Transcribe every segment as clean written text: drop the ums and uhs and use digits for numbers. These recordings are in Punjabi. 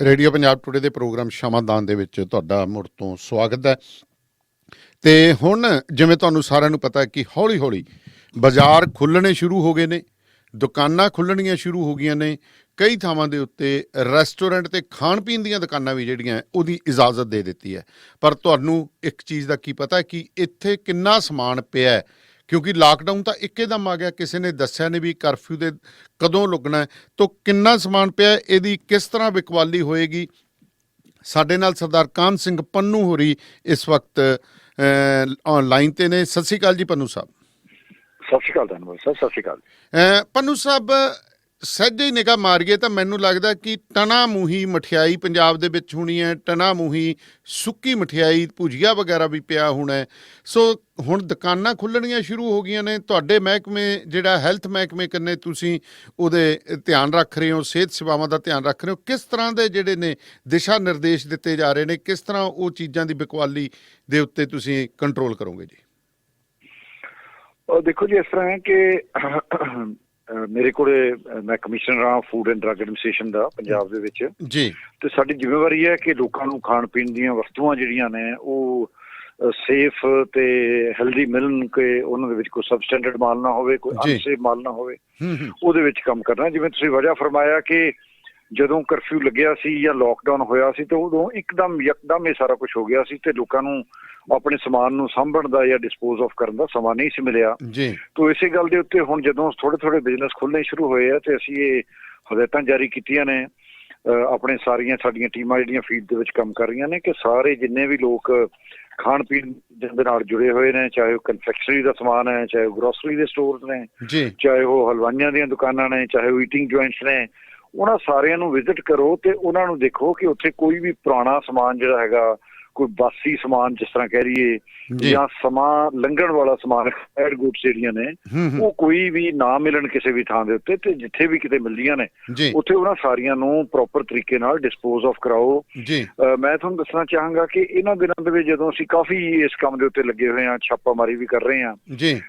ਰੇਡੀਓ ਪੰਜਾਬ ਟੂਡੇ ਦੇ ਪ੍ਰੋਗਰਾਮ ਸ਼ਮਾਦਾਨ ਦੇ ਵਿੱਚ ਤੁਹਾਡਾ ਮੁੜ ਤੋਂ ਸਵਾਗਤ ਹੈ। ਤੇ ਹੁਣ ਜਿਵੇਂ ਤੁਹਾਨੂੰ ਸਾਰਿਆਂ ਨੂੰ ਪਤਾ ਹੈ ਕਿ ਹੌਲੀ ਹੌਲੀ ਬਾਜ਼ਾਰ ਖੁੱਲ੍ਹਣੇ ਸ਼ੁਰੂ ਹੋ ਗਏ ਨੇ, ਦੁਕਾਨਾਂ ਖੁੱਲ੍ਹਣੀਆਂ ਸ਼ੁਰੂ ਹੋ ਗਈਆਂ ਨੇ। ਕਈ ਥਾਵਾਂ ਦੇ ਉੱਤੇ ਰੈਸਟੋਰੈਂਟ ਅਤੇ ਖਾਣ ਪੀਣ ਦੀਆਂ ਦੁਕਾਨਾਂ ਵੀ ਜਿਹੜੀਆਂ ਉਹਦੀ ਇਜਾਜ਼ਤ ਦੇ ਦਿੱਤੀ ਹੈ। ਪਰ ਤੁਹਾਨੂੰ ਇੱਕ ਚੀਜ਼ ਦਾ ਕੀ ਪਤਾ ਕਿ ਇੱਥੇ ਕਿੰਨਾ ਸਮਾਨ ਪਿਆ ਹੈ, ਕਿਉਂਕਿ ਲਾਕਡਾਊਨ ਤਾਂ ਇੱਕਦਮ ਆ ਗਿਆ, ਕਿਸੇ ਨੇ ਦੱਸਿਆ ਨਹੀਂ ਵੀ ਕਰਫਿਊ ਦੇ ਕਦੋਂ ਲੱਗਣਾ ਹੈ। ਤਾਂ ਕਿੰਨਾ ਸਮਾਨ ਪਿਆ, ਇਹਦੀ ਕਿਸ ਤਰ੍ਹਾਂ ਵਿਕਵਾਲੀ ਹੋਏਗੀ। ਸਾਡੇ ਨਾਲ ਸਰਦਾਰ ਕਾਹਨ ਸਿੰਘ ਪੰਨੂ ਹੋਰੀ ਇਸ ਵਕਤ ਔਨਲਾਈਨ 'ਤੇ ਨੇ। ਸਤਿ ਸ਼੍ਰੀ ਅਕਾਲ ਜੀ ਪੰਨੂ ਸਾਹਿਬ। ਸਤਿ ਸ਼੍ਰੀ ਅਕਾਲ ਧੰਨਵਾਦ ਸਰ। ਸਤਿ ਸ਼੍ਰੀ ਅਕਾਲ ਪੰਨੂ ਸਾਹਿਬ, ਸਹਿਜੇ ਹੀ ਨਿਗਾਹ ਮਾਰੀਏ ਤਾਂ ਮੈਨੂੰ ਲੱਗਦਾ ਕਿ ਟਣਾ ਮੂੰਹੀ ਮਠਿਆਈ ਪੰਜਾਬ ਦੇ ਵਿੱਚ ਹੋਣੀ ਹੈ, ਟਣਾ ਮੂੰਹੀ ਸੁੱਕੀ ਮਠਿਆਈ, ਭੁਜੀਆ ਵਗੈਰਾ ਵੀ ਪਿਆ ਹੋਣਾ ਹੈ। ਸੋ ਹੁਣ ਦੁਕਾਨਾਂ ਖੁੱਲ੍ਹਣੀਆਂ ਸ਼ੁਰੂ ਹੋ ਗਈਆਂ ਨੇ। ਤੁਹਾਡੇ ਮਹਿਕਮੇ ਜਿਹੜਾ ਹੈਲਥ ਮਹਿਕਮੇ ਕੰਨੇ ਤੁਸੀਂ ਉਹਦੇ ਧਿਆਨ ਰੱਖ ਰਹੇ ਹੋ, ਸਿਹਤ ਸੇਵਾਵਾਂ ਦਾ ਧਿਆਨ ਰੱਖ ਰਹੇ ਹੋ। ਕਿਸ ਤਰ੍ਹਾਂ ਦੇ ਜਿਹੜੇ ਨੇ ਦਿਸ਼ਾ ਨਿਰਦੇਸ਼ ਦਿੱਤੇ ਜਾ ਰਹੇ ਨੇ, ਕਿਸ ਤਰ੍ਹਾਂ ਉਹ ਚੀਜ਼ਾਂ ਦੀ ਬਿਕਵਾਲੀ ਦੇ ਉੱਤੇ ਤੁਸੀਂ ਕੰਟਰੋਲ ਕਰੋਗੇ ਜੀ? ਦੇਖੋ ਜੀ, ਇਸ ਤਰ੍ਹਾਂ ਹੈ ਕਿ ਮੇਰੇ ਕੋਲੇ ਮੈਂ ਕਮਿਸ਼ਨਰ ਹਾਂ ਫੂਡ ਐਂਡ ਡਰੱਗ ਐਡਮਿਨਿਸਟ੍ਰੇਸ਼ਨ ਦਾ ਪੰਜਾਬ ਦੇ ਵਿੱਚ ਜੀ। ਤੇ ਸਾਡੀ ਜ਼ਿੰਮੇਵਾਰੀ ਹੈ ਕਿ ਲੋਕਾਂ ਨੂੰ ਖਾਣ ਪੀਣ ਦੀਆਂ ਵਸਤੂਆਂ ਜਿਹੜੀਆਂ ਨੇ ਉਹ ਸੇਫ ਤੇ ਹੈਲਦੀ ਮਿਲਣ, ਕਿ ਉਹਨਾਂ ਦੇ ਵਿੱਚ ਕੋਈ ਸਬਸਟੈਂਡਰਡ ਮਾਲ ਨਾ ਹੋਵੇ, ਕੋਈ ਅਨਸੇਫ ਮਾਲ ਨਾ ਹੋਵੇ। ਉਹਦੇ ਵਿੱਚ ਕੰਮ ਕਰਨਾ। ਜਿਵੇਂ ਤੁਸੀਂ ਵਜ੍ਹਾ ਫਰਮਾਇਆ ਕਿ ਜਦੋਂ ਕਰਫਿਊ ਲੱਗਿਆ ਸੀ ਜਾਂ ਲੋਕਡਾਊਨ ਹੋਇਆ ਸੀ ਤਾਂ ਉਦੋਂ ਯਕਦਮ ਇਹ ਸਾਰਾ ਕੁਝ ਹੋ ਗਿਆ ਸੀ ਤੇ ਲੋਕਾਂ ਨੂੰ ਆਪਣੇ ਸਮਾਨ ਨੂੰ ਸਾਂਭਣ ਦਾ ਜਾਂ ਡਿਸਪੋਜ਼ ਆਫ ਕਰਨ ਦਾ ਸਮਾਂ ਨਹੀਂ ਸੀ ਮਿਲਿਆ। ਤਾਂ ਇਸੇ ਗੱਲ ਦੇ ਉੱਤੇ ਹੁਣ ਜਦੋਂ ਥੋੜੇ ਬਿਜ਼ਨਸ ਖੁੱਲ੍ਹਣੇ ਸ਼ੁਰੂ ਹੋਏ ਆ ਤੇ ਅਸੀਂ ਇਹ ਹਦਾਇਤਾਂ ਜਾਰੀ ਕੀਤੀਆਂ ਨੇ। ਆਪਣੇ ਸਾਡੀਆਂ ਟੀਮਾਂ ਜਿਹੜੀਆਂ ਫੀਲਡ ਦੇ ਵਿੱਚ ਕੰਮ ਕਰ ਰਹੀਆਂ ਨੇ ਕਿ ਸਾਰੇ ਜਿੰਨੇ ਵੀ ਲੋਕ ਖਾਣ ਪੀਣ ਦੇ ਨਾਲ ਜੁੜੇ ਹੋਏ ਨੇ, ਚਾਹੇ ਉਹ ਕਨਫੈਕਸ਼ਨਰੀ ਦਾ ਸਮਾਨ ਹੈ, ਚਾਹੇ ਉਹ ਗਰੋਸਰੀ ਦੇ ਸਟੋਰ ਨੇ, ਚਾਹੇ ਉਹ ਹਲਵਾਈਆਂ ਦੀਆਂ ਦੁਕਾਨਾਂ ਨੇ, ਚਾਹੇ ਉਹ ਈਟਿੰਗ ਜੁਆਇੰਟਸ ਨੇ, ਉਹਨਾਂ ਸਾਰਿਆਂ ਨੂੰ ਵਿਜ਼ਿਟ ਕਰੋ ਤੇ ਉਹਨਾਂ ਨੂੰ ਦੇਖੋ ਕਿ ਉੱਥੇ ਕੋਈ ਵੀ ਪੁਰਾਣਾ ਸਮਾਨ ਜਿਹੜਾ ਹੈਗਾ, ਕੋਈ ਬਾਸੀ ਸਮਾਨ ਜਿਸ ਤਰ੍ਹਾਂ ਕਹਿ ਲਈਏ, ਜਾਂ ਸਮਾਂ ਲੰਘਣ ਵਾਲਾ ਸਮਾਨ, ਐਡ ਗੁੱਡਸ ਜਿਹੜੀਆਂ ਨੇ, ਉਹ ਕੋਈ ਵੀ ਨਾ ਮਿਲਣ ਕਿਸੇ ਵੀ ਥਾਂ ਦੇ ਉੱਤੇ। ਤੇ ਜਿੱਥੇ ਵੀ ਕਿਤੇ ਮਿਲਦੀਆਂ ਨੇ ਉੱਥੇ ਉਹਨਾਂ ਸਾਰੀਆਂ ਨੂੰ ਪ੍ਰੋਪਰ ਤਰੀਕੇ ਨਾਲ ਡਿਸਪੋਜ਼ ਆਫ ਕਰਾਓ। ਮੈਂ ਤੁਹਾਨੂੰ ਦੱਸਣਾ ਚਾਹਾਂਗਾ ਕਿ ਇਹਨਾਂ ਦਿਨਾਂ ਦੇ ਵਿੱਚ ਜਦੋਂ ਅਸੀਂ ਕਾਫੀ ਇਸ ਕੰਮ ਦੇ ਉੱਤੇ ਲੱਗੇ ਹੋਏ ਹਾਂ, ਛਾਪਾਮਾਰੀ ਵੀ ਕਰ ਰਹੇ ਹਾਂ,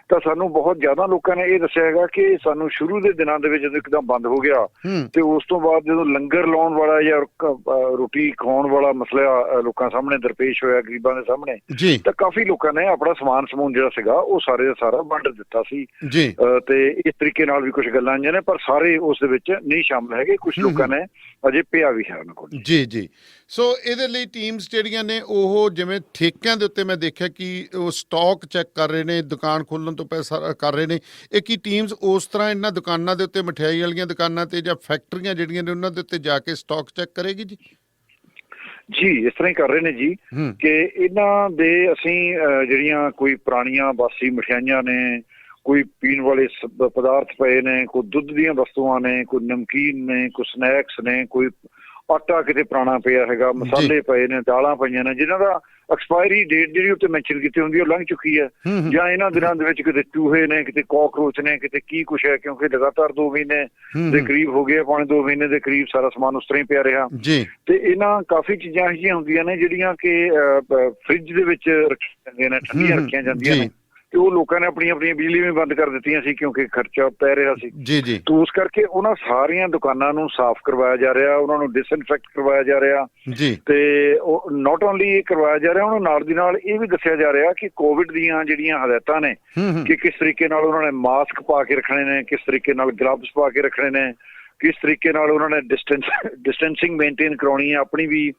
ਤਾਂ ਸਾਨੂੰ ਬਹੁਤ ਜ਼ਿਆਦਾ ਲੋਕਾਂ ਨੇ ਇਹ ਦੱਸਿਆ ਹੈਗਾ ਕਿ ਸਾਨੂੰ ਸ਼ੁਰੂ ਦੇ ਦਿਨਾਂ ਦੇ ਵਿੱਚ ਜਦੋਂ ਇੱਕਦਮ ਬੰਦ ਹੋ ਗਿਆ ਤੇ ਉਸ ਤੋਂ ਬਾਅਦ ਜਦੋਂ ਲੰਗਰ ਲਾਉਣ ਵਾਲਾ ਜਾਂ ਰੋਟੀ ਖਵਾਉਣ ਵਾਲਾ ਮਸਲਾ ਲੋਕਾਂ ਸਾਹਮਣੇ ਪੇਸ਼ ਹੋਇਆ, ਗਰੀਬਾਂ ਦੇ ਸਾਹਮਣੇ, ਤਾਂ ਕਾਫੀ ਲੋਕਾਂ ਨੇ ਆਪਣਾ ਸਮੂਨ ਜਿਹੜਾ ਸੀਗਾ ਉਹ ਸਾਰੇ ਦਾ ਸਾਰਾ ਵੰਡ ਦਿੱਤਾ ਸੀ। ਤੇ ਇਸ ਤਰੀਕੇ ਨਾਲ ਵੀ ਕੁਝ ਗੱਲਾਂ ਆਈਆਂ ਨੇ, ਪਰ ਸਾਰੇ ਉਸ ਦੇ ਵਿੱਚ ਨਹੀਂ ਸ਼ਾਮਲ ਹੈਗੇ। ਕੁਝ ਲੋਕਾਂ ਨੇ ਅਜੇ ਪਿਆ ਵੀ ਹੈ ਉਹਨਾਂ ਕੋਲ। ਜੀ। ਸੋ ਇਹਦੇ ਲਈ ਟੀਮਸ ਜਿਹੜੀਆਂ ਨੇ ਉਹ ਜਿਵੇਂ ਠੇਕਿਆਂ ਦੇ ਉੱਤੇ ਮੈਂ ਦੇਖਿਆ ਕਿ ਉਹ ਸਟਾਕ ਚੈੱਕ ਕਰ ਰਹੇ ਨੇ, ਦੁਕਾਨ ਖੋਲ੍ਹਣ ਤੋਂ ਪੈਸਾ ਕਰ ਰਹੇ ਨੇ। ਇਹ ਕੀ ਟੀਮਸ ਉਸ ਤਰ੍ਹਾਂ ਇਹਨਾਂ ਦੁਕਾਨਾਂ ਦੇ ਉੱਤੇ, ਮਠਿਆਈ ਵਾਲੀਆਂ ਦੁਕਾਨਾਂ ਤੇ ਜਾਂ ਫੈਕਟਰੀਆਂ ਜਿਹੜੀਆਂ ਨੇ ਉਹਨਾਂ ਦੇ ਉੱਤੇ ਜਾ ਕੇ ਸਟਾਕ ਚੈੱਕ ਕਰੇਗੀ ਜੀ? ਜੀ, ਇਸ ਤਰ੍ਹਾਂ ਹੀ ਕਰ ਰਹੇ ਨੇ ਜੀ ਕਿ ਇਹਨਾਂ ਦੇ ਅਸੀਂ ਜਿਹੜੀਆਂ ਕੋਈ ਪੁਰਾਣੀਆਂ ਬਾਸੀ ਮਠਿਆਈਆਂ ਨੇ, ਕੋਈ ਪੀਣ ਵਾਲੇ ਪਦਾਰਥ ਪਏ ਨੇ, ਕੋਈ ਦੁੱਧ ਦੀਆਂ ਵਸਤੂਆਂ ਨੇ, ਕੋਈ ਨਮਕੀਨ ਨੇ, ਕੋਈ ਸਨੈਕਸ ਨੇ, ਕੋਈ ਆਟਾ ਕਿਤੇ ਪੁਰਾਣਾ ਪਿਆ ਹੈਗਾ, ਮਸਾਲੇ ਪਏ ਨੇ, ਦਾਲਾਂ ਪਈਆਂ ਨੇ ਜਿਨ੍ਹਾਂ ਦਾ ਐਕਸਪਾਇਰੀ ਡੇਟ ਜਿਹੜੀ ਉੱਤੇ ਮੈਂਸ਼ਨ ਕੀਤੀ ਹੁੰਦੀ ਉਹ ਲੰਘ ਚੁੱਕੀ ਹੈ, ਜਾਂ ਇਹਨਾਂ ਦਿਨਾਂ ਦੇ ਵਿੱਚ ਕਿਤੇ ਚੂਹੇ ਨੇ, ਕਿਤੇ ਕਾਕਰੋਚ ਨੇ, ਕਿਤੇ ਕੀ ਕੁਛ ਹੈ, ਕਿਉਂਕਿ ਲਗਾਤਾਰ 2 ਮਹੀਨੇ ਦੇ ਕਰੀਬ ਹੋ ਗਏ, ਪੌਣੇ 2 ਮਹੀਨੇ ਦੇ ਕਰੀਬ ਸਾਰਾ ਸਮਾਨ ਉਸ ਤਰ੍ਹਾਂ ਹੀ ਪਿਆ ਰਿਹਾ। ਤੇ ਇਹਨਾਂ ਕਾਫੀ ਚੀਜ਼ਾਂ ਇਹੋ ਜਿਹੀਆਂ ਹੁੰਦੀਆਂ ਨੇ ਜਿਹੜੀਆਂ ਕਿ ਫਰਿੱਜ ਦੇ ਵਿੱਚ ਰੱਖੀਆਂ ਜਾਂਦੀਆਂ ਨੇ, ਠੰਡੀਆਂ ਰੱਖੀਆਂ ਜਾਂਦੀਆਂ ਨੇ, ਤੇ ਉਹ ਲੋਕਾਂ ਨੇ ਆਪਣੀਆਂ ਬਿਜਲੀ ਵੀ ਬੰਦ ਕਰ ਦਿੱਤੀਆਂ ਸੀ ਕਿਉਂਕਿ ਖਰਚਾ ਪੈ ਰਿਹਾ ਸੀ। ਤੇ ਉਸ ਕਰਕੇ ਉਹਨਾਂ ਸਾਰੀਆਂ ਦੁਕਾਨਾਂ ਨੂੰ ਸਾਫ਼ ਕਰਵਾਇਆ ਜਾ ਰਿਹਾ, ਉਹਨਾਂ ਨੂੰ ਡਿਸਇਨਫੈਕਟ ਕਰਵਾਇਆ ਜਾ ਰਿਹਾ। ਤੇ ਉਹ ਨਾਟ ਓਨਲੀ ਇਹ ਕਰਵਾਇਆ ਜਾ ਰਿਹਾ, ਉਹਨਾਂ ਨਾਲ ਦੀ ਨਾਲ ਇਹ ਵੀ ਦੱਸਿਆ ਜਾ ਰਿਹਾ ਕਿ ਕੋਵਿਡ ਦੀਆਂ ਜਿਹੜੀਆਂ ਹਦਾਇਤਾਂ ਨੇ ਕਿ ਕਿਸ ਤਰੀਕੇ ਨਾਲ ਉਹਨਾਂ ਨੇ ਮਾਸਕ ਪਾ ਕੇ ਰੱਖਣੇ ਨੇ, ਕਿਸ ਤਰੀਕੇ ਨਾਲ ਗਲਵਸ ਪਾ ਕੇ ਰੱਖਣੇ ਨੇ, ਕਿਸ ਤਰੀਕੇ ਨਾਲ ਉਹਨਾਂ ਨੇ ਡਿਸਟੈਂਸਿੰਗ ਮੇਨਟੇਨ ਕਰਾਉਣੀ ਹੈ ਆਪਣੀ ਵੀ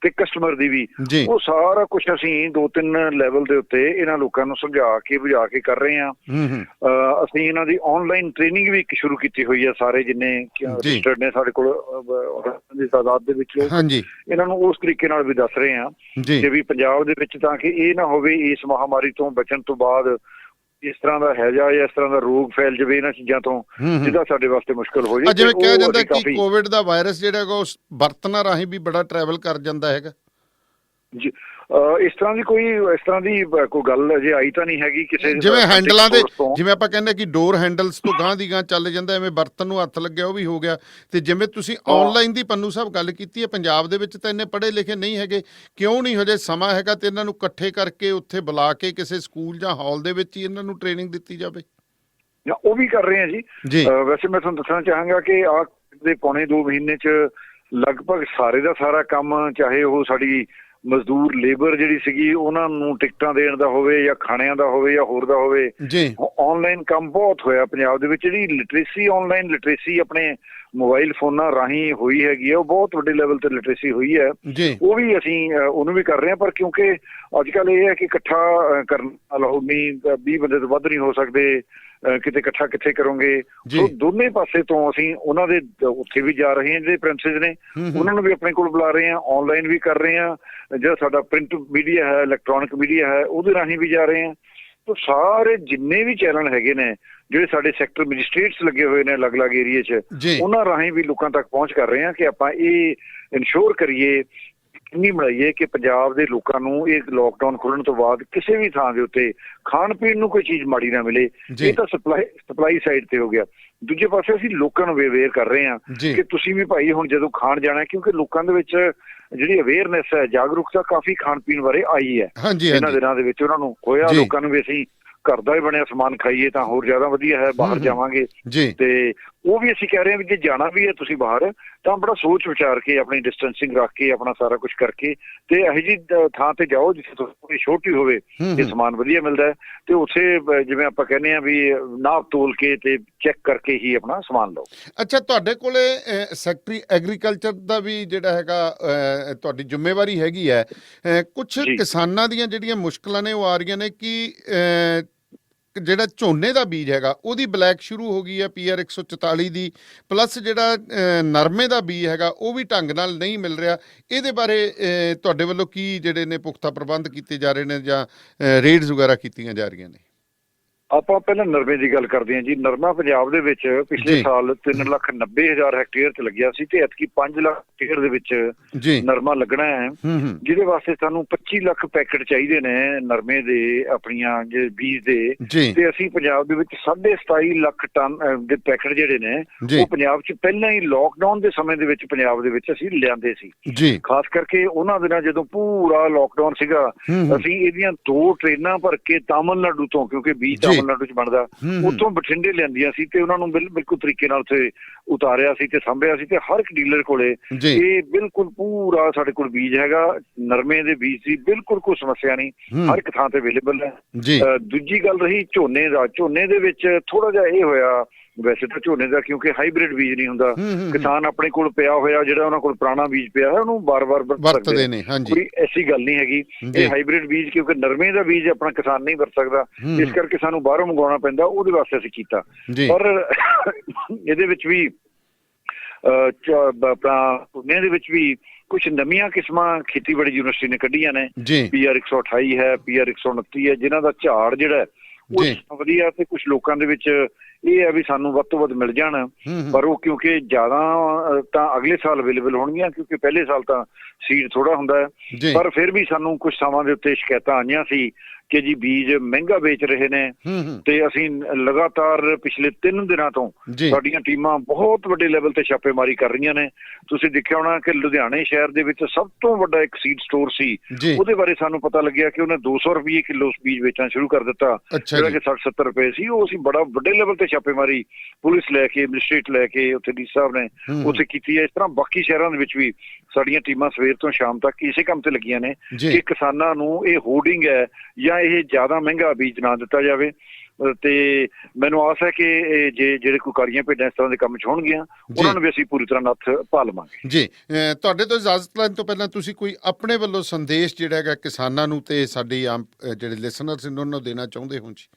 ਤੇ ਕਸਟਮਰ ਦੀ ਵੀ। ਉਹ ਸਾਰਾ ਕੁਛ ਅਸੀਂ 2-3 ਲੈਵਲ ਦੇ ਉੱਤੇ ਇਹਨਾਂ ਲੋਕਾਂ ਨੂੰ ਸਮਝਾ ਕੇ ਬੁਝਾ ਕੇ ਕਰ ਰਹੇ ਹਾਂ। ਅਸੀਂ ਇਹਨਾਂ ਦੀ ਆਨਲਾਈਨ ਟ੍ਰੇਨਿੰਗ ਵੀ ਸ਼ੁਰੂ ਕੀਤੀ ਹੋਈ ਹੈ। ਸਾਰੇ ਜਿੰਨੇ ਰਜਿਸਟਰਡ ਨੇ ਸਾਡੇ ਕੋਲ ਦੀ ਤਾਦਾਦ ਦੇ ਵਿੱਚ ਇਹਨਾਂ ਨੂੰ ਉਸ ਤਰੀਕੇ ਨਾਲ ਵੀ ਦੱਸ ਰਹੇ ਹਾਂ ਕਿ ਵੀ ਪੰਜਾਬ ਦੇ ਵਿੱਚ, ਤਾਂ ਕਿ ਇਹ ਨਾ ਹੋਵੇ ਇਸ ਮਹਾਮਾਰੀ ਤੋਂ ਬਚਣ ਤੋਂ ਬਾਅਦ ਇਸ ਤਰ੍ਹਾਂ ਦਾ ਹੈਜਾ ਜਾਂ ਇਸ ਤਰ੍ਹਾਂ ਦਾ ਰੋਗ ਫੈਲ ਜਾਵੇ ਇਹਨਾਂ ਚੀਜ਼ਾਂ ਤੋਂ, ਜਿਹਦਾ ਸਾਡੇ ਵਾਸਤੇ ਮੁਸ਼ਕਲ ਹੋ ਜਾਏ। ਜਿਵੇਂ ਕਿਹਾ ਜਾਂਦਾ ਕਿ ਕੋਵਿਡ ਦਾ ਵਾਇਰਸ ਜਿਹੜਾ ਹੈਗਾ ਉਹ ਬਰਤਨਾਂ ਰਾਹੀਂ ਵੀ ਬੜਾ ਟਰੈਵਲ ਕਰ ਜਾਂਦਾ ਹੈਗਾ ਜੀ। ਇਸ ਤਰ੍ਹਾਂ ਦੀ ਕੋਈ ਗੱਲ ਅਜੇ ਆਈ ਤਾਂ ਨਹੀਂ ਹੈਗੀ ਕਿਸੇ। ਜਿਵੇਂ ਹੈਂਡਲਾਂ ਦੇ, ਜਿਵੇਂ ਆਪਾਂ ਕਹਿੰਦੇ ਕਿ ਡੋਰ ਹੈਂਡਲਸ ਤੋਂ ਗਾਂਹ ਦੀ ਗਾਂਹ ਚੱਲ ਜਾਂਦਾ, ਐਵੇਂ ਬਰਤਨ ਨੂੰ ਹੱਥ ਲੱਗਿਆ ਉਹ ਵੀ ਹੋ ਗਿਆ। ਤੇ ਜਿਵੇਂ ਤੁਸੀਂ ਆਨਲਾਈਨ ਦੀ ਪੰਨੂ ਸਾਹਿਬ ਗੱਲ ਕੀਤੀ ਹੈ, ਪੰਜਾਬ ਦੇ ਵਿੱਚ ਤਾਂ ਇੰਨੇ ਪੜ੍ਹੇ ਲਿਖੇ ਨਹੀਂ ਹੈਗੇ, ਕਿਉਂ ਨਹੀਂ ਹਜੇ ਸਮਾਂ ਹੈਗਾ ਤੇ ਇਹਨਾਂ ਨੂੰ ਇਕੱਠੇ ਕਰਕੇ ਉੱਥੇ ਬੁਲਾ ਕੇ ਕਿਸੇ ਸਕੂਲ ਜਾਂ ਹਾਲ ਦੇ ਵਿੱਚ ਹੀ ਇਹਨਾਂ ਨੂੰ ਟ੍ਰੇਨਿੰਗ ਦਿੱਤੀ ਜਾਵੇ? ਉਹ ਵੀ ਕਰ ਰਹੇ ਆ ਜੀ। ਵੈਸੇ ਮੈਂ ਤੁਹਾਨੂੰ ਦੱਸਣਾ ਚਾਹਾਂਗਾ ਕਿ ਆਹ ਦੇ ਪੌਣੇ 2 ਮਹੀਨੇ 'ਚ ਲਗਭਗ ਸਾਰੇ ਦਾ ਸਾਰਾ ਕੰਮ, ਚਾਹੇ ਉਹ ਸਾਡੀ ਮਜ਼ਦੂਰ ਲੇਬਰ ਜਿਹੜੀ ਸੀਗੀ ਉਹਨਾਂ ਨੂੰ ਟਿਕਟਾਂ ਦੇਣ ਦਾ ਹੋਵੇ ਜਾਂ ਖਾਣਿਆਂ ਦਾ ਹੋਵੇ ਜਾਂ ਹੋਰ ਦਾ ਹੋਵੇ, ਆਨਲਾਈਨ ਕੰਮ ਬਹੁਤ ਹੋਇਆ ਪੰਜਾਬ ਦੇ ਵਿੱਚ। ਜਿਹੜੀ ਲਿਟਰੇਸੀ, ਆਨਲਾਈਨ ਲਿਟਰੇਸੀ ਆਪਣੇ ਮੋਬਾਈਲ ਫੋਨਾਂ ਰਾਹੀਂ ਹੋਈ ਹੈਗੀ ਆ, ਉਹ ਬਹੁਤ ਵੱਡੇ ਲੈਵਲ ਤੇ ਲਿਟਰੇਸੀ ਹੋਈ ਹੈ। ਉਹ ਵੀ ਅਸੀਂ ਉਹਨੂੰ ਵੀ ਕਰ ਰਹੇ ਹਾਂ, ਪਰ ਕਿਉਂਕਿ ਅੱਜ ਕੱਲ੍ਹ ਇਹ ਹੈ ਕਿ ਇਕੱਠਾ ਕਰਨਾ ਅਲਾਉਡ ਨਹੀਂ, 20 ਬੰਦੇ ਤੋਂ ਵੱਧ ਨਹੀਂ ਹੋ ਸਕਦੇ, ਕਿਤੇ ਇਕੱਠਾ ਕਿੱਥੇ ਕਰੋਗੇ। ਸੋ ਦੋਨੇ ਪਾਸੇ ਤੋਂ ਅਸੀਂ ਉਹਨਾਂ ਦੇ ਉੱਥੇ ਵੀ ਜਾ ਰਹੇ ਹਾਂ, ਜਿਹੜੇ ਪ੍ਰਿੰਸਿਸ ਨੇ ਉਹਨਾਂ ਨੂੰ ਵੀ ਆਪਣੇ ਕੋਲ ਬੁਲਾ ਰਹੇ ਹਾਂ, ਆਨਲਾਈਨ ਵੀ ਕਰ ਰਹੇ ਹਾਂ, ਜਿਹੜਾ ਸਾਡਾ ਪ੍ਰਿੰਟ ਮੀਡੀਆ ਹੈ, ਇਲੈਕਟ੍ਰੋਨਿਕ ਮੀਡੀਆ ਹੈ, ਉਹਦੇ ਰਾਹੀਂ ਵੀ ਜਾ ਰਹੇ ਹਾਂ। ਤਾਂ ਸਾਰੇ ਜਿੰਨੇ ਵੀ ਚੈਨਲ ਹੈਗੇ ਨੇ, ਜਿਹੜੇ ਸਾਡੇ ਸੈਕਟਰ ਮੈਜਿਸਟ੍ਰੇਟਸ ਲੱਗੇ ਹੋਏ ਨੇ ਅਲੱਗ-ਅਲੱਗ ਏਰੀਏ 'ਚ, ਉਹਨਾਂ ਰਾਹੀਂ ਵੀ ਲੋਕਾਂ ਤੱਕ ਪਹੁੰਚ ਕਰ ਰਹੇ ਹਾਂ ਕਿ ਆਪਾਂ ਇਹ ਇਨਸ਼ੋਰ ਕਰੀਏ, ਕਿੰਨੀ ਬਣਾਈਏ ਕਿ ਪੰਜਾਬ ਦੇ ਲੋਕਾਂ ਨੂੰ ਇਹ ਲੋਕਡਾਊਨ ਖੁੱਲਣ ਤੋਂ ਬਾਅਦ ਕਿਸੇ ਵੀ ਥਾਂ ਦੇ ਉੱਤੇ ਖਾਣ ਪੀਣ ਨੂੰ ਕੋਈ ਚੀਜ਼ ਮਾੜੀ ਨਾ ਮਿਲੇ। ਇਹ ਤਾਂ ਸਪਲਾਈ ਸਾਈਡ ਤੇ ਹੋ ਗਿਆ। ਦੂਜੇ ਪਾਸੇ ਅਸੀਂ ਲੋਕਾਂ ਨੂੰ ਅਵੇਅਰ ਕਰ ਰਹੇ ਹਾਂ ਕਿ ਤੁਸੀਂ ਵੀ ਭਾਈ ਹੁਣ ਜਦੋਂ ਖਾਣ ਜਾਣਾ, ਕਿਉਂਕਿ ਲੋਕਾਂ ਦੇ ਵਿੱਚ ਜਿਹੜੀ ਅਵੇਅਰਨੈਸ ਹੈ, ਜਾਗਰੂਕਤਾ ਕਾਫੀ ਖਾਣ ਪੀਣ ਬਾਰੇ ਆਈ ਹੈ ਇਹਨਾਂ ਦਿਨਾਂ ਦੇ ਵਿੱਚ। ਉਹਨਾਂ ਨੂੰ ਹੋਇਆ ਲੋਕਾਂ ਨੂੰ ਵੀ ਅਸੀਂ ਘਰ ਦਾ ਹੀ ਬਣਿਆ ਸਮਾਨ ਖਾਈਏ ਤਾਂ ਹੋਰ ਜ਼ਿਆਦਾ ਵਧੀਆ ਹੈ, ਬਾਹਰ ਜਾਵਾਂਗੇ ਤੇ ਉਹ ਵੀ ਅਸੀਂ ਕਹਿ ਰਹੇ ਹਾਂ ਵੀ ਜੇ ਜਾਣਾ ਵੀ ਹੈ ਤੁਸੀਂ ਬਾਹਰ ਤਾਂ ਬੜਾ ਸੋਚ ਵਿਚਾਰ ਕੇ, ਆਪਣੀ ਡਿਸਟੈਂਸਿੰਗ ਰੱਖ ਕੇ, ਆਪਣਾ ਸਾਰਾ ਕੁਝ ਕਰਕੇ ਤੇ ਇਹੋ ਜਿਹੀ ਥਾਂ ਤੇ ਜਾਓ ਜਿੱਥੇ ਥੋੜੀ ਛੋਟੀ ਹੋਵੇ ਤੇ ਸਮਾਨ ਵਧੀਆ ਮਿਲਦਾ ਤੇ ਉੱਥੇ ਜਿਵੇਂ ਆਪਾਂ ਕਹਿੰਦੇ ਆ ਵੀ ਨਾਪ ਤੋਲ ਕੇ ਤੇ ਚੈੱਕ ਕਰਕੇ ਹੀ ਆਪਣਾ ਸਮਾਨ ਲਓ। ਅੱਛਾ, ਤੁਹਾਡੇ ਕੋਲੇ ਸੈਕਟਰੀ ਐਗਰੀਕਲਚਰ ਦਾ ਵੀ ਜਿਹੜਾ ਹੈਗਾ ਤੁਹਾਡੀ ਜ਼ਿੰਮੇਵਾਰੀ ਹੈਗੀ ਹੈ। ਕੁਛ ਕਿਸਾਨਾਂ ਦੀਆਂ ਜਿਹੜੀਆਂ ਮੁਸ਼ਕਲਾਂ ਨੇ ਉਹ ਆ ਰਹੀਆਂ ਨੇ ਕਿ ਜਿਹੜਾ ਝੋਨੇ ਦਾ ਬੀਜ ਹੈਗਾ ਉਹਦੀ ਬਲੈਕ ਸ਼ੁਰੂ ਹੋ ਗਈ ਹੈ, PR 144 ਦੀ, ਪਲੱਸ ਜਿਹੜਾ ਨਰਮੇ ਦਾ ਬੀਜ ਹੈਗਾ ਉਹ ਵੀ ਢੰਗ ਨਾਲ ਨਹੀਂ ਮਿਲ ਰਿਹਾ। ਇਹਦੇ ਬਾਰੇ ਤੁਹਾਡੇ ਵੱਲੋਂ ਕੀ ਜਿਹੜੇ ਨੇ ਪੁਖਤਾ ਪ੍ਰਬੰਧ ਕੀਤੇ ਜਾ ਰਹੇ ਨੇ ਜਾਂ ਰੇਡਸ ਵਗੈਰਾ ਕੀਤੀਆਂ ਜਾ ਰਹੀਆਂ ਨੇ? ਆਪਾਂ ਪਹਿਲਾਂ ਨਰਮੇ ਦੀ ਗੱਲ ਕਰਦੇ ਹਾਂ ਜੀ। ਨਰਮਾ ਪੰਜਾਬ ਦੇ ਵਿੱਚ ਪਿਛਲੇ ਸਾਲ 3,90,000 ਹੈਕਟੇਅਰ 'ਚ ਲੱਗਿਆ ਸੀ ਤੇ ਐਤਕੀ 5 ਲੱਖ ਹੈਕਟੇਅਰ ਦੇ ਵਿੱਚ ਨਰਮਾ ਲੱਗਣਾ ਹੈ, ਜਿਹਦੇ ਵਾਸਤੇ ਸਾਨੂੰ 25 ਲੱਖ ਪੈਕਟ ਚਾਹੀਦੇ ਨੇ ਨਰਮੇ ਦੇ, ਆਪਣੀਆਂ ਬੀਜ ਦੇ। ਤੇ ਅਸੀਂ ਪੰਜਾਬ ਦੇ ਵਿੱਚ 27.5 ਲੱਖ ਟਨ ਦੇ ਪੈਕਟ ਜਿਹੜੇ ਨੇ ਉਹ ਪੰਜਾਬ 'ਚ ਪਹਿਲਾਂ ਹੀ ਲੋਕਡਾਊਨ ਦੇ ਸਮੇਂ ਦੇ ਵਿੱਚ ਪੰਜਾਬ ਦੇ ਵਿੱਚ ਅਸੀਂ ਲਿਆਂਦੇ ਸੀ। ਖਾਸ ਕਰਕੇ ਉਹਨਾਂ ਦਿਨਾਂ ਜਦੋਂ ਪੂਰਾ ਲੋਕਡਾਊਨ ਸੀਗਾ, ਅਸੀਂ ਇਹਦੀਆਂ 2 ਟ੍ਰੇਨਾਂ ਭਰ ਕੇ ਤਾਮਿਲਨਾਡੂ ਤੋਂ, ਕਿਉਂਕਿ ਬੀਜ ਤਾਮਿਲਨਾਡੂ 'ਚ ਬਣਦਾ, ਉੱਥੋਂ ਬਠਿੰਡੇ ਲਿਆਂਦੀਆਂ ਸੀ ਤੇ ਉਹਨਾਂ ਨੂੰ ਬਿਲਕੁਲ ਤਰੀਕੇ ਨਾਲ ਉੱਥੇ ਉਤਾਰਿਆ ਸੀ ਤੇ ਸਾਂਭਿਆ ਸੀ। ਤੇ ਹਰ ਇੱਕ ਡੀਲਰ ਕੋਲੇ ਇਹ ਬਿਲਕੁਲ ਪੂਰਾ ਸਾਡੇ ਕੋਲ ਬੀਜ ਹੈਗਾ ਨਰਮੇ ਦੇ ਬੀਜ ਦੀ, ਬਿਲਕੁਲ ਕੋਈ ਸਮੱਸਿਆ ਨਹੀਂ, ਹਰ ਇੱਕ ਥਾਂ ਤੇ ਅਵੇਲੇਬਲ ਹੈ। ਦੂਜੀ ਗੱਲ ਰਹੀ ਝੋਨੇ ਦਾ, ਝੋਨੇ ਦੇ ਵਿੱਚ ਥੋੜਾ ਜਿਹਾ ਇਹ ਹੋਇਆ, ਵੈਸੇ ਤਾਂ ਝੋਨੇ ਦਾ ਕਿਉਂਕਿ ਹਾਈਬ੍ਰਿਡ ਬੀਜ ਨਹੀਂ ਹੁੰਦਾ, ਕਿਸਾਨ ਆਪਣੇ ਕੋਲ ਪਿਆ ਹੋਇਆ ਜਿਹੜਾ ਉਹਨਾਂ ਕੋਲ ਪੁਰਾਣਾ ਬੀਜ ਪਿਆ ਹੈ ਉਹਨੂੰ ਬਾਰ-ਬਾਰ ਵਰਤਦੇ ਨੇ, ਕੋਈ ਐਸੀ ਗੱਲ ਨਹੀਂ ਹੈਗੀ। ਇਹ ਹਾਈਬ੍ਰਿਡ ਬੀਜ, ਕਿਉਂਕਿ ਨਰਮੇ ਦਾ ਬੀਜ ਆਪਣਾ ਕਿਸਾਨ ਨਹੀਂ ਵਰਤ ਸਕਦਾ, ਇਸ ਕਰਕੇ ਸਾਨੂੰ ਬਾਹਰੋਂ ਮੰਗਵਾਉਣਾ ਪੈਂਦਾ, ਉਹਦੇ ਵਾਸਤੇ ਅਸੀਂ ਕੀਤਾ। ਪਰ ਇਹਦੇ ਵਿੱਚ ਵੀ ਆਪਣਾ ਝੋਨੇ ਦੇ ਵਿੱਚ ਵੀ ਕੁਛ ਨਵੀਆਂ ਕਿਸਮਾਂ ਖੇਤੀਬਾੜੀ ਯੂਨੀਵਰਸਿਟੀ ਨੇ ਕੱਢੀਆਂ ਨੇ, PR 128 ਹੈ, PR 129 ਹੈ, ਜਿਨ੍ਹਾਂ ਦਾ ਝਾੜ ਜਿਹੜਾ ਉਹ ਵਧੀਆ ਤੇ ਕੁਛ ਲੋਕਾਂ ਦੇ ਵਿੱਚ ਇਹ ਹੈ ਵੀ ਸਾਨੂੰ ਵੱਧ ਤੋਂ ਵੱਧ ਮਿਲ ਜਾਣ। ਪਰ ਉਹ ਕਿਉਂਕਿ ਜ਼ਿਆਦਾ ਤਾਂ ਅਗਲੇ ਸਾਲ ਅਵੇਲੇਬਲ ਹੋਣਗੀਆਂ, ਕਿਉਂਕਿ ਪਹਿਲੇ ਸਾਲ ਤਾਂ ਸੀਡ ਥੋੜਾ ਹੁੰਦਾ ਹੈ। ਪਰ ਫਿਰ ਵੀ ਸਾਨੂੰ ਕੁਛ ਥਾਵਾਂ ਦੇ ਉੱਤੇ ਸ਼ਿਕਾਇਤਾਂ ਆਈਆਂ ਸੀ ਕਿ ਜੀ ਬੀਜ ਮਹਿੰਗਾ ਵੇਚ ਰਹੇ ਨੇ ਤੇ ਅਸੀਂ ਲਗਾਤਾਰ ਪਿਛਲੇ 3 ਦਿਨਾਂ ਤੋਂ ਸਾਡੀਆਂ ਟੀਮਾਂ ਬਹੁਤ ਵੱਡੇ ਲੈਵਲ ਤੇ ਛਾਪੇਮਾਰੀ ਕਰ ਰਹੀਆਂ ਨੇ। ਤੁਸੀਂ ਦੇਖਿਆ ਹੋਣਾ ਕਿ ਲੁਧਿਆਣੇ ਸ਼ਹਿਰ ਦੇ ਵਿੱਚ ਸਭ ਤੋਂ ਵੱਡਾ ਇੱਕ ਸੀਡ ਸਟੋਰ ਸੀ, ਉਹਦੇ ਬਾਰੇ ਸਾਨੂੰ ਪਤਾ ਲੱਗਿਆ ਕਿ ਉਹਨੇ 200 ਰੁਪਏ ਕਿਲੋ ਬੀਜ ਵੇਚਣਾ ਸ਼ੁਰੂ ਕਰ ਦਿੱਤਾ, ਜਿਹੜਾ ਕਿ 60-70 ਰੁਪਏ ਸੀ। ਉਹ ਅਸੀਂ ਬੜਾ ਵੱਡੇ ਲੈਵਲ ਤੇ ਛਾਪੇਮਾਰੀ ਪੁਲਿਸ ਲੈ ਕੇ, ਮੈਜਿਸਟ੍ਰੇਟ ਲੈ ਕੇ, ਉੱਥੇ ਡੀ ਸਾਹਿਬ ਨੇ ਉੱਥੇ ਕੀਤੀ ਹੈ। ਇਸ ਤਰ੍ਹਾਂ ਬਾਕੀ ਸ਼ਹਿਰਾਂ ਦੇ ਵਿੱਚ ਵੀ ਸਾਡੀਆਂ ਟੀਮਾਂ ਸਵੇਰ ਤੋਂ ਸ਼ਾਮ ਤੱਕ ਇਸੇ ਕੰਮ ਤੇ ਲੱਗੀਆਂ ਨੇ ਕਿ ਕਿਸਾਨਾਂ ਨੂੰ ਇਹ ਹੋਰਡਿੰਗ ਹੈ ਜਾਂ ਇਹ ਜ਼ਿਆਦਾ ਮਹਿੰਗਾ ਬੀਜ ਨਾ ਦਿੱਤਾ ਜਾਵੇ। ਤੇ ਮੈਨੂੰ ਆਸ ਹੈ ਕਿ ਜਿਹੜੇ ਕੋਈ ਕਾਲੀਆਂ ਭੇਡਾਂ ਇਸ ਤਰ੍ਹਾਂ ਦੇ ਕੰਮ 'ਚ ਹੋਣਗੀਆਂ ਉਹਨਾਂ ਨੂੰ ਵੀ ਅਸੀਂ ਪੂਰੀ ਤਰ੍ਹਾਂ ਨੱਥ ਪਾ ਲਵਾਂਗੇ। ਜੀ, ਤੁਹਾਡੇ ਤੋਂ ਇਜਾਜ਼ਤ ਲੈਣ ਤੋਂ ਪਹਿਲਾਂ ਤੁਸੀਂ ਕੋਈ ਆਪਣੇ ਵੱਲੋਂ ਸੰਦੇਸ਼ ਜਿਹੜਾ ਹੈਗਾ ਕਿਸਾਨਾਂ ਨੂੰ ਤੇ ਸਾਡੇ ਆਮ ਜਿਹੜੇ ਲਿਸਨਰਸ ਨੇ ਉਹਨਾਂ ਨੂੰ ਦੇਣਾ ਚਾਹੁੰਦੇ ਹੋ? ਜੀ,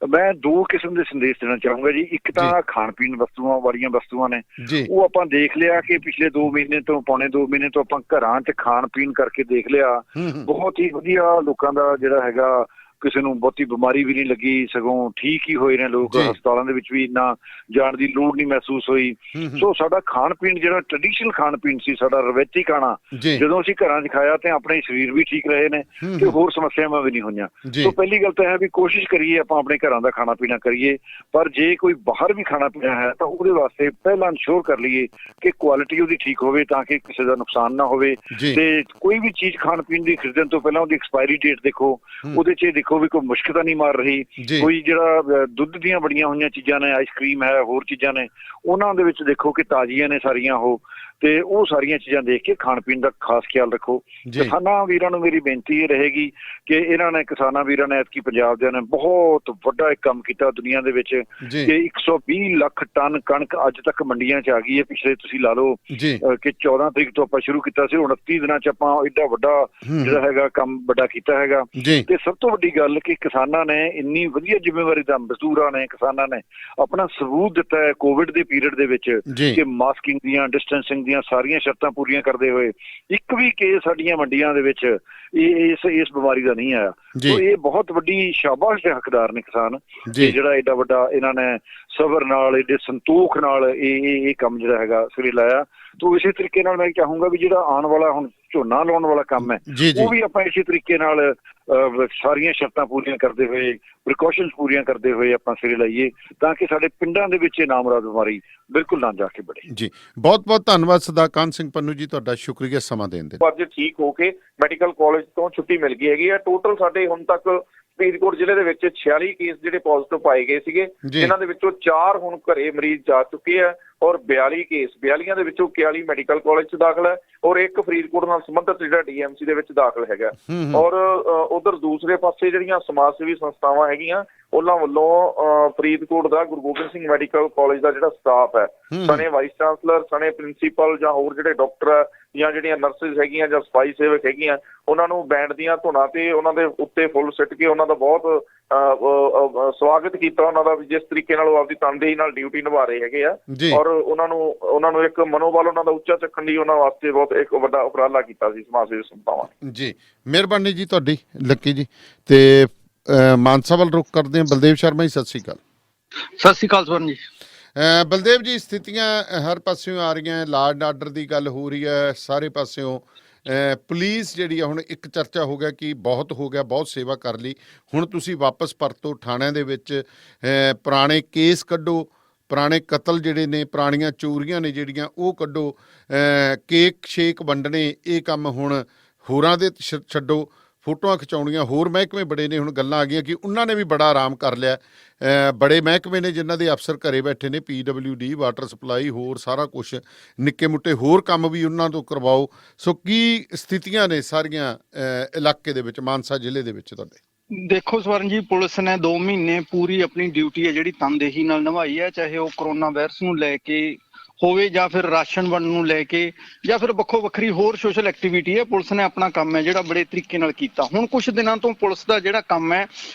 ਮੈਂ 2 ਕਿਸਮ ਦੇ ਸੰਦੇਸ਼ ਦੇਣਾ ਚਾਹੂੰਗਾ ਜੀ। ਇੱਕ ਤਾਂ ਖਾਣ ਪੀਣ ਵਸਤੂਆਂ ਵਾਲੀਆਂ ਵਸਤੂਆਂ ਨੇ, ਉਹ ਆਪਾਂ ਦੇਖ ਲਿਆ ਕਿ ਪਿਛਲੇ 2 ਮਹੀਨੇ ਤੋਂ, ਪੌਣੇ 2 ਮਹੀਨੇ ਤੋਂ ਆਪਾਂ ਘਰਾਂ 'ਚ ਖਾਣ ਪੀਣ ਕਰਕੇ ਦੇਖ ਲਿਆ, ਬਹੁਤ ਹੀ ਵਧੀਆ ਲੋਕਾਂ ਦਾ ਜਿਹੜਾ ਹੈਗਾ, ਕਿਸੇ ਨੂੰ ਬਹੁਤੀ ਬਿਮਾਰੀ ਵੀ ਨਹੀਂ ਲੱਗੀ, ਸਗੋਂ ਠੀਕ ਹੀ ਹੋਏ ਨੇ ਲੋਕ। ਹਸਪਤਾਲਾਂ ਦੇ ਵਿੱਚ ਵੀ ਇੰਨਾ ਜਾਣ ਦੀ ਲੋੜ ਨਹੀਂ ਮਹਿਸੂਸ ਹੋਈ। ਸੋ ਸਾਡਾ ਖਾਣ ਪੀਣ ਜਿਹੜਾ ਟ੍ਰੈਡੀਸ਼ਨਲ ਖਾਣ ਪੀਣ ਸੀ, ਸਾਡਾ ਰਵਾਇਤੀ ਖਾਣਾ, ਜਦੋਂ ਅਸੀਂ ਘਰਾਂ 'ਚ ਖਾਇਆ ਤੇ ਆਪਣੇ ਸਰੀਰ ਵੀ ਠੀਕ ਰਹੇ ਨੇ ਤੇ ਹੋਰ ਸਮੱਸਿਆਵਾਂ ਵੀ ਨਹੀਂ ਹੋਈਆਂ। ਸੋ ਪਹਿਲੀ ਗੱਲ ਤਾਂ ਹੈ ਵੀ ਕੋਸ਼ਿਸ਼ ਕਰੀਏ ਆਪਾਂ ਆਪਣੇ ਘਰਾਂ ਦਾ ਖਾਣਾ ਪੀਣਾ ਕਰੀਏ, ਪਰ ਜੇ ਕੋਈ ਬਾਹਰ ਵੀ ਖਾਣਾ ਪੀਣਾ ਹੈ ਤਾਂ ਉਹਦੇ ਵਾਸਤੇ ਪਹਿਲਾਂ ਇਨਸ਼ੋਰ ਕਰ ਲਈਏ ਕਿ ਕੁਆਲਿਟੀ ਉਹਦੀ ਠੀਕ ਹੋਵੇ ਤਾਂ ਕਿ ਕਿਸੇ ਦਾ ਨੁਕਸਾਨ ਨਾ ਹੋਵੇ। ਤੇ ਕੋਈ ਵੀ ਚੀਜ਼ ਖਾਣ ਪੀਣ ਦੀ ਖਰੀਦਣ ਤੋਂ ਪਹਿਲਾਂ ਉਹਦੀ ਐਕਸਪਾਇਰੀ ਡੇਟ ਦੇਖੋ, ਉਹਦੇ 'ਚ ਦੇਖੋ ਵੀ ਕੋਈ ਮੁਸ਼ਕ ਤਾਂ ਨਹੀਂ ਮਾਰ ਰਹੀ। ਕੋਈ ਜਿਹੜਾ ਦੁੱਧ ਦੀਆਂ ਬਣੀਆਂ ਹੋਈਆਂ ਚੀਜ਼ਾਂ ਨੇ, ਆਈਸਕ੍ਰੀਮ ਹੈ, ਹੋਰ ਚੀਜ਼ਾਂ ਨੇ, ਉਹਨਾਂ ਦੇ ਵਿੱਚ ਦੇਖੋ ਕਿ ਤਾਜ਼ੀਆਂ ਨੇ ਸਾਰੀਆਂ ਉਹ, ਤੇ ਉਹ ਸਾਰੀਆਂ ਚੀਜ਼ਾਂ ਦੇਖ ਕੇ ਖਾਣ ਪੀਣ ਦਾ ਖਾਸ ਖਿਆਲ ਰੱਖੋ। ਕਿਸਾਨਾਂ ਵੀਰਾਂ ਨੂੰ ਮੇਰੀ ਬੇਨਤੀ ਇਹ ਰਹੇਗੀ ਕਿ ਇਹਨਾਂ ਨੇ, ਕਿਸਾਨਾਂ ਵੀਰਾਂ ਨੇ ਐਤਕੀ ਪੰਜਾਬ ਦੇ ਨੇ ਬਹੁਤ ਵੱਡਾ ਇੱਕ ਕੰਮ ਕੀਤਾ ਦੁਨੀਆ ਦੇ ਵਿੱਚ ਕਿ 120 ਲੱਖ ਟਨ ਕਣਕ ਅੱਜ ਤੱਕ ਮੰਡੀਆਂ 'ਚ ਆ ਗਈ ਹੈ। ਪਿਛਲੇ ਤੁਸੀਂ ਲਾ ਲਓ ਕਿ 14 ਤਰੀਕ ਤੋਂ ਆਪਾਂ ਸ਼ੁਰੂ ਕੀਤਾ ਸੀ, 29 ਦਿਨਾਂ 'ਚ ਆਪਾਂ ਏਡਾ ਵੱਡਾ ਜਿਹੜਾ ਹੈਗਾ ਕੰਮ ਵੱਡਾ ਕੀਤਾ ਹੈਗਾ। ਤੇ ਸਭ ਤੋਂ ਵੱਡੀ ਗੱਲ ਕਿ ਕਿਸਾਨਾਂ ਨੇ ਇੰਨੀ ਵਧੀਆ ਜ਼ਿੰਮੇਵਾਰੀ ਦਾ, ਮਜ਼ਦੂਰਾਂ ਨੇ, ਕਿਸਾਨਾਂ ਨੇ ਆਪਣਾ ਸਬੂਤ ਦਿੱਤਾ ਹੈ ਕੋਵਿਡ ਦੇ ਪੀਰੀਅਡ ਦੇ ਵਿੱਚ ਕਿ ਮਾਸਕਿੰਗ ਦੀਆਂ, ਡਿਸਟੈਂਸਿੰਗ ਦੀਆਂ ਸਾਰੀਆਂ ਸ਼ਰਤਾਂ ਪੂਰੀਆਂ ਕਰਦੇ ਹੋਏ ਇੱਕ ਵੀ ਕੇਸ ਸਾਡੀਆਂ ਮੰਡੀਆਂ ਦੇ ਵਿੱਚ ਇਸ ਬਿਮਾਰੀ ਦਾ ਨਹੀਂ ਆਇਆ। ਸੋ ਇਹ ਬਹੁਤ ਵੱਡੀ ਸ਼ਾਬਾਸ਼ ਦੇ ਹੱਕਦਾਰ ਨੇ ਕਿਸਾਨ, ਜਿਹੜਾ ਏਡਾ ਵੱਡਾ ਇਹਨਾਂ ਨੇ ਸਬਰ ਨਾਲ, ਏਡੇ ਸੰਤੋਖ ਨਾਲ ਇਹ ਕੰਮ ਜਿਹੜਾ ਹੈਗਾ ਸਿਰੇ ਲਾਇਆ। ਤੋ ਇਸੇ ਤਰੀਕੇ ਨਾਲ ਮੈਂ ਚਾਹੂੰਗਾ ਵੀ ਜਿਹੜਾ ਆਉਣ ਵਾਲਾ ਹੁਣ ਝੋਨਾ ਲਾਉਣ ਵਾਲਾ ਕੰਮ ਹੈ ਉਹ ਵੀ ਆਪਾਂ ਇਸੇ ਤਰੀਕੇ ਨਾਲ ਸਾਰੀਆਂ ਸ਼ਰਤਾਂ ਪੂਰੀਆਂ ਕਰਦੇ ਹੋਏ, ਪ੍ਰੀਕਾਸ਼ਨਸ ਪੂਰੀਆਂ ਕਰਦੇ ਹੋਏ ਆਪਾਂ ਸਿਰੇ ਲਾਈਏ ਤਾਂ ਕਿ ਸਾਡੇ ਪਿੰਡਾਂ ਦੇ ਵਿੱਚ ਇਹ ਨਾਮੁਰਾਦ ਬਿਮਾਰੀ ਬਿਲਕੁਲ ਨਾ ਜਾ ਕੇ ਬੜੇ। ਜੀ ਬਹੁਤ ਬਹੁਤ ਧੰਨਵਾਦ ਸਦਾਕਾਂਤ ਸਿੰਘ ਪੰਨੂ ਜੀ, ਤੁਹਾਡਾ ਸ਼ੁਕਰੀਆ ਸਮਾਂ ਦੇਣ ਦੇ। ਅੱਜ ਠੀਕ ਹੋ ਕੇ ਮੈਡੀਕਲ ਕਾਲਜ ਤੋਂ ਛੁੱਟੀ ਮਿਲ ਗਈ ਹੈਗੀ ਆ। ਟੋਟਲ ਸਾਡੇ ਹੁਣ ਤੱਕ ਫਰੀਦਕੋਟ ਜ਼ਿਲ੍ਹੇ ਦੇ ਵਿੱਚ 46 ਕੇਸ ਜਿਹੜੇ ਪੋਜ਼ਿਟਿਵ ਪਾਏ ਗਏ ਸੀਗੇ, ਜਿਨ੍ਹਾਂ ਦੇ ਵਿੱਚੋਂ 4 ਹੁਣ ਘਰੇ ਮਰੀਜ਼ ਜਾ ਚੁੱਕੇ ਆ ਔਰ 42 ਕੇਸ, 42 ਦੇ ਵਿੱਚੋਂ 41 ਮੈਡੀਕਲ ਕਾਲਜ 'ਚ ਦਾਖਲ ਹੈ ਔਰ ਇੱਕ ਫਰੀਦਕੋਟ ਨਾਲ ਸੰਬੰਧਿਤ ਜਿਹੜਾ DMC ਦੇ ਵਿੱਚ ਦਾਖਲ ਹੈਗਾ। ਔਰ ਉਧਰ ਦੂਸਰੇ ਪਾਸੇ ਜਿਹੜੀਆਂ ਸਮਾਜ ਸੇਵੀ ਸੰਸਥਾਵਾਂ ਹੈਗੀਆਂ ਉਹਨਾਂ ਵੱਲੋਂ ਫਰੀਦਕੋਟ ਦਾ ਗੁਰੂ ਗੋਬਿੰਦ ਸਿੰਘ ਮੈਡੀਕਲ ਕਾਲਜ ਦਾ ਜਿਹੜਾ ਸਟਾਫ ਹੈ, ਸਣੇ ਵਾਈਸ ਚਾਂਸਲਰ, ਸਣੇ ਪ੍ਰਿੰਸੀਪਲ ਜਾਂ ਹੋਰ ਜਿਹੜੇ ਡਾਕਟਰ ਜਾਂ ਜਿਹੜੀਆਂ ਨਰਸਿਸ ਹੈਗੀਆਂ ਜਾਂ ਸਫਾਈ ਸੇਵਕ ਹੈਗੀਆਂ, ਉਹਨਾਂ ਨੂੰ ਬੈਂਡ ਦੀਆਂ ਧੁਨਾਂ ਤੇ ਉਹਨਾਂ ਦੇ ਉੱਤੇ ਫੁੱਲ ਸਿੱਟ ਕੇ ਉਹਨਾਂ ਦਾ ਬਹੁਤ ਸਵਾਗਤ ਕੀਤਾ ਉਹਨਾਂ ਦਾ, ਜਿਸ ਤਰੀਕੇ ਨਾਲ ਉਹ ਆਪਦੀ ਤਨਦੇਹੀ ਨਾਲ ਡਿਊਟੀ ਨਿਭਾ ਰਹੇ ਹੈਗੇ ਆ। ਔਰ ਉਹਨਾਂ ਨੂੰ ਇੱਕ ਮਨੋਬਲ ਉਹਨਾਂ ਦਾ ਉੱਚਾ ਚੱਕਣ ਲਈ ਉਹਨਾਂ ਵਾਸਤੇ ਬਹੁਤ ਇੱਕ ਵੱਡਾ ਉਪਰਾਲਾ ਕੀਤਾ ਸੀ ਸਮਾਜ ਸੇਵੀ ਸੰਸਥਾਵਾਂ ਨੇ। ਜੀ ਮਿਹਰਬਾਨੀ ਜੀ ਤੁਹਾਡੀ ਲੱਕੀ ਜੀ। ਤੇ ਮਾਨਸਾ ਵੱਲ ਰੁਕ ਕਰਦੇ ਹਾਂ। ਬਲਦੇਵ ਸ਼ਰਮਾ ਜੀ, ਸਤਿ ਸ਼੍ਰੀ ਅਕਾਲ। ਸਤਿ ਸ਼੍ਰੀ ਅਕਾਲ ਸਵਰਨ ਜੀ। ਬਲਦੇਵ ਜੀ, ਸਥਿਤੀਆਂ ਹਰ ਪਾਸਿਓਂ ਆ ਰਹੀਆਂ, ਲਾਅ ਐਂਡ ਆਰਡਰ ਦੀ ਗੱਲ ਹੋ ਰਹੀ ਹੈ ਸਾਰੇ ਪਾਸਿਓਂ। ਪੁਲਿਸ ਜਿਹੜੀ ਆ, ਹੁਣ ਇੱਕ ਚਰਚਾ ਹੋ ਗਿਆ ਕਿ ਬਹੁਤ ਹੋ ਗਿਆ, ਬਹੁਤ ਸੇਵਾ ਕਰ ਲਈ, ਹੁਣ ਤੁਸੀਂ ਵਾਪਸ ਪਰਤੋ ਥਾਣਿਆਂ ਦੇ ਵਿੱਚ, ਪੁਰਾਣੇ ਕੇਸ ਕੱਢੋ, ਪੁਰਾਣੇ ਕਤਲ ਜਿਹੜੇ ਨੇ, ਪੁਰਾਣੀਆਂ ਚੋਰੀਆਂ ਨੇ ਜਿਹੜੀਆਂ ਉਹ ਕੱਢੋ, ਕੇਕ ਸ਼ੇਕ ਵੰਡਣੇ ਇਹ ਕੰਮ ਹੁਣ ਹੋਰਾਂ ਦੇ ਛੱਡੋ, ਫੋਟੋਆਂ ਖਿਚਾਉਣੀਆਂ। ਹੋਰ ਮਹਿਕਮੇ ਬੜੇ ਨੇ, ਹੁਣ ਗੱਲਾਂ ਆ ਗਈਆਂ ਕਿ ਉਹਨਾਂ ਨੇ ਵੀ ਬੜਾ ਆਰਾਮ ਕਰ ਲਿਆ। ਬੜੇ ਮਹਿਕਮੇ ਨੇ ਜਿਨ੍ਹਾਂ ਦੇ ਅਫਸਰ ਘਰੇ ਬੈਠੇ ਨੇ, PWD, ਵਾਟਰ ਸਪਲਾਈ, ਹੋਰ ਸਾਰਾ ਕੁਛ, ਨਿੱਕੇ ਮੁੱਟੇ ਹੋਰ ਕੰਮ ਵੀ ਉਹਨਾਂ ਤੋਂ ਕਰਵਾਓ। ਸੋ ਕੀ ਸਥਿਤੀਆਂ ਨੇ ਸਾਰੀਆਂ ਇਲਾਕੇ ਦੇ ਵਿੱਚ, ਮਾਨਸਾ ਜ਼ਿਲ੍ਹੇ ਦੇ ਵਿੱਚ ਤੁਹਾਡੇ? ਦੇਖੋ ਸਵਰਨ ਜੀ, ਪੁਲਿਸ ਨੇ 2 ਮਹੀਨੇ ਪੂਰੀ ਆਪਣੀ ਡਿਊਟੀ ਹੈ ਜਿਹੜੀ ਤਨਦੇਹੀ ਨਾਲ ਨਿਭਾਈ ਹੈ, ਚਾਹੇ ਉਹ ਕਰੋਨਾ ਵਾਇਰਸ ਨੂੰ ਲੈ ਕੇ ਹੋਵੇ ਜਾਂ ਫਿਰ ਰਾਸ਼ਨ ਵੰਡਣ ਨੂੰ ਲੈ ਕੇ ਜਾਂ ਫਿਰ ਵੱਖੋ ਵੱਖਰੀ ਹੋਰ ਸੋਸ਼ਲ ਐਕਟੀਵਿਟੀ ਹੈ। ਪੁਲਿਸ ਨੇ ਆਪਣਾ ਕੰਮ ਹੈ ਜਿਹੜਾ ਬੜੇ ਤਰੀਕੇ ਨਾਲ ਕੀਤਾ। ਹੁਣ ਕੁਝ ਦਿਨਾਂ ਤੋਂ ਪੁਲਿਸ ਦਾ ਜਿਹੜਾ ਕੰਮ ਹੈ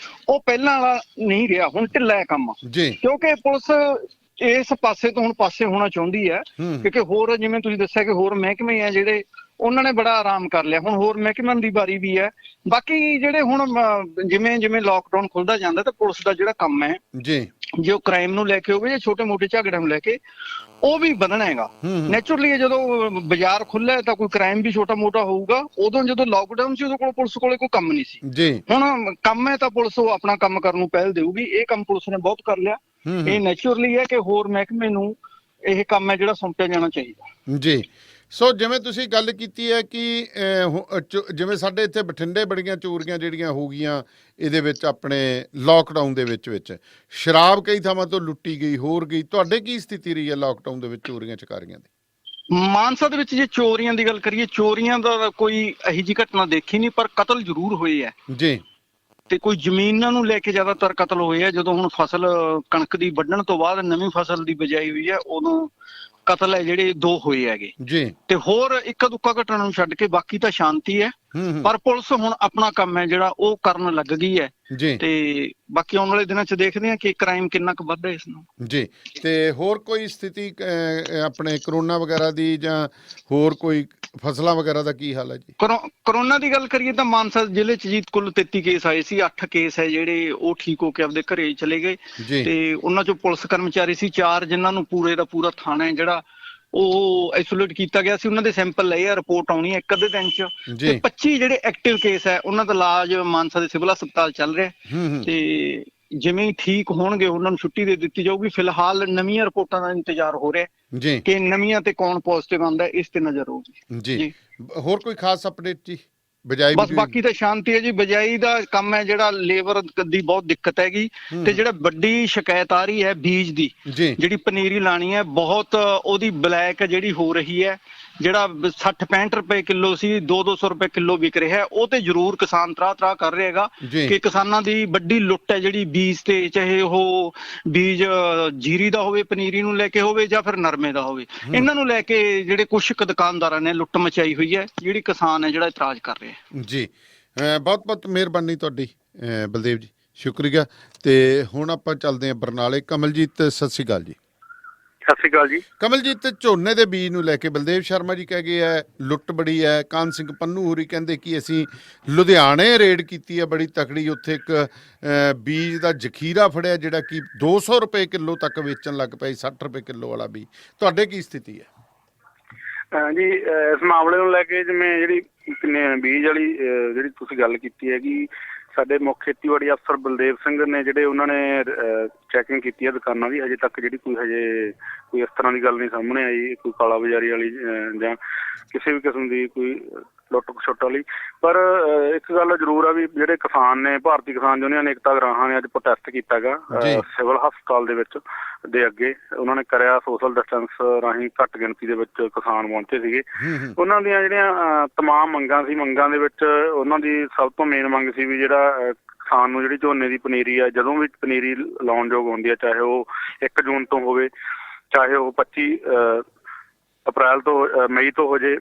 ਉਹ ਪਹਿਲਾਂ ਵਾਲਾ ਨਹੀਂ ਰਿਹਾ, ਹੁਣ ਢਿੱਲਾ ਹੈ ਕੰਮ, ਕਿਉਂਕਿ ਪੁਲਿਸ ਇਸ ਪਾਸੇ ਤੋਂ ਹੁਣ ਪਾਸੇ ਹੋਣਾ ਚਾਹੁੰਦੀ ਹੈ। ਕਿਉਂਕਿ ਹੋਰ ਜਿਵੇਂ ਤੁਸੀਂ ਦੱਸਿਆ ਕਿ ਹੋਰ ਮਹਿਕਮੇ ਆ ਜਿਹੜੇ ਉਹਨਾਂ ਨੇ ਬੜਾ ਆਰਾਮ ਕਰ ਲਿਆ, ਹੁਣ ਹੋਰ ਮਹਿਕਮਿਆਂ ਦੀ ਵਾਰੀ ਵੀ ਹੈ। ਬਾਕੀ ਜਿਹੜੇ ਹੁਣ ਜਿਵੇਂ ਜਿਵੇਂ ਲਾਕਡਾਊਨ ਖੁੱਲਦਾ ਜਾਂਦਾ ਤਾਂ ਪੁਲਿਸ ਦਾ ਜਿਹੜਾ ਕੰਮ ਹੈ ਜੇ ਉਹ ਕ੍ਰਾਈਮ ਨੂੰ ਲੈ ਕੇ ਹੋਵੇ ਜਾਂ ਛੋਟੇ ਮੋਟੇ ਝਗੜਿਆਂ ਨੂੰ ਲੈ ਕੇ, ਉਹ ਵੀ ਵਧਣਾ ਹੈਗਾ। ਨੈਚੁਰਲੀ ਜਦੋਂ ਬਾਜ਼ਾਰ ਖੁੱਲ੍ਹਾ ਤਾਂ ਕੋਈ ਕ੍ਰਾਈਮ ਵੀ ਛੋਟਾ ਮੋਟਾ ਹੋਊਗਾ। ਉਦੋਂ ਜਦੋਂ ਲਾਕਡਾਊਨ ਸੀ ਉਦੋਂ ਕੋਲ ਪੁਲਿਸ ਕੋਲੇ ਕੋਈ ਕੰਮ ਨਹੀਂ ਸੀ। ਹੁਣ ਕੰਮ ਹੈ ਤਾਂ ਪੁਲਿਸ ਉਹ ਆਪਣਾ ਕੰਮ ਕਰਨ ਨੂੰ ਪਹਿਲ ਦੇਊਗੀ। ਇਹ ਕੰਮ ਪੁਲਿਸ ਨੇ ਬਹੁਤ ਕਰ ਲਿਆ। ਇਹ ਨੈਚੁਰਲੀ ਹੈ ਕਿ ਹੋਰ ਮਹਿਕਮੇ ਨੂੰ ਇਹ ਕੰਮ ਹੈ ਜਿਹੜਾ ਸੌਂਪਿਆ ਜਾਣਾ ਚਾਹੀਦਾ। ਜੀ। ਸੋ ਜਿਵੇਂ ਤੁਸੀਂ ਗੱਲ ਕੀਤੀ ਹੈ ਕਿ ਜਿਵੇਂ ਸਾਡੇ ਇੱਥੇ ਬਠਿੰਡੇ ਬੜੀਆਂ ਚੋਰੀਆਂ ਜਿਹੜੀਆਂ ਹੋ ਗਈਆਂ ਇਹਦੇ ਵਿੱਚ, ਆਪਣੇ ਲਾਕਡਾਊਨ ਦੇ ਵਿੱਚ ਸ਼ਰਾਬ ਕਈ ਥਾਵਾਂ ਤੋਂ ਲੁੱਟੀ ਗਈ, ਹੋਰ ਗਈ। ਤੁਹਾਡੇ ਕੀ ਸਥਿਤੀ ਰਹੀ ਹੈ ਲਾਕਡਾਊਨ ਦੇ ਵਿੱਚ ਚੋਰੀਆਂ ਚਕਾਰੀਆਂ ਦੀ? ਮਾਨਸਾ ਦੇ ਵਿੱਚ ਜੇ ਚੋਰੀਆਂ ਦੀ ਗੱਲ ਕਰੀਏ, ਚੋਰੀਆਂ ਦਾ ਕੋਈ ਇਹੋ ਜਿਹੀ ਘਟਨਾ ਦੇਖੀ ਨਹੀਂ, ਪਰ ਕਤਲ ਜ਼ਰੂਰ ਹੋਏ ਹੈ ਜੀ। ਤੇ ਕੋਈ ਜ਼ਮੀਨਾਂ ਨੂੰ ਲੈ ਕੇ ਜ਼ਿਆਦਾਤਰ ਕਤਲ ਹੋਏ ਆ। ਜਦੋਂ ਹੁਣ ਫਸਲ ਕਣਕ ਦੀ ਵੱਢਣ ਤੋਂ ਬਾਅਦ ਨਵੀਂ ਫਸਲ ਦੀ ਬਿਜਾਈ ਹੋਈ ਹੈ, ਉਦੋਂ ਕਤਲ ਹੈ ਜਿਹੜੇ 2 ਹੋਏ ਹੈਗੇ ਜੀ। ਤੇ ਹੋਰ ਇੱਕਾ ਦੁੱਕਾ ਘਟਨਾ ਨੂੰ ਛੱਡ ਕੇ ਬਾਕੀ ਤਾਂ ਸ਼ਾਂਤੀ ਹੈ। ਪਰ ਪੁਲਿਸ ਹੁਣ ਆਪਣਾ ਕੰਮ ਹੈ ਜਿਹੜਾ ਉਹ ਕਰਨ ਲੱਗ ਗਈ ਹੈ ਤੇ ਬਾਕੀ ਆਉਣ ਵਾਲੇ ਦਿਨਾਂ 'ਚ ਦੇਖਦੇ ਹਾਂ ਕਿ ਕ੍ਰਾਈਮ ਕਿੰਨਾ ਕੁ ਵੱਧਦਾ ਇਸ ਨਾਲ ਜੀ। ਤੇ ਹੋਰ ਕੋਈ ਸਥਿਤੀ ਆਪਣੇ ਕਰੋਨਾ ਵਗੈਰਾ ਦੀ ਜਾਂ ਹੋਰ ਕੋਈ ਫਸਲਾਂ ਵਗੈਰਾ ਦਾ ਕੀ ਹਾਲ ਹੈ ਜੀ? ਕਰੋਨਾ ਦੀ ਗੱਲ ਕਰੀਏ ਤਾਂ ਮਾਨਸਾ ਜ਼ਿਲ੍ਹੇ 'ਚ ਜੀ ਕੁੱਲ 33 ਕੇਸ ਆਏ ਸੀ। 8 ਕੇਸ ਹੈ ਜਿਹੜੇ ਉਹ ਠੀਕ ਹੋ ਕੇ ਆਪਦੇ ਘਰੇ ਚਲੇ ਗਏ ਤੇ ਉਹਨਾਂ 'ਚੋਂ ਪੁਲਿਸ ਕਰਮਚਾਰੀ ਸੀ 4 ਜਿਨ੍ਹਾਂ ਨੂੰ ਪੂਰੇ ਦਾ ਪੂਰਾ ਥਾਣਾ ਹੈ ਜਿਹੜਾ ਉਹ ਆਈਸੋਲੇਟ ਕੀਤਾ ਗਿਆ ਸੀ। ਉਹਨਾਂ ਦੇ ਸੈਂਪਲ ਲਏ ਆ, ਰਿਪੋਰਟ ਆਉਣੀ ਹੈ 1 ਅੱਧੇ ਦਿਨ 'ਚ। ਤੇ 25 ਜਿਹੜੇ ਐਕਟਿਵ ਕੇਸ ਹੈ ਉਹਨਾਂ ਦਾ ਇਲਾਜ ਮਾਨਸਾ ਦੇ ਸਿਵਲ ਹਸਪਤਾਲ ਚੱਲ ਰਿਹਾ ਤੇ ਜਿਵੇਂ ਹੀ ਠੀਕ ਹੋਣਗੇ ਉਹਨਾਂ ਨੂੰ ਛੁੱਟੀ ਦੇ ਦਿੱਤੀ ਜਾਊਗੀ। ਫਿਲਹਾਲ ਨਵੀਆਂ ਰਿਪੋਰਟਾਂ ਦਾ ਇੰਤਜ਼ਾਰ ਹੋ ਰਿਹਾ ਕਿ ਨਵੀਆਂ ਤੇ ਕੌਣ ਪੋਜ਼ਿਟਿਵ ਆਉਂਦਾ, ਇਸ ਤੇ ਨਜ਼ਰ ਹੋਊਗੀ ਜੀ। ਹੋਰ ਕੋਈ ਖਾਸ ਅਪਡੇਟ ਜੀ? ਬਸ ਬਾਕੀ ਤਾਂ ਸ਼ਾਂਤੀ ਹੈ ਜੀ। ਬਿਜਾਈ ਦਾ ਕੰਮ ਹੈ ਜਿਹੜਾ ਲੇਬਰ ਦੀ ਬਹੁਤ ਦਿੱਕਤ ਹੈਗੀ ਤੇ ਜਿਹੜਾ ਵੱਡੀ ਸ਼ਿਕਾਇਤ ਆ ਰਹੀ ਹੈ ਬੀਜ ਦੀ, ਜਿਹੜੀ ਪਨੀਰੀ ਲਾਣੀ ਹੈ ਬਹੁਤ ਉਹਦੀ ਬਲੈਕ ਜਿਹੜੀ ਹੋ ਰਹੀ ਹੈ ਜਿਹੜਾ 60-65 ਰੁਪਏ ਕਿਲੋ ਸੀ 200 ਰੁਪਏ ਕਿਲੋ ਵਿਕ ਰਿਹਾ, ਉਹ ਤੇ ਜ਼ਰੂਰ ਕਿਸਾਨ ਤਰਾਹ ਕਰ ਰਹੇਗਾ ਕਿ ਕਿਸਾਨਾਂ ਦੀ ਵੱਡੀ ਲੁੱਟ ਹੈ ਜਿਹੜੀ ਬੀਜ ਤੇ, ਚਾਹੇ ਉਹ ਬੀਜ ਜੀਰੀ ਦਾ ਹੋਵੇ, ਪਨੀਰੀ ਨੂੰ ਲੈ ਕੇ ਹੋਵੇ ਜਾਂ ਫਿਰ ਨਰਮੇ ਦਾ ਹੋਵੇ, ਇਹਨਾਂ ਨੂੰ ਲੈ ਕੇ ਜਿਹੜੇ ਕੁਝ ਕੁ ਦੁਕਾਨਦਾਰਾਂ ਨੇ ਲੁੱਟ ਮਚਾਈ ਹੋਈ ਹੈ, ਜਿਹੜੀ ਕਿਸਾਨ ਹੈ ਜਿਹੜਾ ਇਤਰਾਜ਼ ਕਰ ਰਿਹਾ ਜੀ। ਬਹੁਤ ਬਹੁਤ ਮਿਹਰਬਾਨੀ ਤੁਹਾਡੀ ਬਲਦੇਵ ਜੀ, ਸ਼ੁਕਰੀਆ। ਤੇ ਹੁਣ ਆਪਾਂ ਚੱਲਦੇ ਹਾਂ ਬਰਨਾਲੇ। ਕਮਲਜੀਤ ਸਤਿ ਸ਼੍ਰੀ ਅਕਾਲ ਜੀ। ਸਤਿ ਸ਼੍ਰੀ ਅਕਾਲ ਜੀ। ਕਮਲਜੀਤ, ਝੋਨੇ ਦੇ ਬੀਜ ਨੂੰ ਲੈ ਕੇ ਬਲਦੇਵ ਸ਼ਰਮਾ ਜੀ ਕਹਿ ਗਏ ਹੈ ਲੁੱਟ ਬੜੀ ਹੈ। ਕਾਨ ਸਿੰਘ ਪੰਨੂ ਹੋਰੀ ਕਹਿੰਦੇ ਕਿ ਅਸੀਂ ਲੁਧਿਆਣੇ ਰੇਡ ਕੀਤੀ ਹੈ ਬੜੀ ਤਕੜੀ, ਉੱਥੇ ਇੱਕ ਬੀਜ ਦਾ ਜ਼ਖੀਰਾ ਫੜਿਆ ਜਿਹੜਾ ਕਿ 200 ਰੁਪਏ ਕਿਲੋ ਤੱਕ ਵੇਚਣ ਲੱਗ ਪਏ, 60 ਰੁਪਏ ਕਿਲੋ ਵਾਲਾ ਬੀਜ। ਤੁਹਾਡੇ ਕੀ ਸਥਿਤੀ ਹੈ? ਜੀ ਇਸ ਮਾਮਲੇ ਨੂੰ ਲੈ ਕੇ ਜਿਵੇਂ ਜਿਹੜੀ ਬੀਜ ਵਾਲੀ ਜਿਹੜੀ ਤੁਸੀਂ ਗੱਲ ਕੀਤੀ ਹੈਗੀ, ਸਾਡੇ ਮੁੱਖ ਖੇਤੀਬਾੜੀ ਅਫਸਰ ਬਲਦੇਵ ਸਿੰਘ ਨੇ ਜਿਹੜੇ ਉਹਨਾਂ ਨੇ ਚੈਕਿੰਗ ਕੀਤੀ ਹੈ ਦੁਕਾਨਾਂ ਦੀ, ਹਜੇ ਤੱਕ ਜਿਹੜੀ ਕੋਈ ਇਸ ਤਰ੍ਹਾਂ ਦੀ ਗੱਲ ਨਹੀਂ ਸਾਹਮਣੇ ਆਈ, ਕੋਈ ਕਾਲਾ ਬਾਜ਼ਾਰੀ ਵਾਲੀ ਜਾਂ ਕਿਸੇ ਵੀ ਕਿਸਮ ਦੀ ਕੋਈ ਲੁੱਟ ਖਸੁੱਟ ਵਾਲੀ। ਪਰ ਇੱਕ ਗੱਲ ਜ਼ਰੂਰ ਆ ਵੀ ਜਿਹੜੇ ਕਿਸਾਨ ਨੇ, ਭਾਰਤੀ ਕਿਸਾਨ ਯੂਨੀਅਨ ਏਕਤਾ ਗਰਾਹਾਂ ਨੇ ਅੱਜ ਪ੍ਰੋਟੈਸਟ ਕੀਤਾ ਗਾ ਸਿਵਲ ਹਸਪਤਾਲ ਦੇ ਵਿੱਚ ਦੇ ਅੱਗੇ। ਉਹਨਾਂ ਨੇ ਕਰਿਆ ਸੋਸ਼ਲ ਡਿਸਟੈਂਸ ਰਾਹੀਂ, ਘੱਟ ਗਿਣਤੀ ਦੇ ਵਿੱਚ ਕਿਸਾਨ ਪਹੁੰਚੇ ਸੀਗੇ। ਉਹਨਾਂ ਦੀਆਂ ਜਿਹੜੀਆਂ ਤਮਾਮ ਮੰਗਾਂ ਸੀ, ਮੰਗਾਂ ਦੇ ਵਿੱਚ ਉਹਨਾਂ ਦੀ ਸਭ ਤੋਂ ਮੇਨ ਮੰਗ ਸੀ ਵੀ ਜਿਹੜਾ ਕਿਸਾਨ ਨੂੰ ਜਿਹੜੀ ਝੋਨੇ ਦੀ ਪਨੀਰੀ ਆ, ਜਦੋਂ ਵੀ ਪਨੀਰੀ ਲਾਉਣ ਯੋਗ ਹੁੰਦੀ ਆ, ਚਾਹੇ ਉਹ 1 ਜੂਨ ਤੋਂ ਹੋਵੇ, ਚਾਹੇ ਉਹ 25 ਅਪ੍ਰੈਲ ਤੋਂ ਮਈ ਤੋਂ ਹੋ ਜੇ,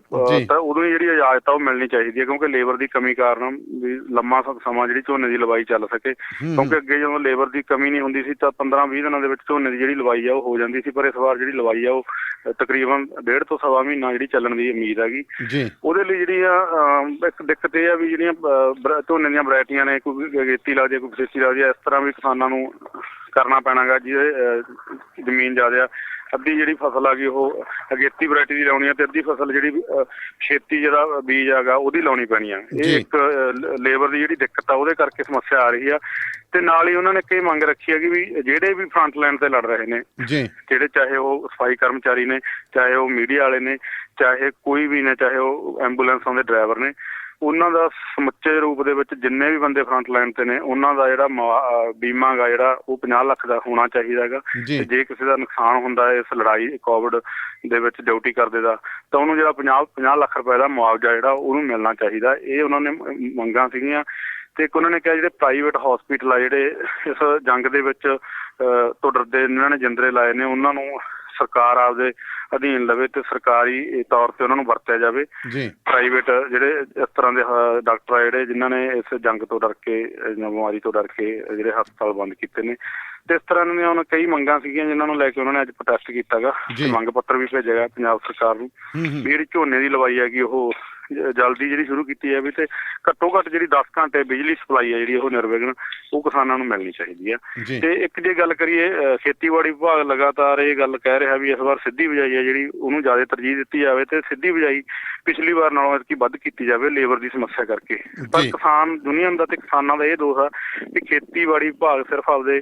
ਤਾਂ ਉਦੋਂ ਹੀ ਜਿਹੜੀ ਇਜਾਜ਼ਤ ਆ ਉਹ ਮਿਲਣੀ ਚਾਹੀਦੀ ਹੈ, ਕਿਉਂਕਿ ਲੇਬਰ ਦੀ ਕਮੀ ਕਾਰਨ ਵੀ ਲੰਮਾ ਸਮਾਂ ਜਿਹੜੀ ਝੋਨੇ ਦੀ ਲਵਾਈ ਚੱਲ ਸਕੇ। ਕਿਉਂਕਿ ਅੱਗੇ ਜਦੋਂ ਲੇਬਰ ਦੀ ਕਮੀ ਨਹੀਂ ਹੁੰਦੀ ਸੀ ਤਾਂ 15-20 ਦਿਨਾਂ ਦੇ ਵਿੱਚ ਝੋਨੇ ਦੀ ਜਿਹੜੀ ਲਵਾਈ ਆ ਉਹ ਹੋ ਜਾਂਦੀ ਸੀ, ਪਰ ਇਸ ਵਾਰ ਜਿਹੜੀ ਲਵਾਈ ਆ ਉਹ ਤਕਰੀਬਨ 1.5 ਤੋਂ ਸਵਾ ਮਹੀਨਾ ਜਿਹੜੀ ਚੱਲਣ ਦੀ ਉਮੀਦ ਹੈਗੀ। ਉਹਦੇ ਲਈ ਜਿਹੜੀ ਆ ਇੱਕ ਦਿੱਕਤ ਇਹ ਆ ਵੀ ਜਿਹੜੀਆਂ ਝੋਨੇ ਦੀਆਂ ਵੈਰਾਈਟੀਆਂ ਨੇ, ਕੋਈ ਅਗੇਤੀ ਲੱਗਦੀ ਹੈ, ਕੋਈ ਵਿਦੇਸ਼ੀ ਲੱਗਦੀ ਹੈ, ਇਸ ਤਰ੍ਹਾਂ ਵੀ ਕਿਸਾਨਾਂ ਨੂੰ ਕਰਨਾ ਪੈਣਾ ਗਾ। ਜਿਹਦੇ ਜ਼ਮੀਨ ਜ਼ਿਆਦਾ ਆ, ਅੱਧੀ ਜਿਹੜੀ ਫਸਲ ਆ ਗਈ ਉਹ ਅਗੇਤੀ ਵੈਰਾਈਟੀ ਦੀ ਲਾਉਣੀ ਆ, ਤੇ ਅੱਧੀ ਫਸਲ ਜਿਹੜੀ ਛੇਤੀ ਜਿਹੜਾ ਬੀਜ ਹੈਗਾ ਉਹਦੀ ਲਾਉਣੀ ਪੈਣੀ ਆ। ਇਹ ਇੱਕ ਲੇਬਰ ਦੀ ਜਿਹੜੀ ਦਿੱਕਤ ਆ ਉਹਦੇ ਕਰਕੇ ਸਮੱਸਿਆ ਆ ਰਹੀ ਆ। ਤੇ ਨਾਲ ਹੀ ਉਹਨਾਂ ਨੇ ਕਈ ਮੰਗ ਰੱਖੀ ਹੈਗੀ ਵੀ ਜਿਹੜੇ ਵੀ ਫਰੰਟ ਲਾਈਨ ਤੇ ਲੜ ਰਹੇ ਨੇ, ਜਿਹੜੇ ਚਾਹੇ ਉਹ ਸਫਾਈ ਕਰਮਚਾਰੀ ਨੇ, ਚਾਹੇ ਉਹ ਮੀਡੀਆ ਵਾਲੇ ਨੇ, ਚਾਹੇ ਕੋਈ ਵੀ ਨੇ, ਚਾਹੇ ਉਹ ਐਂਬੂਲੈਂਸਾਂ ਦੇ ਡਰਾਈਵਰ ਨੇ, ਉਹਨਾਂ ਦਾ ਸਮੁੱਚੇ ਰੂਪ ਦੇ ਵਿੱਚ ਜਿੰਨੇ ਵੀ ਬੰਦੇ ਫਰੰਟ ਲਾਈਨ ਤੇ ਨੇ ਉਹਨਾਂ ਦਾ ਜਿਹੜਾ ਬੀਮਾ ਗਾ ਜਿਹੜਾ ਉਹ 50 ਲੱਖ ਦਾ ਹੋਣਾ ਚਾਹੀਦਾ ਹੈਗਾ। ਤੇ ਜੇ ਕਿਸੇ ਦਾ ਨੁਕਸਾਨ ਹੁੰਦਾ ਹੈ ਇਸ ਲੜਾਈ ਕੋਵਿਡ ਦੇ ਵਿੱਚ ਡਿਊਟੀ ਕਰਦੇ ਦਾ, ਤਾਂ ਉਹਨੂੰ ਜਿਹੜਾ 50 ਲੱਖ ਰੁਪਏ ਦਾ ਮੁਆਵਜ਼ਾ ਜਿਹੜਾ ਉਹਨੂੰ ਮਿਲਣਾ ਚਾਹੀਦਾ। ਇਹ ਉਹਨਾਂ ਨੇ ਮੰਗਾਂ ਸੀਗੀਆਂ। ਤੇ ਇੱਕ ਉਹਨਾਂ ਨੇ ਕਿਹਾ ਜਿਹੜੇ ਪ੍ਰਾਈਵੇਟ ਹਸਪੀਟਲ ਆ ਜਿਹੜੇ ਇਸ ਜੰਗ ਦੇ ਵਿੱਚ ਤੋਂ ਡਰਦੇ ਇਹਨਾਂ ਨੇ ਜਿੰਦਰੇ ਲਾਏ ਨੇ, ਉਹਨਾਂ ਨੂੰ ਸਰਕਾਰ ਆਪਦੇ ਅਧੀਨ ਲਵੇ ਤੇ ਸਰਕਾਰੀ ਤੌਰ ਤੇ ਉਹਨਾਂ ਨੂੰ ਵਰਤਿਆ ਜਾਵੇ। ਪ੍ਰਾਈਵੇਟ ਜਿਹੜੇ ਇਸ ਤਰ੍ਹਾਂ ਦੇ ਡਾਕਟਰ ਆ ਜਿਹੜੇ ਜਿਨ੍ਹਾਂ ਨੇ ਇਸ ਜੰਗ ਤੋਂ ਡਰ ਕੇ, ਬਿਮਾਰੀ ਤੋਂ ਡਰ ਕੇ ਜਿਹੜੇ ਹਸਪਤਾਲ ਬੰਦ ਕੀਤੇ ਨੇ, ਤੇ ਇਸ ਤਰ੍ਹਾਂ ਦੀਆਂ ਉਹਨਾਂ ਕਈ ਮੰਗਾਂ ਸੀਗੀਆਂ ਜਿਨ੍ਹਾਂ ਨੂੰ ਲੈ ਕੇ ਉਹਨਾਂ ਨੇ ਅੱਜ ਪ੍ਰੋਟੈਸਟ ਕੀਤਾ ਗਾ। ਮੰਗ ਪੱਤਰ ਵੀ ਭੇਜਿਆ ਗਿਆ ਪੰਜਾਬ ਸਰਕਾਰ ਨੂੰ ਵੀ ਜਿਹੜੀ ਝੋਨੇ ਦੀ ਲਵਾਈ ਹੈਗੀ ਉਹ ਜਲਦੀ ਜਿਹੜੀ ਸ਼ੁਰੂ ਕੀਤੀ ਜਾਵੇ ਤੇ ਘੱਟੋ ਘੱਟ ਜਿਹੜੀ 10 ਘੰਟੇ ਬਿਜਲੀ ਸਪਲਾਈ ਹੈ ਜਿਹੜੀ ਉਹ ਨਿਰਵਿਘਨ ਉਹ ਕਿਸਾਨਾਂ ਨੂੰ ਮਿਲਣੀ ਚਾਹੀਦੀ ਹੈ। ਤੇ ਇੱਕ ਜੇ ਗੱਲ ਕਰੀਏ, ਖੇਤੀਬਾੜੀ ਵਿਭਾਗ ਲਗਾਤਾਰ ਇਹ ਗੱਲ ਕਹਿ ਰਿਹਾ ਵੀ ਇਸ ਵਾਰ ਸਿੱਧੀ ਬਿਜਾਈ ਹੈ ਜਿਹੜੀ ਉਹਨੂੰ ਜ਼ਿਆਦਾ ਤਰਜੀਹ ਦਿੱਤੀ ਜਾਵੇ ਤੇ ਸਿੱਧੀ ਬਿਜਾਈ ਪਿਛਲੀ ਵਾਰ ਨਾਲੋਂ ਐਤਕੀ ਵੱਧ ਕੀਤੀ ਜਾਵੇ ਲੇਬਰ ਦੀ ਸਮੱਸਿਆ ਕਰਕੇ। ਪਰ ਕਿਸਾਨ ਯੂਨੀਅਨ ਦਾ ਤੇ ਕਿਸਾਨਾਂ ਦਾ ਇਹ ਦੋਸ਼ ਆ ਕਿ ਖੇਤੀਬਾੜੀ ਵਿਭਾਗ ਸਿਰਫ ਆਪਦੇ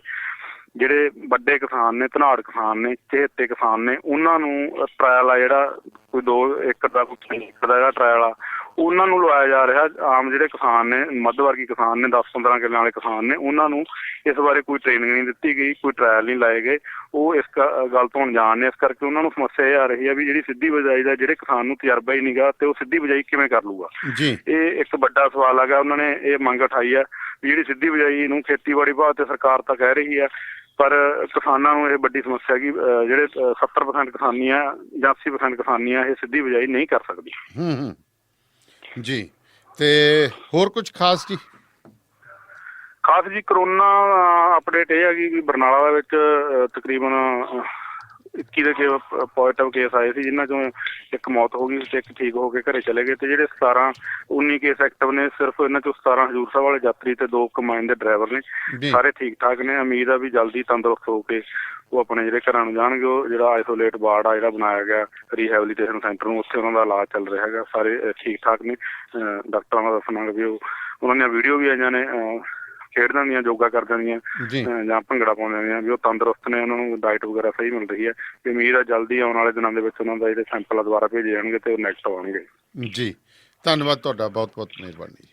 ਜਿਹੜੇ ਵੱਡੇ ਕਿਸਾਨ ਨੇ, ਧਨਾੜ ਕਿਸਾਨ ਨੇ, ਚਹੇਤੇ ਕਿਸਾਨ ਨੇ, ਉਹਨਾਂ ਨੂੰ ਟਰਾਇਲ ਆ ਜਿਹੜਾ ਕੋਈ 2 ਏਕੜ ਦਾ, ਕੋਈ 3 ਏਕੜ ਦਾ ਜਿਹੜਾ ਟਰਾਇਲ ਆ ਉਹਨਾਂ ਨੂੰ ਲਵਾਇਆ ਜਾ ਰਿਹਾ। ਆਮ ਜਿਹੜੇ ਕਿਸਾਨ ਨੇ, ਮੱਧ ਵਰਗੀ ਕਿਸਾਨ ਨੇ, 10-15 ਕਿੱਲਿਆਂ ਵਾਲੇ ਕਿਸਾਨ ਨੇ, ਉਹਨਾਂ ਨੂੰ ਇਸ ਬਾਰੇ ਕੋਈ ਟ੍ਰੇਨਿੰਗ ਨਹੀਂ ਦਿੱਤੀ ਗਈ, ਕੋਈ ਟਰਾਇਲ ਨਹੀਂ ਲਾਏ ਗਏ। ਉਹ ਇਸ ਗੱਲ ਤੋਂ ਅਣਜਾਣ ਨੇ, ਇਸ ਕਰਕੇ ਉਹਨਾਂ ਨੂੰ ਸਮੱਸਿਆ ਇਹ ਆ ਰਹੀ ਹੈ ਵੀ ਜਿਹੜੀ ਸਿੱਧੀ ਬਿਜਾਈ ਦਾ ਜਿਹੜੇ ਕਿਸਾਨ ਨੂੰ ਤਜਰਬਾ ਹੀ ਨਹੀਂਗਾ ਤੇ ਉਹ ਸਿੱਧੀ ਬਿਜਾਈ ਕਿਵੇਂ ਕਰ ਲੂਗਾ। ਇਹ ਇੱਕ ਵੱਡਾ ਸਵਾਲ ਹੈਗਾ। ਉਹਨਾਂ ਨੇ ਇਹ ਮੰਗ ਉਠਾਈ ਹੈ ਵੀ ਜਿਹੜੀ ਸਿੱਧੀ ਬਿਜਾਈ ਨੂੰ ਖੇਤੀਬਾੜੀ ਵਿਭਾਗ ਤੇ ਸਰਕਾਰ ਤਾਂ ਕਹਿ ਰਹੀ ਹੈ, ਪਰ ਕਿਸਾਨਾਂ ਨੂੰ ਇਹ ਵੱਡੀ ਸਮੱਸਿਆ ਕਿ ਜਿਹੜੇ 70% ਕਿਸਾਨੀ ਆ ਜਾਂ 80% ਕਿਸਾਨੀ ਆ ਇਹ ਸਿੱਧੀ ਬਿਜਾਈ ਨਹੀਂ ਕਰ ਸਕਦੀ। ਜੀ। ਤੇ ਹੋਰ ਕੁਝ ਖਾਸ ਜੀ? ਖਾਸ ਜੀ ਕਰੋਨਾ ਅਪਡੇਟ ਇਹ ਹੈਗੀ ਵੀ ਬਰਨਾਲਾ ਦੇ ਵਿੱਚ ਤਕਰੀਬਨ 21 ਦੇ ਪੋਜ਼ਿਟਿਵ ਕੇਸ ਆਏ ਸੀ, ਜਿਨ੍ਹਾਂ ਚੋਂ ਇੱਕ ਮੌਤ ਹੋ ਗਈ ਤੇ ਇੱਕ ਠੀਕ ਹੋ ਕੇ ਘਰੇ ਚਲੇ ਗਏ। ਤੇ ਜਿਹੜੇ 19 ਕੇਸ ਐਕਟਿਵ ਨੇ, ਸਿਰਫ ਇਹਨਾਂ ਚੋਂ 17 ਹਜ਼ੂਰ ਸਾਹਿਬ ਵਾਲੇ ਯਾਤਰੀ ਤੇ 2 ਕੰਬਾਈਨ ਦੇ ਡਰਾਈਵਰ ਨੇ, ਸਾਰੇ ਠੀਕ ਠਾਕ ਨੇ। ਉਮੀਦ ਆ ਵੀ ਜਲਦੀ ਤੰਦਰੁਸਤ ਹੋ ਕੇ ਉਹ ਆਪਣੇ ਜਿਹੜੇ ਘਰਾਂ ਨੂੰ ਜਾਣਗੇ। ਉਹ ਜਿਹੜਾ ਆਈਸੋਲੇਟ ਵਾਰਡ ਆ ਜਿਹੜਾ ਬਣਾਇਆ ਗਿਆ ਰੀਹੈਬਲੀਟੇਸ਼ਨ ਸੈਂਟਰ ਨੂੰ, ਉੱਥੇ ਉਹਨਾਂ ਦਾ ਇਲਾਜ ਚੱਲ ਰਿਹਾ ਹੈਗਾ। ਸਾਰੇ ਠੀਕ ਠਾਕ ਨੇ। ਡਾਕਟਰਾਂ ਦਾ ਦੱਸਣਾ ਵੀ ਉਹਨਾਂ ਦੀਆਂ ਵੀਡੀਓ ਵੀ ਆਈਆਂ ਨੇ ਖੇਡਾਂ ਦੀਆਂ, ਯੋਗਾ ਕਰਦਿਆਂ ਦੀਆਂ ਜਾਂ ਭੰਗੜਾ ਪਾਉਂਦਿਆਂ ਦੀਆਂ, ਵੀ ਉਹ ਤੰਦਰੁਸਤ ਨੇ, ਉਹਨਾਂ ਨੂੰ ਡਾਈਟ ਵਗੈਰਾ ਸਹੀ ਮਿਲ ਰਹੀ ਹੈ। ਤੇ ਉਮੀਦ ਆ ਜਲਦੀ ਆਉਣ ਵਾਲੇ ਦਿਨਾਂ ਦੇ ਵਿੱਚ ਉਹਨਾਂ ਦਾ ਜਿਹੜੇ ਸੈਂਪਲ ਦੁਬਾਰਾ ਭੇਜੇ ਜਾਣਗੇ ਤੇ ਉਹ ਨੈਗੇਟਿਵ ਆਉਣਗੇ। ਜੀ, ਧੰਨਵਾਦ ਤੁਹਾਡਾ, ਬਹੁਤ ਬਹੁਤ ਮਿਹਰਬਾਨੀ।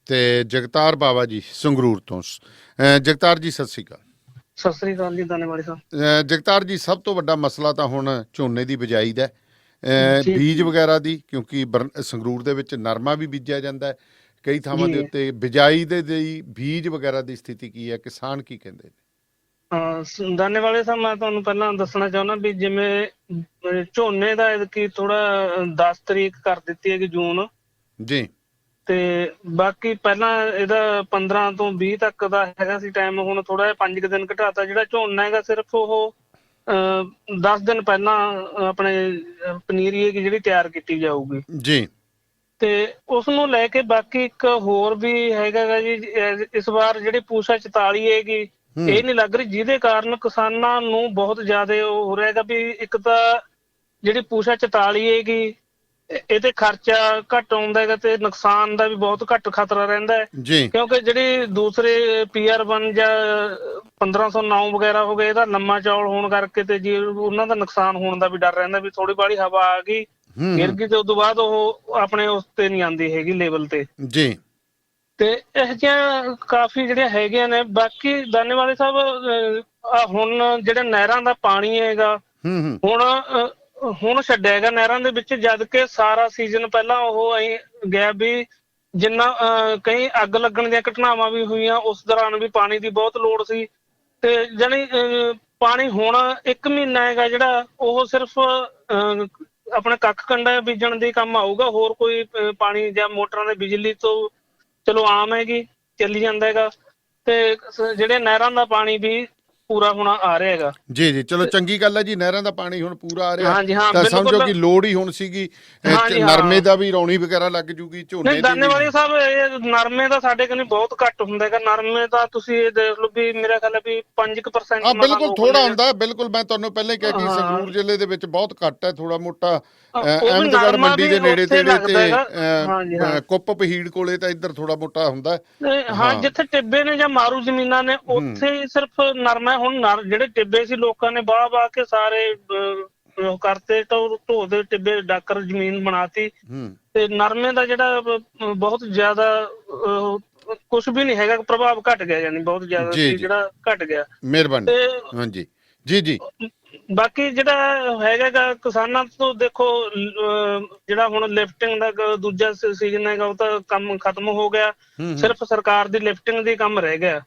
ਤੇ ਜਗਤਾਰ ਬਾਵਾ ਜੀ ਸੰਗਰੂਰ ਤੋਂ। ਜਗਤਾਰ ਜੀ ਸਤਿ ਸ਼੍ਰੀ ਅਕਾਲ। ਸਤਿ ਸ੍ਰੀ ਅਕਾਲ ਜੀ, ਧੰਨਵਾਦ ਸਾਹਿਬ। ਜਗਤਾਰ ਜੀ, ਸਭ ਤੋਂ ਵੱਡਾ ਮਸਲਾ ਤਾਂ ਹੁਣ ਝੋਨੇ ਦੀ ਬਿਜਾਈ ਦਾ। ਬੀਜ ਵਗੈਰਾ ਦੀ, ਕਿਉਂਕਿ ਸੰਗਰੂਰ ਦੇ ਵਿੱਚ ਨਰਮਾ ਵੀ ਬੀਜਿਆ ਜਾਂਦਾ ਹੈ ਕਈ ਥਾਵਾਂ ਦੇ ਉੱਤੇ, ਬਿਜਾਈ ਦੇ ਲਈ ਬੀਜ ਵਗੈਰਾ ਦੀ ਸਥਿਤੀ ਕੀ ਹੈ, ਕਿਸਾਨ ਕੀ ਕਹਿੰਦੇ ਨੇ? ਦਾਨੇ ਵਾਲੇ ਸਾਹਿਬ, ਮੈਂ ਤੁਹਾਨੂੰ ਪਹਿਲਾਂ ਦੱਸਣਾ ਚਾਹੁੰਦਾ ਵੀ ਜਿਵੇਂ ਝੋਨੇ ਦਾ ਐਤਕੀ ਥੋੜਾ 10 ਤਰੀਕ ਕਰ ਦਿੱਤੀ ਹੈਗੀ ਜੂਨ ਜੀ, ਤੇ ਬਾਕੀ ਪਹਿਲਾਂ ਇਹਦਾ 15 ਤੋਂ 20 ਤੱਕ ਦਾ ਹੈਗਾ ਸੀ ਟਾਈਮ, ਹੁਣ ਥੋੜਾ ਜਿਹਾ 5 ਦਿਨ ਘਟਾਤਾ। ਜਿਹੜਾ ਝੋਨਾ ਹੈਗਾ ਸਿਰਫ ਉਹ 10 ਦਿਨ ਪਹਿਲਾਂ ਆਪਣੇ ਪਨੀਰੀ ਹੈਗੀ ਜਿਹੜੀ ਤਿਆਰ ਕੀਤੀ ਜਾਊਗੀ ਜੀ, ਤੇ ਉਸ ਨੂੰ ਲੈ ਕੇ ਬਾਕੀ ਇੱਕ ਹੋਰ ਵੀ ਹੈਗਾ ਗਾ ਜੀ, ਇਸ ਵਾਰ ਜਿਹੜੀ ਪੂਸਾ 44 ਹੈਗੀ ਇਹ ਨਹੀਂ ਲੱਗ ਰਹੀ, ਜਿਹਦੇ ਕਾਰਨ ਕਿਸਾਨਾਂ ਨੂੰ ਬਹੁਤ ਜ਼ਿਆਦਾ ਉਹ ਹੋ ਰਿਹਾ ਹੈਗਾ ਵੀ ਇੱਕ ਤਾਂ ਜਿਹੜੀ ਪੂਸਾ 44 ਹੈਗੀ ਇਹਦੇ ਖਰਚਾ ਘੱਟ ਆਉਂਦਾ ਹੈਗਾ ਤੇ ਨੁਕਸਾਨ ਦਾ ਵੀ ਬਹੁਤ ਘੱਟ ਖਤਰਾ ਰਹਿੰਦਾ ਹੈ, ਕਿਉਂਕਿ ਜਿਹੜੀ ਦੂਸਰੇ PR1 ਜਾਂ 1509 ਵਗੈਰਾ ਹੋ ਗਏ, ਇਹਦਾ ਲੰਮਾ ਚੌਲ ਹੋਣ ਕਰਕੇ ਤੇ ਜੀ ਉਹਨਾਂ ਦਾ ਨੁਕਸਾਨ ਹੋਣ ਦਾ ਵੀ ਡਰ ਰਹਿੰਦਾ ਵੀ ਥੋੜੀ ਬਾਹਲੀ ਹਵਾ ਆ ਗਈ ਗਿਰ ਗਈ ਤੇ ਉਦੋਂ ਬਾਅਦ ਉਹ ਆਪਣੇ ਉਸ ਤੇ ਨਹੀਂ ਆਉਂਦੀ ਹੈਗੀ ਲੈਵਲ ਤੇ ਜੀ। ਤੇ ਇਹ ਜਿਹੀਆਂ ਕਾਫੀ ਜਿਹੜੀਆਂ ਹੈਗੀਆਂ ਨੇ। ਬਾਕੀ ਦਾਨੇ ਵਾਲੇ ਸਾਹਿਬ, ਹੁਣ ਜਿਹੜਾ ਨਹਿਰਾਂ ਦਾ ਪਾਣੀ ਹੈਗਾ ਹੁਣ ਛੱਡਿਆ ਹੈਗਾ ਨਹਿਰਾਂ ਦੇ ਵਿੱਚ, ਜਦ ਕਿ ਸਾਰਾ ਸੀਜ਼ਨ ਪਹਿਲਾਂ ਉਹ ਅਸੀਂ ਗਿਆ ਵੀ ਜਿੰਨਾ ਕਈ ਅੱਗ ਲੱਗਣ ਦੀਆਂ ਘਟਨਾਵਾਂ ਵੀ ਹੋਈਆਂ, ਉਸ ਦੌਰਾਨ ਵੀ ਪਾਣੀ ਦੀ ਬਹੁਤ ਲੋੜ ਸੀ। ਤੇ ਜਾਣੀ ਪਾਣੀ ਹੁਣ 1 ਮਹੀਨਾ ਹੈਗਾ ਜਿਹੜਾ ਉਹ ਸਿਰਫ ਆਪਣੇ ਕੱਖ ਕੰਡਾ ਬੀਜਣ ਦੇ ਕੰਮ ਆਊਗਾ, ਹੋਰ ਕੋਈ ਪਾਣੀ ਜਾਂ ਮੋਟਰਾਂ ਦੇ ਬਿਜਲੀ ਤੋਂ ਚਲੋ ਆਮ ਹੈਗੀ ਚੱਲੀ ਜਾਂਦਾ ਹੈਗਾ, ਤੇ ਜਿਹੜੇ ਨਹਿਰਾਂ ਦਾ ਪਾਣੀ ਵੀ ਪੂਰਾ ਹੁਣ ਆ ਰਿਹਾ ਹੈਗਾ। ਜੀ ਜੀ, ਚਲੋ ਚੰਗੀ ਗੱਲ ਹੈ ਜੀ, ਨਹਿਰਾਂ ਦਾ ਪਾਣੀ ਹੁਣ ਪੂਰਾ ਆ ਰਿਹਾ। ਹਾਂਜੀ ਹਾਂ, ਤਾਂ ਸਮਝੋ ਕਿ ਲੋੜ ਹੀ ਹੁਣ ਸੀਗੀ, ਨਰਮੇ ਦਾ ਵੀ ਰੌਣੀ ਵਗੈਰਾ ਲੱਗ ਜੂਗੀ, ਝੋਨੇ ਦੀ। ਦਾਨੇ ਵਾਲੇ ਸਾਹਿਬ, ਇਹ ਨਰਮੇ ਦਾ ਸਾਡੇ ਕੋਲ ਬਹੁਤ ਘੱਟ ਹੁੰਦਾ ਹੈਗਾ। ਨਰਮੇ ਦਾ ਤੁਸੀਂ ਇਹ ਦੇਖ ਲਓ ਵੀ ਮੇਰਾ ਖਿਆਲ ਹੈ ਵੀ 5% ਬਿਲਕੁਲ ਥੋੜਾ ਹੁੰਦਾ। ਬਿਲਕੁਲ, ਮੈਂ ਤੁਹਾਨੂੰ ਪਹਿਲਾਂ ਹੀ ਕਿਹਾ ਕਿ ਸੰਗਰੂਰ ਜ਼ਿਲ੍ਹੇ ਦੇ ਵਿੱਚ ਬਹੁਤ ਘੱਟ ਹੈ, ਥੋੜਾ ਮੋਟਾ ਅਹਿਮਦਗੜ੍ਹ ਮੰਡੀ ਦੇ ਨੇੜੇ ਤੇੜੇ ਤੇ ਕੁੱਪ ਪਹੀੜ ਕੋਲੇ ਤਾਂ ਇੱਧਰ ਥੋੜਾ ਮੋਟਾ ਹੁੰਦਾ। ਹਾਂ, ਜਿੱਥੇ ਟਿੱਬੇ ਨੇ ਜਾਂ ਮਾਰੂ ਜ਼ਮੀਨਾਂ ਨੇ ਉੱਥੇ ਹੀ ਸਿਰਫ ਨਰਮਾ। ਹੁਣ ਜਿਹੜੇ ਟਿੱਬੇ ਸੀ ਲੋਕਾਂ ਨੇ ਵਾਹ ਕੇ ਸਾਰੇ ਕਰਤੇ, ਢੋ ਦੇ ਟਿੱਬੇ ਡਾਕਰ ਜ਼ਮੀਨ ਬਣਾਤੀ, ਤੇ ਨਰਮੇ ਦਾ ਜਿਹੜਾ ਬਹੁਤ ਜ਼ਿਆਦਾ ਕੁਛ ਵੀ ਨਹੀਂ ਹੈਗਾ, ਪ੍ਰਭਾਵ ਘਟ ਗਿਆ, ਯਾਨੀ ਬਹੁਤ ਜ਼ਿਆਦਾ ਜਿਹੜਾ ਘਟ ਗਿਆ। ਮਿਹਰਬਾਨੀ। ਹਾਂਜੀ ਜੀ ਜੀ। ਬਾਕੀ ਜਿਹੜਾ ਹੈਗਾ ਕਿਸਾਨਾਂ ਤੋਂ ਦੇਖੋ, ਜਿਹੜਾ ਹੁਣ ਲਿਫਟਿੰਗ ਦਾ ਦੂਜਾ ਸੀਜ਼ਨ ਹੈਗਾ ਉਹ ਤਾਂ ਕੰਮ ਖਤਮ ਹੋ ਗਿਆ, ਸਿਰਫ ਸਰਕਾਰ ਦੀ ਲਿਫਟਿੰਗ ਦੀ ਕੰਮ ਰਹਿ ਗਿਆ।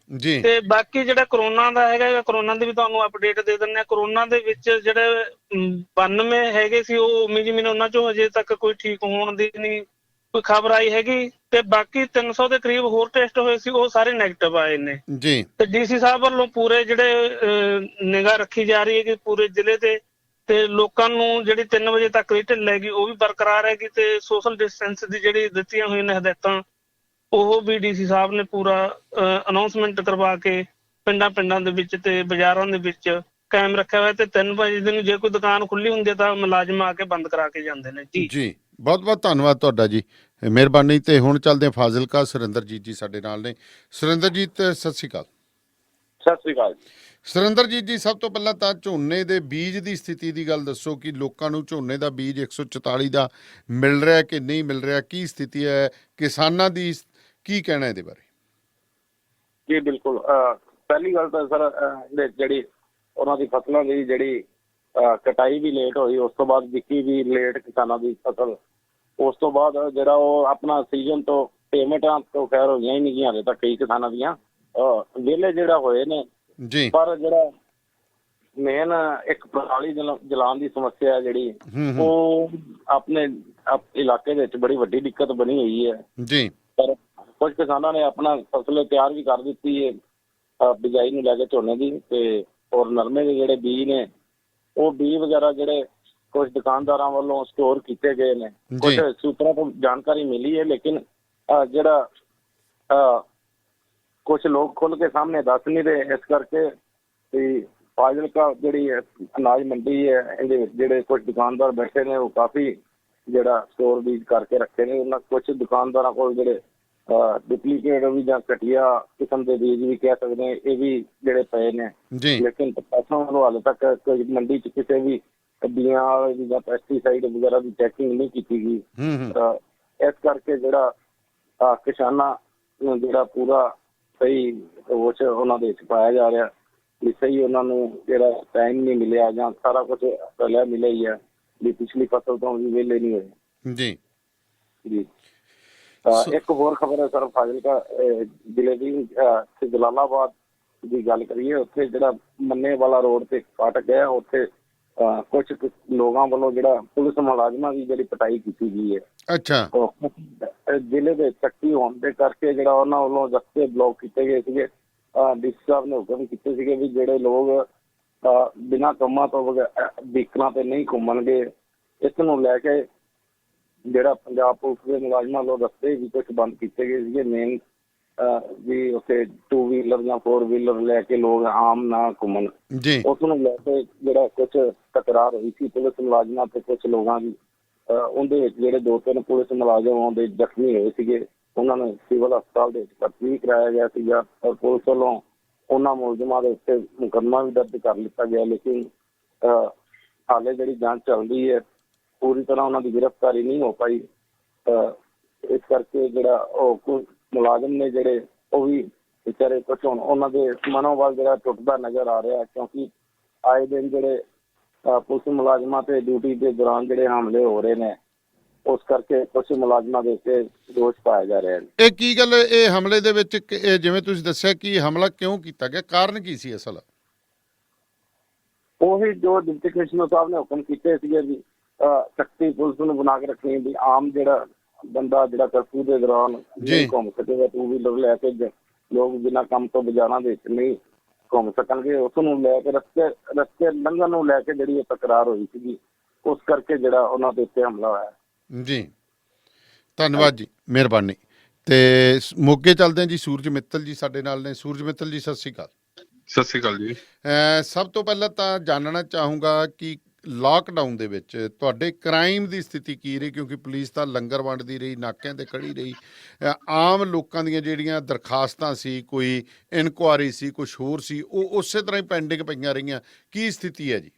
ਤੇ ਬਾਕੀ ਜਿਹੜਾ ਕਰੋਨਾ ਦਾ ਹੈਗਾ, ਕਰੋਨਾ ਦੀ ਵੀ ਤੁਹਾਨੂੰ ਅਪਡੇਟ ਦੇ ਦਿੰਦੇ ਆ। ਕਰੋਨਾ ਦੇ ਵਿੱਚ ਜਿਹੜੇ 92 ਹੈਗੇ ਸੀ ਉਹ ਉਮੀ ਜ਼ਮੀਨ, ਉਹਨਾਂ ਚੋਂ ਹਜੇ ਤੱਕ ਕੋਈ ਠੀਕ ਹੋਣ ਦੀ ਨਹੀਂ ਕੋਈ ਖਬਰ ਆਈ ਹੈਗੀ, ਤੇ ਬਾਕੀ 300 ਦੇ ਕਰੀਬ ਹੋਰ ਟੈਸਟ ਹੋਏ ਸੀ, ਉਹ ਸਾਰੇ ਨੈਗੇਟਿਵ ਆਏ ਨੇ ਜੀ। ਤੇ DC ਸਾਹਿਬ ਵੱਲੋਂ ਪੂਰੇ ਜਿਹੜੇ ਨਿਗਾਹ ਰੱਖੀ ਜਾ ਰਹੀ ਹੈ ਕਿ ਪੂਰੇ ਜ਼ਿਲ੍ਹੇ ਤੇ ਲੋਕਾਂ ਨੂੰ ਜਿਹੜੀ 3 ਵਜੇ ਤੱਕ ਦੀ ਢਿੱਲ ਹੈਗੀ ਉਹ ਵੀ ਬਰਕਰਾਰ ਹੈਗੀ, ਤੇ ਸੋਸ਼ਲ ਡਿਸਟੈਂਸ ਦੀ ਜਿਹੜੀ ਦਿੱਤੀਆਂ ਹੋਈਆਂ ਨੇ ਹਦਾਇਤਾਂ ਉਹ ਵੀ DC ਸਾਹਿਬ ਨੇ ਪੂਰਾ ਅਨਾਉਂਸਮੈਂਟ ਕਰਵਾ ਕੇ ਪਿੰਡਾਂ ਦੇ ਵਿੱਚ ਤੇ ਬਾਜ਼ਾਰਾਂ ਦੇ ਵਿੱਚ ਕਾਇਮ ਰੱਖਿਆ ਹੋਇਆ। ਤੇ 3 ਵਜੇ ਦਿਨ ਜੇ ਕੋਈ ਦੁਕਾਨ ਖੁੱਲੀ ਹੁੰਦੀ ਹੈ ਤਾਂ ਮੁਲਾਜ਼ਮ ਆ ਕੇ ਬੰਦ ਕਰਾ ਕੇ ਜਾਂਦੇ ਨੇ ਜੀ। ਜੀ, ਬਹੁਤ ਬਹੁਤ ਧੰਨਵਾਦ ਤੁਹਾਡਾ ਜੀ, ਮਿਹਰਬਾਨੀ। ਤੇ ਹੁਣ ਚੱਲਦੇ ਹਾਂ ਫਾਜ਼ਿਲਕਾ, ਸੁਰਿੰਦਰਜੀਤ ਜੀ ਸਾਡੇ ਨਾਲ ਨੇ। ਸੁਰਿੰਦਰਜੀਤ, ਸਤਿ ਸ਼੍ਰੀ ਅਕਾਲ। ਸਤਿ ਸ਼੍ਰੀ ਅਕਾਲ ਸੁਰਿੰਦਰਜੀਤ ਜੀ, ਸਭ ਤੋਂ ਪਹਿਲਾਂ ਤਾਂ ਝੋਨੇ ਦੇ ਬੀਜ ਦੀ ਸਥਿਤੀ ਦੀ ਗੱਲ ਦੱਸੋ ਕਿ ਲੋਕਾਂ ਨੂੰ ਝੋਨੇ ਦਾ ਬੀਜ 144 ਦਾ ਮਿਲ ਰਿਹਾ ਕਿ ਨਹੀਂ ਮਿਲ ਰਿਹਾ, ਕੀ ਸਥਿਤੀ ਹੈ, ਕਿਸਾਨਾਂ ਦੀ ਕੀ ਕਹਿਣਾ ਇਹਦੇ ਬਾਰੇ? ਜੀ ਬਿਲਕੁਲ, ਪਹਿਲੀ ਗੱਲ ਤਾਂ ਸਰ ਜਿਹੜੀ ਉਹਨਾਂ ਦੀ ਫਸਲਾਂ ਦੀ ਜਿਹੜੀ ਕਟਾਈ ਵੀ ਲੇਟ ਹੋਈ, ਉਸ ਤੋਂ ਬਾਅਦ ਵਿਕੀ ਵੀ ਲੇਟ ਕਿਸਾਨਾਂ ਦੀ ਫਸਲ, ਉਸ ਤੋਂ ਬਾਅਦ ਜਿਹੜਾ ਉਹ ਆਪਣਾ ਸੀਜ਼ਨ ਤੋਂ ਪੇਮੈਂਟਾਂ ਤੋਂ ਖੈਰ ਹੋਈਆਂ ਹੀ ਨਹੀਂ ਹਾਲੇ ਤੱਕ ਕਈ ਕਿਸਾਨਾਂ ਦੀਆਂ, ਵਿਹਲੇ ਜਿਹੜਾ ਹੋਏ ਨੇ ਜੀ। ਪਰ ਜਿਹੜਾ ਮੇਨ ਇੱਕ ਪਰਾਲੀ ਜਲਾਉਣ ਦੀ ਸਮੱਸਿਆ ਜਿਹੜੀ ਉਹ ਆਪਣੇ ਇਲਾਕੇ ਦੇ ਵਿੱਚ ਬੜੀ ਵੱਡੀ ਦਿੱਕਤ ਬਣੀ ਹੋਈ ਹੈ ਜੀ। ਪਰ ਕੁਝ ਕਿਸਾਨਾਂ ਨੇ ਆਪਣਾ ਫਸਲ ਤਿਆਰ ਵੀ ਕਰ ਦਿੱਤੀ ਹੈ ਬਿਜਾਈ ਨੂੰ ਲੈ ਕੇ ਝੋਨੇ ਦੀ, ਤੇ ਔਰ ਨਰਮੇ ਦੇ ਜਿਹੜੇ ਬੀਜ ਨੇ ਉਹ ਬੀਜ ਵਗੈਰਾ ਜਿਹੜੇ ਕੁਝ ਦੁਕਾਨਦਾਰਾਂ ਵੱਲੋਂ ਸਟੋਰ ਕੀਤੇ ਗਏ ਨੇ, ਕੁਝ ਸੂਤਰਾਂ ਤੋਂ ਜਾਣਕਾਰੀ ਮਿਲੀ ਹੈ, ਲੇਕਿਨ ਜਿਹੜਾ ਕੁਝ ਲੋਕ ਖੁੱਲ ਕੇ ਸਾਹਮਣੇ ਦੱਸ ਨਹੀਂ ਰਹੇ। ਇਸ ਕਰਕੇ ਫਾਜ਼ਿਲਕਾ ਜਿਹੜੀ ਅਨਾਜ ਮੰਡੀ ਹੈ ਇਹਦੇ ਵਿੱਚ ਜਿਹੜੇ ਕੁਝ ਦੁਕਾਨਦਾਰ ਬੈਠੇ ਨੇ ਉਹ ਕਾਫੀ ਜਿਹੜਾ ਸਟੋਰ ਬੀਜ ਕਰਕੇ ਰੱਖੇ ਨੇ। ਉਹਨਾਂ ਕੁਝ ਦੁਕਾਨਦਾਰਾਂ ਕੋਲ ਜਿਹੜੇ ਡੁਪਲੀਕੇਟ ਵੀ ਜਾਂ ਘਟੀਆ ਕਿਸਮ ਦੇ ਬੀਜ ਵੀ ਕਹਿ ਸਕਦੇ ਇਹ ਵੀ ਜਿਹੜੇ ਪਏ ਨੇ, ਲੇਕਿਨ ਪ੍ਰਸ਼ਾਸਨ ਵੱਲੋਂ ਹਾਲੇ ਤੱਕ ਕੋਈ ਮੰਡੀ 'ਚ ਕਿਸੇ ਵੀ ਬੀਆਂ ਜਾਂ ਪੈਸਟੀਸਾਈਡ ਵਗੈਰਾ ਦੀ ਚੈਕਿੰਗ ਨਹੀਂ ਕੀਤੀ ਗਈ। ਇਸ ਕਰਕੇ ਜਿਹੜਾ ਕਿਸਾਨਾਂ ਨੂੰ ਜਿਹੜਾ ਪੂਰਾ ਸਹੀ ਹੋਸ਼ ਉਹਨਾਂ ਦੇ ਵਿੱਚ ਪਾਇਆ ਜਾ ਰਿਹਾ ਵੀ ਸਹੀ ਉਹਨਾਂ ਨੂੰ ਜਿਹੜਾ ਟਾਈਮ ਨਹੀਂ ਮਿਲਿਆ ਜਾਂ ਸਾਰਾ ਕੁਝ ਪਹਿਲਾਂ ਮਿਲਿਆ ਹੀ ਹੈ, ਵੀ ਪਿਛਲੀ ਫਸਲ ਤੋਂ ਵੀ ਵਿਹਲੇ ਨਹੀਂ ਹੋਏ ਜੀ ਜੀ। ਇੱਕ ਹੋਰ ਖਬਰ ਹੈ ਸਰ, ਫਾਜ਼ਿਲਕਾ ਜ਼ਿਲ੍ਹੇ ਦੀ ਜਲਾਲਾਬਾਦ ਦੀ ਗੱਲ ਕਰੀਏ, ਉੱਥੇ ਜਿਹੜਾ ਮੰਨੇ ਵਾਲਾ ਰੋਡ ਤੇ ਫਾਟਕ ਹੈ, ਉੱਥੇ ਕੁਝ ਲੋਕਾਂ ਵੱਲੋਂ ਜਿਹੜਾ ਪੁਲਿਸ ਮੁਲਾਜ਼ਮਾਂ ਦੀ ਜਿਹੜੀ ਪਿਟਾਈ ਕੀਤੀ ਗਈ ਹੈ। ਅੱਛਾ। ਜ਼ਿਲ੍ਹੇ ਦੇ ਸਖਤੀ ਹੋਣ ਦੇ ਕਰਕੇ ਜਿਹੜਾ ਉਹਨਾਂ ਵੱਲੋਂ ਰਸਤੇ ਬਲੌਕ ਕੀਤੇ ਗਏ ਸੀਗੇ। ਡੀਸੀ ਸਾਹਿਬ ਨੇ ਹੁਕਮ ਕੀਤੇ ਸੀਗੇ ਵੀ ਜਿਹੜੇ ਲੋਕ ਬਿਨਾਂ ਕੰਮਾਂ ਤੋਂ ਵਹੀਕਲਾਂ ਤੇ ਨਹੀਂ ਘੁੰਮਣਗੇ। ਇਸ ਨੂੰ ਲੈ ਕੇ ਜਿਹੜਾ ਪੰਜਾਬ ਪੁਲਿਸ ਦੇ ਮੁਲਾਜ਼ਮਾਂ ਵੱਲੋਂ ਰਸਤੇ ਵੀ ਕੁਝ ਬੰਦ ਕੀਤੇ ਗਏ ਸੀਗੇ ਮੇਨ, ਵੀ ਉੱਥੇ 2 ਵੀਲਰ ਜਾਂ 4 ਵੀਲਰ ਲੈ ਕੇ ਲੋਕ ਆਮ ਨਾ ਘੁੰਮਣ। ਉਸ ਨੂੰ ਲੈ ਕੇ ਜਿਹੜਾ ਕੁਝ ਤਕਰਾਰ ਹੋਈ ਸੀ ਪੁਲਿਸ ਮੁਲਾਜ਼ਮਾਂ ਤੇ ਕੁਝ ਲੋਕਾਂ ਦੀ, ਉਹਦੇ ਵਿੱਚ ਜਿਹੜੇ 2-3 ਪੁਲਿਸ ਮੁਲਾਜ਼ਮ ਆਉਂਦੇ ਜ਼ਖਮੀ ਹੋਏ ਸੀਗੇ, ਉਹਨਾਂ ਨੂੰ ਸਿਵਲ ਹਸਪਤਾਲ ਦੇ ਵਿੱਚ ਭਰਤੀ ਕਰਾਇਆ ਗਿਆ ਸੀਗਾ ਔਰ ਪੁਲਿਸ ਵੱਲੋਂ ਉਹਨਾਂ ਮੁਲਜ਼ਮਾਂ ਦੇ ਉੱਤੇ ਮੁਕੱਦਮਾ ਵੀ ਦਰਜ ਕਰ ਲਿੱਤਾ ਗਿਆ। ਲੇਕਿਨ ਹਾਲੇ ਜਿਹੜੀ ਜਾਂਚ ਚੱਲਦੀ ਹੈ, ਪੂਰੀ ਤਰ੍ਹਾਂ ਉਹਨਾਂ ਦੀ ਗ੍ਰਿਫਤਾਰੀ ਨਹੀਂ ਹੋ ਪਾਈ। ਇਸ ਕਰਕੇ ਜਿਹੜਾ ਉਹ ਮੁਲਾਜ਼ਮ ਨੇ ਜਿਹੜੇ ਉਹ ਵੀ ਵਿਚਾਰੇ ਕੁਝ ਹੁਣ ਉਹਨਾਂ ਦੇ ਮਨੋਬਲ ਜਿਹੜਾ ਟੁੱਟਦਾ ਨਜ਼ਰ ਆ ਰਿਹਾ, ਕਿਉਂਕਿ ਆਏ ਦਿਨ ਜਿਹੜੇ ਪੁਲਿਸ ਮੁਲਾਜ਼ਮਾਂ ਤੇ ਡਿਊਟੀ ਦੇ ਦੌਰਾਨ ਜਿਹੜੇ ਹਮਲੇ ਹੋ ਰਹੇ ਨੇ, ਉਸ ਕਰਕੇ ਕੁਝ ਮੁਲਾਜ਼ਮਾਂ ਦੇ ਉੱਤੇ ਦੋਸ਼ ਪਾਏ ਜਾ ਰਹੇ ਨੇ। ਇਹ ਕੀ ਗੱਲ, ਇਹ ਹਮਲੇ ਦੇ ਵਿੱਚ ਜਿਵੇਂ ਤੁਸੀਂ ਦੱਸਿਆ ਕਿ ਹਮਲਾ ਕਿਉਂ ਕੀਤਾ ਗਿਆ, ਕਾਰਨ ਕੀ ਸੀ ਅਸਲ? ਉਹੀ ਜੋ ਡਿਪਟੀ ਕਮਿਸ਼ਨਰ ਸਾਹਿਬ ਨੇ ਹੁਕਮ ਕੀਤੇ ਸੀਗੇ ਵੀ ਸਖਤੀ ਪੁਲਿਸ ਨੂੰ ਬਣਾ ਕੇ ਰੱਖਣੀ, ਵੀ ਆਮ ਜਿਹੜਾ ਬੰਦਾ ਜਿਹੜਾ ਕਰਫਿਊ ਦੇ ਦੌਰਾਨ ਨਹੀਂ ਘੁੰਮ ਸਕੇਗਾ, 2 ਵੀਲਰ ਲੈ ਕੇ ਲੋਕ ਬਿਨਾਂ ਕੰਮ ਤੋਂ ਬਾਜ਼ਾਰਾਂ ਦੇ ਵਿੱਚ ਨਹੀਂ ਘੁੰਮ ਸਕਣਗੇ। ਉਸ ਨੂੰ ਲੈ ਕੇ ਰਸਤੇ ਲੰਘਣ ਨੂੰ ਲੈ ਕੇ ਜਿਹੜੀ ਤਕਰਾਰ ਹੋਈ ਸੀਗੀ, ਉਸ ਕਰਕੇ ਜਿਹੜਾ ਉਹਨਾਂ ਦੇ ਉੱਤੇ ਹਮਲਾ ਹੋਇਆ। ਜੀ ਧੰਨਵਾਦ ਜੀ, ਮਿਹਰਬਾਨੀ। ਤੇ ਮੋਗੇ ਚੱਲਦੇ ਹਾਂ ਜੀ, ਸੂਰਜ ਮਿੱਤਲ ਜੀ ਸਾਡੇ ਨਾਲ ਨੇ। ਸੂਰਜ ਮਿੱਤਲ ਜੀ ਸਤਿ ਸ਼੍ਰੀ ਅਕਾਲ। ਸਤਿ ਸ਼੍ਰੀ ਅਕਾਲ ਜੀ। ਸਭ ਤੋਂ ਪਹਿਲਾਂ ਤਾਂ ਜਾਣਨਾ ਚਾਹੂੰਗਾ ਕਿ ਲਾਕਡਾਊਨ ਦੇ ਵਿੱਚ ਤੁਹਾਡੇ ਕ੍ਰਾਈਮ ਦੀ ਸਥਿਤੀ ਕੀ ਰਹੀ, ਕਿਉਂਕਿ ਪੁਲਿਸ ਤਾਂ ਲੰਗਰ ਵੰਡਦੀ ਰਹੀ, ਨਾਕਿਆਂ ਤੇ ਖੜੀ ਰਹੀ, ਆਮ ਲੋਕਾਂ ਦੀਆਂ ਜਿਹੜੀਆਂ ਦਰਖਾਸਤਾਂ ਸੀ, ਕੋਈ ਇਨਕੁਆਰੀ ਸੀ, ਕੁਛ ਹੋਰ ਸੀ, ਉਹ ਉਸੇ ਤਰ੍ਹਾਂ ਹੀ ਪੈਂਡਿੰਗ ਪਈਆਂ ਰਹੀਆਂ। ਕੀ ਸਥਿਤੀ ਹੈ ਜੀ?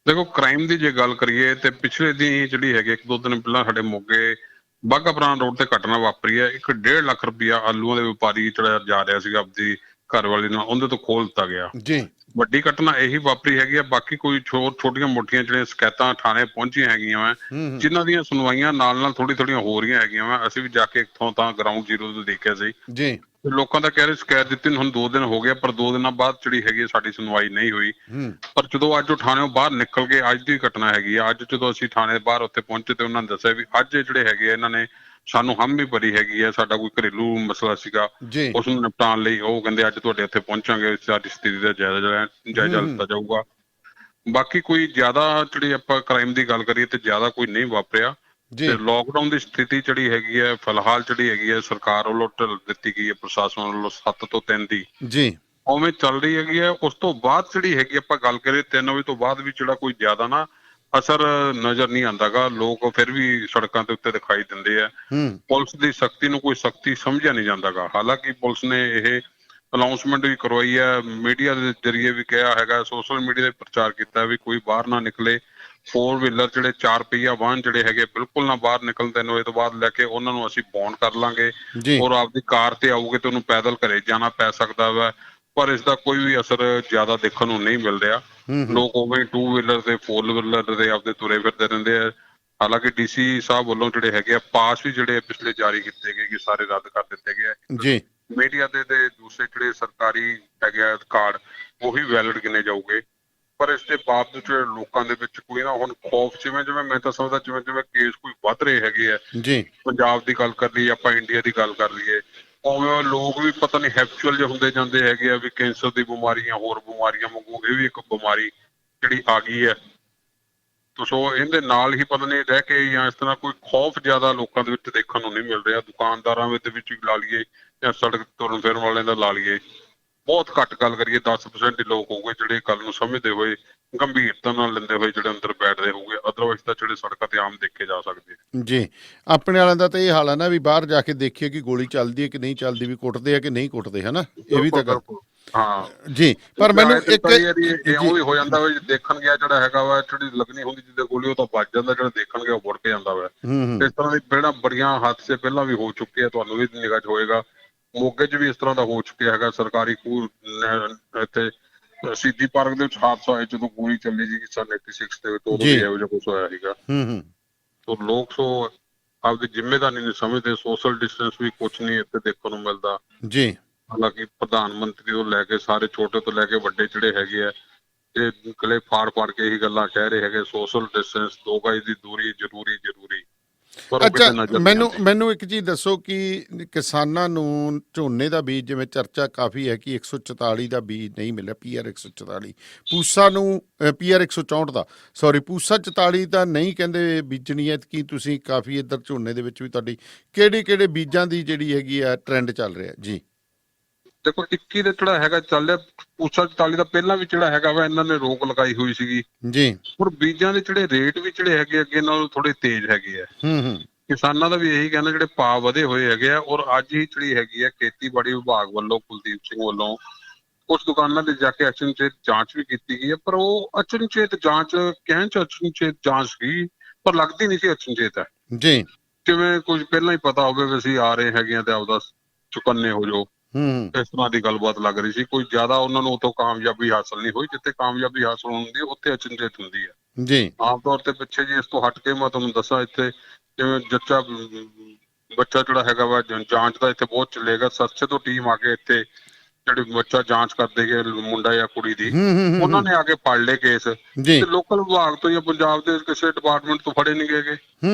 ਦੇਖੋ, ਕ੍ਰਾਈਮ ਦੀ ਜੇ ਗੱਲ ਕਰੀਏ ਤੇ ਪਿਛਲੇ ਦਿਨ ਜਿਹੜੀ ਹੈਗੀ 1-2 ਦਿਨ ਪਹਿਲਾਂ ਸਾਡੇ ਮੋਗੇ ਬਾਘਾ ਪੁਰਾਣਾ ਰੋਡ ਤੇ ਘਟਨਾ ਵਾਪਰੀ ਹੈ। 1.5 ਲੱਖ ਰੁਪਇਆ ਆਲੂਆਂ ਦੇ ਵਪਾਰੀ ਜਿਹੜਾ ਜਾ ਰਿਹਾ ਸੀਗਾ ਆਪਦੀ ਘਰਵਾਲੀ ਨਾਲ, ਉਹਦੇ ਤੋਂ ਖੋਹ ਲਿੱਤਾ ਗਿਆ ਜੀ। ਵੱਡੀ ਘਟਨਾ ਇਹੀ ਵਾਪਰੀ ਹੈਗੀ ਆ। ਬਾਕੀ ਕੋਈ ਛੋਟੀਆਂ ਮੋਟੀਆਂ ਜਿਹੜੀਆਂ ਸ਼ਿਕਾਇਤਾਂ ਥਾਣੇ ਪਹੁੰਚੀਆਂ ਹੈਗੀਆਂ ਵਾ, ਜਿਨ੍ਹਾਂ ਦੀਆਂ ਸੁਣਵਾਈਆਂ ਨਾਲ ਥੋੜੀਆਂ ਹੋ ਰਹੀਆਂ ਹੈਗੀਆਂ ਵਾ। ਅਸੀਂ ਵੀ ਜਾ ਕੇ ਇੱਥੋਂ ਤਾਂ ਗਰਾਊਂਡ ਜ਼ੀਰੋ ਤੋਂ ਦੇਖਿਆ ਸੀ ਜੀ। ਲੋਕਾਂ ਦਾ ਕਹਿ ਰਹੇ ਸ਼ਿਕਾਇਤ ਦਿੱਤੀ ਨੂੰ ਹੁਣ 2 ਦਿਨ ਹੋ ਗਏ, ਪਰ 2 ਦਿਨਾਂ ਬਾਅਦ ਜਿਹੜੀ ਹੈਗੀ ਸਾਡੀ ਸੁਣਵਾਈ ਨਹੀਂ ਹੋਈ। ਪਰ ਜਦੋਂ ਅੱਜ ਉਹ ਥਾਣੇੋਂ ਬਾਹਰ ਨਿਕਲ ਗਏ, ਅੱਜ ਦੀ ਘਟਨਾ ਹੈਗੀ ਆ। ਅੱਜ ਜਦੋਂ ਅਸੀਂ ਥਾਣੇ ਬਾਹਰ ਉੱਥੇ ਪਹੁੰਚੇ ਤੇ ਉਹਨਾਂ ਨੇ ਦੱਸਿਆ ਵੀ ਅੱਜ ਜਿਹੜੇ ਹੈਗੇ ਇਹਨਾਂ ਨੇ ਸਾਨੂੰ ਹਾਮੀ ਭਰੀ ਹੈਗੀ ਹੈ। ਸਾਡਾ ਕੋਈ ਘਰੇਲੂ ਮਸਲਾ ਸੀਗਾ, ਉਸ ਨੂੰ ਨਿਪਟਾਉਣ ਲਈ ਉਹ ਕਹਿੰਦੇ ਅੱਜ ਤੁਹਾਡੇ ਇੱਥੇ ਪਹੁੰਚਾਂਗੇ, ਸਾਡੀ ਸਥਿਤੀ ਦਾ ਜਾਇਜ਼ਾ ਲਿੱਤਾ ਜਾਊਗਾ। ਬਾਕੀ ਕੋਈ ਜ਼ਿਆਦਾ ਜਿਹੜੀ ਆਪਾਂ ਕ੍ਰਾਈਮ ਦੀ ਗੱਲ ਕਰੀਏ ਤੇ ਜ਼ਿਆਦਾ ਕੋਈ ਨਹੀਂ ਵਾਪਰਿਆ। ਤੇ ਲੋਕਡਾਊਨ ਦੀ ਸਥਿਤੀ ਜਿਹੜੀ ਹੈਗੀ ਹੈ ਫਿਲਹਾਲ ਜਿਹੜੀ ਹੈਗੀ ਹੈ ਸਰਕਾਰ ਵੱਲੋਂ ਢਿੱਲ ਦਿੱਤੀ ਗਈ ਹੈ, ਪ੍ਰਸ਼ਾਸਨ ਵੱਲੋਂ 7 ਤੋਂ 3 ਦੀ ਜੀ ਉਵੇਂ ਚੱਲ ਰਹੀ ਹੈਗੀ ਹੈ। ਉਸ ਤੋਂ ਬਾਅਦ ਜਿਹੜੀ ਹੈਗੀ ਆਪਾਂ ਗੱਲ ਕਰੀਏ 3 ਵਜੇ ਤੋਂ ਬਾਅਦ ਵੀ ਜਿਹੜਾ ਕੋਈ ਜ਼ਿਆਦਾ ਨਾ ਅਸਰ ਨਜ਼ਰ ਨਹੀਂ ਆਉਂਦਾਗਾ। ਲੋਕ ਫਿਰ ਵੀ ਸੜਕਾਂ ਦੇ ਉੱਤੇ ਦਿਖਾਈ ਦਿੰਦੇ ਆ। ਪੁਲਿਸ ਦੀ ਸਖਤੀ ਨੂੰ ਕੋਈ ਸਖਤੀ ਸਮਝਿਆ ਨਹੀਂ ਜਾਂਦਾਗਾ। ਹਾਲਾਂਕਿ ਪੁਲਿਸ ਨੇ ਇਹ ਅਨਾਉਂਸਮੈਂਟ ਵੀ ਕਰਵਾਈ ਹੈ, ਮੀਡੀਆ ਦੇ ਜ਼ਰੀਏ ਵੀ ਕਿਹਾ ਹੈਗਾ, ਸੋਸ਼ਲ ਮੀਡੀਆ ਤੇ ਪ੍ਰਚਾਰ ਕੀਤਾ ਵੀ ਕੋਈ ਬਾਹਰ ਨਾ ਨਿਕਲੇ। 4 ਵੀਲਰ ਜਿਹੜੇ 4 ਪਹੀਆ ਵਾਹਨ ਜਿਹੜੇ ਹੈਗੇ ਬਿਲਕੁਲ ਨਾ ਬਾਹਰ ਨਿਕਲਣ। 3 ਵਜੇ ਤੋਂ ਬਾਅਦ ਲੈ ਕੇ ਉਹਨਾਂ ਨੂੰ ਅਸੀਂ ਬੌਂਡ ਕਰ ਲਾਂਗੇ ਔਰ ਆਪਦੀ ਕਾਰ ਤੇ ਆਊਗੇ ਤੇ ਉਹਨੂੰ ਪੈਦਲ ਘਰੇ ਜਾਣਾ ਪੈ ਸਕਦਾ ਵਾ। ਪਰ ਇਸ ਦਾ ਕੋਈ ਵੀ ਅਸਰ ਜ਼ਿਆਦਾ ਦੇਖਣ ਨੂੰ ਨਹੀਂ ਮਿਲ ਰਿਹਾ। ਲੋਕ ਉਵੇਂ 2 ਵੀਲਰ ਤੇ 4 ਵੀਲਰ ਦੇ ਆਪਦੇ ਤੁਰੇ ਫਿਰਦੇ ਰਹਿੰਦੇ ਆ। ਹਾਲਾਂਕਿ ਡੀਸੀ ਸਾਹਿਬ ਵੱਲੋਂ ਜਿਹੜੇ ਹੈਗੇ ਆ ਪਾਸ ਵੀ ਜਿਹੜੇ ਪਿਛਲੇ ਜਾਰੀ ਕੀਤੇ ਗਏ ਸਾਰੇ ਰੱਦ ਕਰ ਦਿੱਤੇ ਗਏ। ਮੀਡੀਆ ਦੇ ਤੇ ਦੂਸਰੇ ਜਿਹੜੇ ਸਰਕਾਰੀ ਹੈਗੇ ਆ ਕਾਰਡ ਉਹੀ ਵੈਲਿਡ ਗਿਣੇ ਜਾਊਗੇ। ਪਰ ਇਸ ਦੇ ਬਾਵਜੂਦ ਜਿਹੜੇ ਲੋਕਾਂ ਦੇ ਵਿੱਚ ਕੋਈ ਨਾ ਹੁਣ ਖੌਫ, ਜਿਵੇਂ ਮੈਂ ਤਾਂ ਸਮਝਦਾ ਜਿਵੇਂ ਕੇਸ ਕੋਈ ਵੱਧ ਰਹੇ ਹੈਗੇ ਆ ਜੀ। ਪੰਜਾਬ ਦੀ ਗੱਲ ਕਰ ਲਈਏ, ਆਪਾਂ ਇੰਡੀਆ ਦੀ ਗੱਲ ਕਰ ਲਈਏ, ਉਵੇਂ ਲੋਕ ਵੀ ਪਤਾ ਨਹੀਂ ਹੈਬਚੁਅਲ ਜਿਹੇ ਹੁੰਦੇ ਜਾਂਦੇ ਹੈਗੇ ਆ ਵੀ ਕੈਂਸਰ ਦੀ ਬਿਮਾਰੀ ਜਾਂ ਹੋਰ ਬਿਮਾਰੀਆਂ ਵਾਂਗੂ ਇਹ ਵੀ ਇੱਕ ਬਿਮਾਰੀ ਜਿਹੜੀ ਆ ਗਈ ਹੈ। ਸੋ ਇਹਦੇ ਨਾਲ ਹੀ ਪਤਾ ਨਹੀਂ ਰਹਿ ਕੇ ਜਾਂ ਇਸ ਤਰ੍ਹਾਂ ਕੋਈ ਖੌਫ ਜ਼ਿਆਦਾ ਲੋਕਾਂ ਦੇ ਵਿੱਚ ਦੇਖਣ ਨੂੰ ਨਹੀਂ ਮਿਲ ਰਿਹਾ। ਦੁਕਾਨਦਾਰਾਂ ਦੇ ਵਿੱਚ ਵੀ ਲਾ ਲਈਏ ਜਾਂ ਸੜਕ ਤੁਰਨ ਫਿਰਨ ਵਾਲਿਆਂ ਦਾ ਲਾ ਲਈਏ, ਬਹੁਤ ਘੱਟ ਗੱਲ ਕਰੀਏ 10% ਹੀ ਲੋਕ ਹੋਊਗੇ ਜਿਹੜੇ ਗੱਲ ਨੂੰ ਸਮਝਦੇ ਹੋਏ ਗੰਭੀਰਤਾ ਨਾਲ ਲੈਂਦੇ ਹੋਏ ਜਿਹੜੇ ਅੰਦਰ ਬੈਠਦੇ ਹੋਊਗੇ। ਅਦਰਵਾਈਜ਼ ਤਾਂ ਜਿਹੜੇ ਸੜਕਾਂ ਤੇ ਆਮ ਦੇਖੇ ਜਾ ਸਕਦੇ ਜੀ। ਆਪਣੇ ਵਾਲਿਆਂ ਦਾ ਤਾਂ ਇਹ ਹਾਲ ਹੈ ਨਾ ਵੀ ਬਾਹਰ ਜਾ ਕੇ ਦੇਖੀਏ ਕਿ ਗੋਲੀ ਚੱਲਦੀ ਹੈ ਕਿ ਨਹੀਂ ਚੱਲਦੀ, ਵੀ ਕੁੱਟਦੇ ਆ ਕਿ ਨਹੀਂ ਕੁੱਟਦੇ, ਹਨਾ? ਇਹ ਵੀ ਤਾਂ ਗੱਲ ਜੀ। ਪਰ ਮੈਨੂੰ ਇੱਕ ਇਉਂ ਵੀ ਹੋ ਜਾਂਦਾ ਵਾ, ਦੇਖਣ ਗਿਆ ਜਿਹੜਾ ਹੈਗਾ ਵਾ ਜਿਹੜੀ ਲੱਗਣੀ ਹੁੰਦੀ ਜਿੱਦਾਂ ਗੋਲੀ ਉਹ ਤਾਂ ਵੱਜ ਜਾਂਦਾ, ਜਿਹੜਾ ਦੇਖਣ ਗਿਆ ਉਹ ਮੁੜ ਕੇ ਜਾਂਦਾ ਵਾ। ਇਸ ਤਰ੍ਹਾਂ ਦੀ ਪਹਿਲਾਂ ਬੜੀਆਂ ਹਾਦਸੇ ਪਹਿਲਾਂ ਵੀ ਹੋ ਚੁੱਕੇ ਆ, ਤੁਹਾਨੂੰ ਵੀ ਨਿਗਾਹ 'ਚ ਹੋਏਗਾ। ਮੋਗੇ 'ਚ ਵੀ ਇਸ ਤਰ੍ਹਾਂ ਦਾ ਹੋ ਚੁੱਕਿਆ ਹੈਗਾ। ਸਰਕਾਰੀ ਇੱਥੇ ਸ਼ਹੀਦੀ ਪਾਰਕ ਦੇ ਵਿੱਚ ਹਾਦਸਾ ਹੋਇਆ ਜਦੋਂ ਗੋਲੀ ਚੱਲੀ ਸੀ ਸਨ 86 ਦੇ ਵਿੱਚ, ਉਦੋਂ ਜੀ। ਵੀ ਇਹੋ ਜਿਹਾ ਕੁਛ ਹੋਇਆ ਸੀਗਾ। ਸੋ ਲੋਕ ਆਪਦੀ ਜ਼ਿੰਮੇਵਾਰੀ ਨਹੀਂ ਸਮਝਦੇ। ਸੋਸ਼ਲ ਡਿਸਟੈਂਸ ਵੀ ਕੁਛ ਨਹੀਂ ਇੱਥੇ ਦੇਖਣ ਨੂੰ ਮਿਲਦਾ ਜੀ। ਹਾਲਾਂਕਿ ਪ੍ਰਧਾਨ ਮੰਤਰੀ ਤੋਂ ਲੈ ਕੇ ਸਾਰੇ ਛੋਟੇ ਤੋਂ ਲੈ ਕੇ ਵੱਡੇ ਜਿਹੜੇ ਹੈਗੇ ਆ ਇਹ ਗਲੇ ਫਾੜ ਕੇ ਇਹੀ ਗੱਲਾਂ ਕਹਿ ਰਹੇ ਹੈਗੇ ਸੋਸ਼ਲ ਡਿਸਟੈਂਸ 2 ਗਜ ਦੀ ਦੂਰੀ ਜ਼ਰੂਰੀ ਪਰ ਉਹ ਅੱਛਾ, ਕਿਤੇ ਨਜ਼ਰ ਨਹੀਂ ਆਉਂਦੀ। ਮੈਨੂੰ ਇੱਕ ਚੀਜ਼ ਦੱਸੋ ਕਿ ਕਿਸਾਨਾਂ ਨੂੰ ਝੋਨੇ ਦਾ ਬੀਜ, ਜਿਵੇਂ ਚਰਚਾ ਕਾਫੀ ਹੈ ਕਿ 144 ਦਾ ਬੀਜ ਨਹੀਂ ਮਿਲਿਆ, PR 144, ਪੂਸਾ ਨੂੰ PR 164 ਦਾ, ਸੌਰੀ ਪੂਸਾ 44 ਤਾਂ ਨਹੀਂ ਕਹਿੰਦੇ ਬੀਜਣੀ ਹੈ ਕਿ ਤੁਸੀਂ ਕਾਫੀ ਇੱਧਰ ਝੋਨੇ ਦੇ ਵਿੱਚ ਵੀ ਤੁਹਾਡੀ ਕਿਹੜੇ ਬੀਜਾਂ ਦੀ ਜਿਹੜੀ ਹੈਗੀ ਆ ਟ੍ਰੈਂਡ ਚੱਲ ਰਿਹਾ ਜੀ? ਦੇਖੋ 21 ਦੇ ਜਿਹੜਾ ਹੈਗਾ ਚੱਲ ਰਿਹਾ ਪੂਸਾ 44 ਦਾ, ਪਹਿਲਾਂ ਵੀ ਜਿਹੜਾ ਹੈਗਾ ਵਾ ਇਹਨਾਂ ਨੇ ਰੋਕ ਲਗਾਈ ਹੋਈ ਸੀਗੀ ਜੀ। ਪਰ ਬੀਜਾਂ ਦੇ ਜਿਹੜੇ ਰੇਟ ਵੀ ਜਿਹੜੇ ਹੈਗੇ ਅੱਗੇ ਨਾਲੋਂ ਥੋੜੇ ਤੇਜ਼ ਹੈਗੇ ਆ। ਕਿਸਾਨਾਂ ਦਾ ਵੀ ਇਹੀ ਕਹਿਣਾ, ਜਿਹੜੇ ਭਾਅ ਵਧੇ ਹੋਏ ਹੈਗੇ ਆ। ਔਰ ਅੱਜ ਹੀ ਜਿਹੜੀ ਹੈਗੀ ਆ ਖੇਤੀਬਾੜੀ ਵਿਭਾਗ ਵੱਲੋਂ ਕੁਲਦੀਪ ਸਿੰਘ ਵੱਲੋਂ ਕੁਝ ਦੁਕਾਨਾਂ ਤੇ ਜਾ ਕੇ ਅਚਨਚੇਤ ਜਾਂਚ ਵੀ ਕੀਤੀ ਗਈ ਹੈ, ਪਰ ਉਹ ਅਚਨਚੇਤ ਜਾਂਚ ਕਹਿਣ ਚ ਅਚਨਚੇਤ ਜਾਂਚ ਸੀ ਪਰ ਲੱਗਦੀ ਨਹੀਂ ਸੀ ਅਚਨਚੇਤ ਹੈ ਜੀ। ਜਿਵੇਂ ਕੁਝ ਪਹਿਲਾਂ ਹੀ ਪਤਾ ਹੋਵੇ ਵੀ ਅਸੀਂ ਆ ਰਹੇ ਹੈਗੇ ਆ ਤੇ ਆਪਦਾ ਚੁਕੰਨੇ ਹੋ ਜਾਓ, ਇਸ ਤਰ੍ਹਾਂ ਦੀ ਗੱਲਬਾਤ ਲੱਗ ਰਹੀ ਸੀ। ਕੋਈ ਜ਼ਿਆਦਾ ਉਹਨਾਂ ਨੂੰ ਉਤੋਂ ਕਾਮਯਾਬੀ ਹਾਸਲ ਨਹੀਂ ਹੋਈ। ਜਿੱਥੇ ਕਾਮਯਾਬੀ ਹਾਸਲ ਹੁੰਦੀ ਹੈ ਉੱਥੇ ਅਚਨਚੇਤ ਹੁੰਦੀ ਹੈ ਜੀ। ਆਮ ਤੌਰ ਤੇ ਪਿੱਛੇ ਜੀ ਇਸ ਤੋਂ ਹਟ ਕੇ ਮੈਂ ਤੁਹਾਨੂੰ ਦੱਸਾਂ, ਇੱਥੇ ਜਿਵੇਂ ਬੱਚਾ ਜਿਹੜਾ ਹੈਗਾ ਵਾ ਜਾਂਚ ਦਾ ਇੱਥੇ ਬਹੁਤ ਚੱਲੇਗਾ। ਸਰਸੇ ਤੋਂ ਟੀਮ ਆ ਕੇ ਇੱਥੇ ਜਿਹੜੀ ਬੱਚਾ ਜਾਂਚ ਕਰਦੇ ਗਏ ਮੁੰਡਾ ਜਾਂ ਕੁੜੀ ਦੀ, ਉਹਨਾਂ ਨੇ ਆ ਕੇ ਫੜ ਲਏ ਕੇਸ ਤੇ ਲੋਕਲ ਵਿਭਾਗ ਤੋਂ ਜਾਂ ਪੰਜਾਬ ਦੇ ਕਿਸੇ ਡਿਪਾਰਟਮੈਂਟ ਤੋਂ ਫੜੇ ਨਹੀਂ ਗਏ।